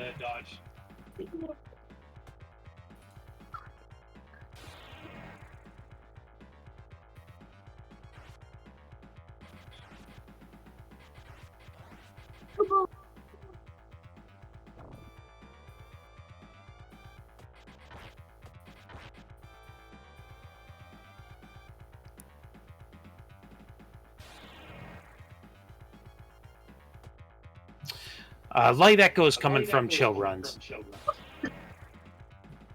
Light echoes coming from chill runs.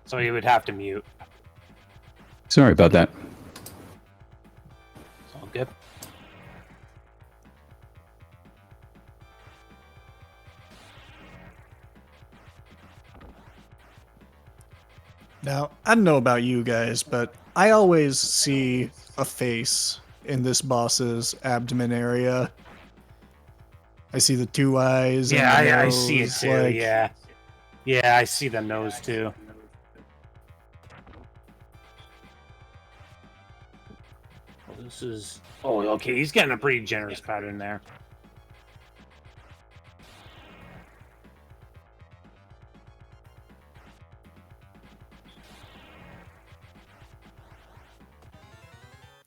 So you would have to mute. Sorry about that. It's all good. Now, I don't know about you guys, but I always see a face in this boss's abdomen area. I see the 2 eyes. Yeah, and the I nose, see it too. like- Yeah, I see the nose too. Well, this is. Oh, okay. He's getting a pretty generous pattern there.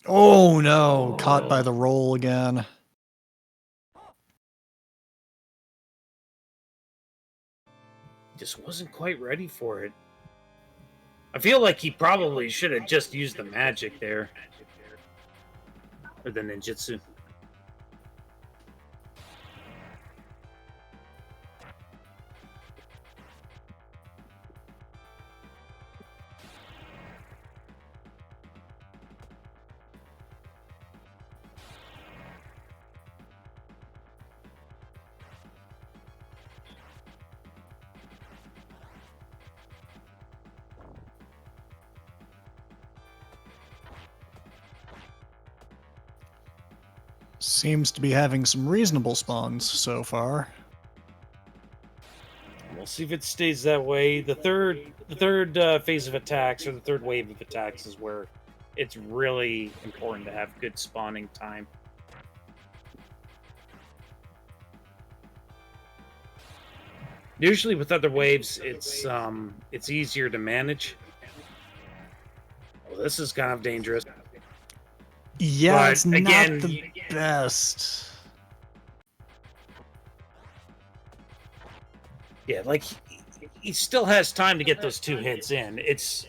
Oh no! Caught by the roll again. Just wasn't quite ready for it. I feel like he probably should have just used the magic there. Or the ninjutsu. Seems to be having some reasonable spawns so far. We'll see if it stays that way. The third phase of attacks, or the third wave of attacks, is where it's really important to have good spawning time. Usually with other waves, it's easier to manage. Well, this is kind of dangerous. Yeah, But it's again, not the best. Yeah, like he still has time to get those 2 hits in. It's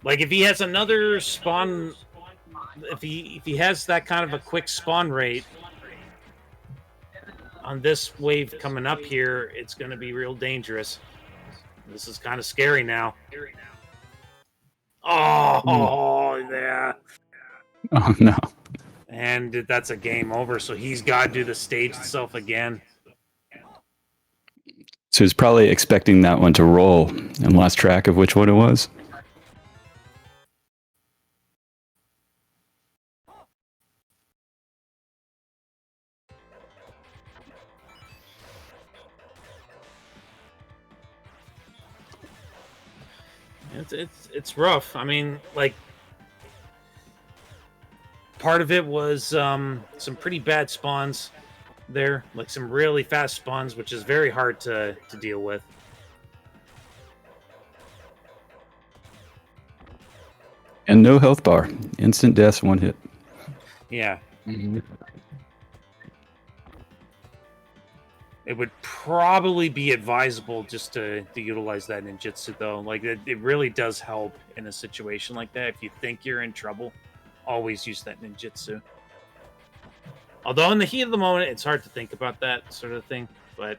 like if he has another spawn, if he has that kind of a quick spawn rate on this wave coming up here, it's going to be real dangerous. This is kind of scary now. Oh, yeah. Oh no. And that's a game over, so he's got to do the stage itself again. So he's probably expecting that one to roll and lost track of which one it was. It's rough. I mean, like, part of it was some pretty bad spawns there, like some really fast spawns, which is very hard to deal with. And no health bar. Instant deaths, one hit. Yeah. Mm-hmm. It would probably be advisable just to utilize that ninjutsu, though. Like, it really does help in a situation like that. If you think you're in trouble, always use that ninjutsu. Although in the heat of the moment, it's hard to think about that sort of thing, but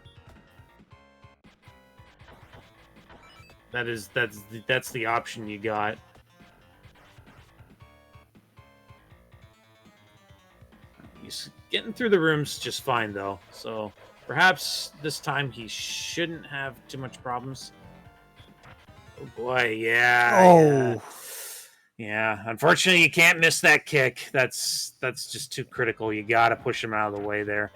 that's the option you got. He's getting through the rooms just fine, though, so perhaps this time he shouldn't have too much problems. Oh boy, yeah. Yeah, unfortunately, you can't miss that kick. That's just too critical. You gotta push him out of the way there.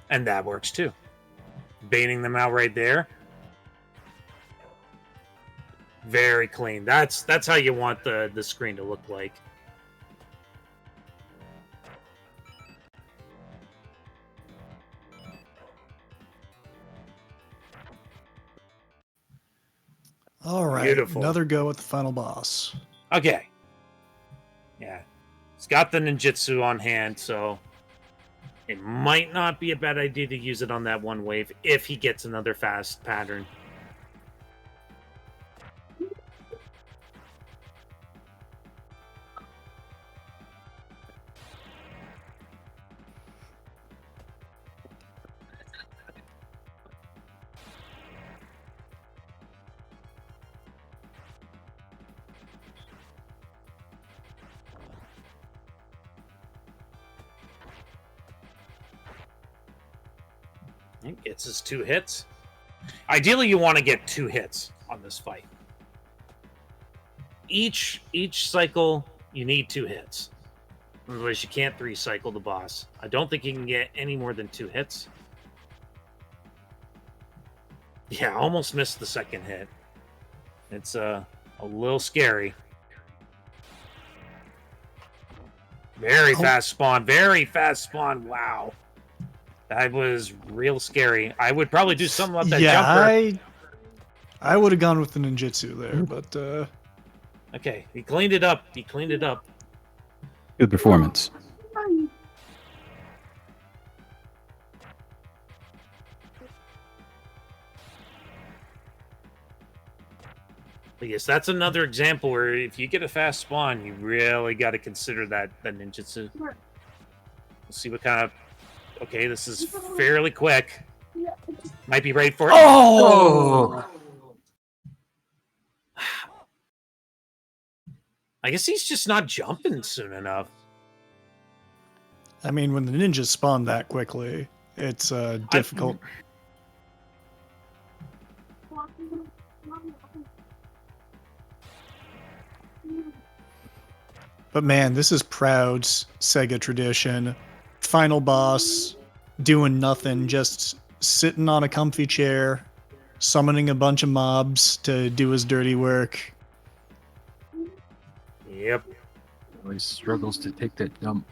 And that works too. Baiting them out right there. Very clean. That's how you want the screen to look like. All right, Beautiful. Another go at the final boss. Okay. Yeah. He's got the ninjutsu on hand, so it might not be a bad idea to use it on that one wave if he gets another fast pattern. He gets his 2 hits. Ideally, you want to get 2 hits on this fight. Each cycle, you need 2 hits. Otherwise, you can't 3-cycle the boss. I don't think you can get any more than 2 hits. Yeah, almost missed the second hit. It's a little scary. Very fast spawn. Very fast spawn. Wow. That was real scary. I would probably do something about that jumper. I would have gone with the ninjutsu there, but Okay, he cleaned it up. Good performance. But yes, that's another example where if you get a fast spawn, you really got to consider that ninjutsu. We'll see what kind of... Okay, this is fairly quick. Might be ready for it. Oh! I guess he's just not jumping soon enough. I mean, when the ninjas spawn that quickly, it's difficult. But man, this is proud Sega tradition. Final boss, doing nothing, just sitting on a comfy chair, summoning a bunch of mobs to do his dirty work. Yep. He struggles to take that jump.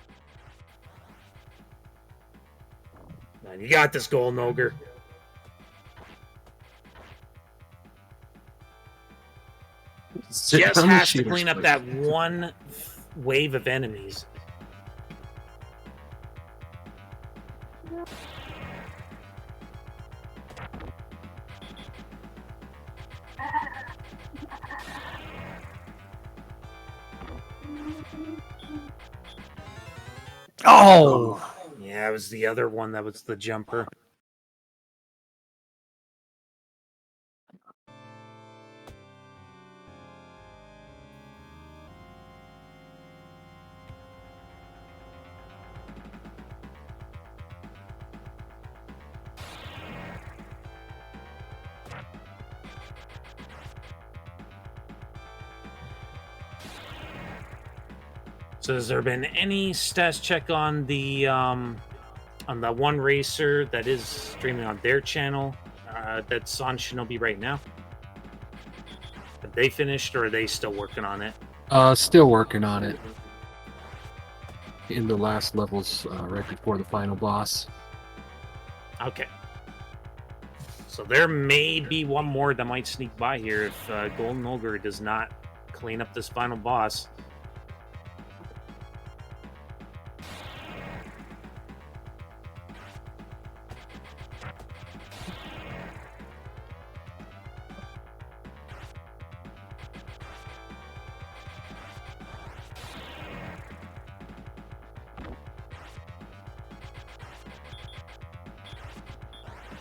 Man, you got this, Golden Ogre. Just has to clean up that one wave of enemies. Oh! Yeah, it was the other one that was the jumper. So has there been any stats check on the on the one racer that is streaming on their channel, that's on Shinobi right now. Have they finished, or are they still working on it? Still working on it. In the last levels, right before the final boss. Okay. So there may be one more that might sneak by here if Golden Ogre does not clean up this final boss.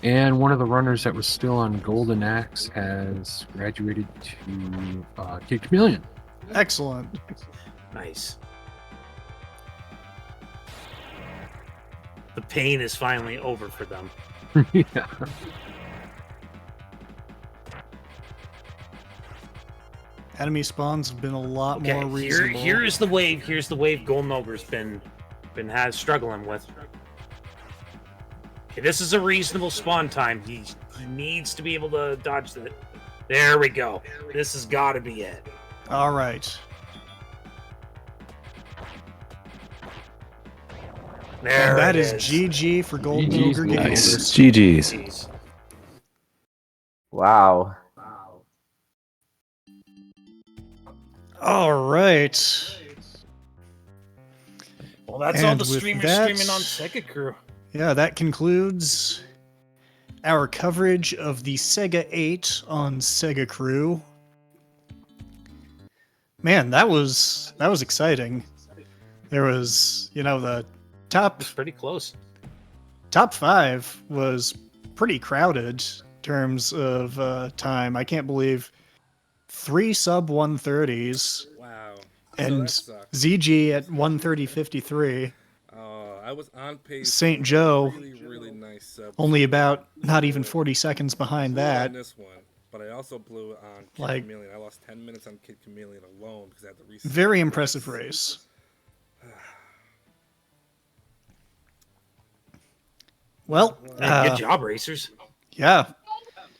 And one of the runners that was still on Golden Axe has graduated to Kid Chameleon. Excellent. Nice. The pain is finally over for them. Yeah. Enemy spawns have been a lot more reasonable. Here's the wave. Here's the wave Golden Ogre's been struggling with. Okay, this is a reasonable spawn time. He needs to be able to dodge that. There we go. This has got to be it. All right. There And that it is GG for Golden GG's Ogre Nice. Games. GG's. Jeez. Wow. All right. Well, that's all And the with streamers that- streaming on SegaCrew. Yeah, that concludes our coverage of the SEGA8 on SegaCrew. Man, that was exciting. There was, the top It's pretty close. top 5 was pretty crowded in terms of time. I can't believe 3 sub 130s Wow. and that sucks. ZG at 130.53. I was on pace. St. for a Joe, really nice sub. only about not even 40 seconds behind Blew on that. this one, but I also blew on Kid Like- Chameleon. I lost 10 minutes on Kid Chameleon alone because I had to reset. Very impressive race. Well, Hey, good job, racers. yeah,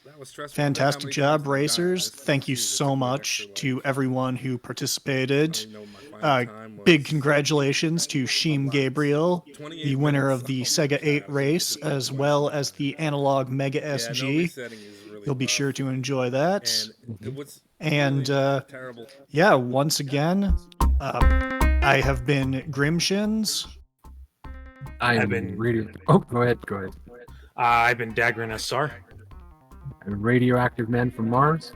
That was stressful. fantastic How many job, times did I die? I racers. just Thank you see so this much extra to life. everyone who I participated. don't even know what my final time was. Big congratulations to Sheem Gabriel, 28 the winner of minutes. the Oh my SEGA8 gosh, race, this is as the well worst. as the Analog Mega Yeah, no SG. resetting is really You'll be rough. sure to enjoy that. And it was And, really terrible. Yeah, once again, I have been Grimshins. I've been- Oh, go ahead. I've been Dagrin SR. A radioactive man from Mars.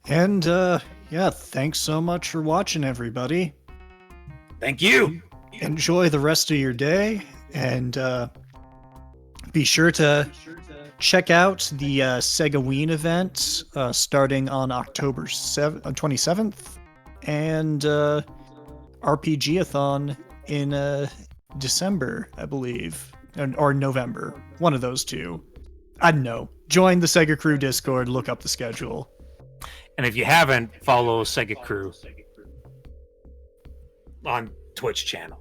And, yeah, thanks so much for watching, everybody. Thank you. Enjoy the rest of your day, and be sure to check out the SegaWeen event starting on October 27th, and RPG-a-thon in December, I believe, or November, one of those two. I don't know. Join the SegaCrew Discord, look up the schedule. And if you haven't, follow SegaCrew on Twitch channel.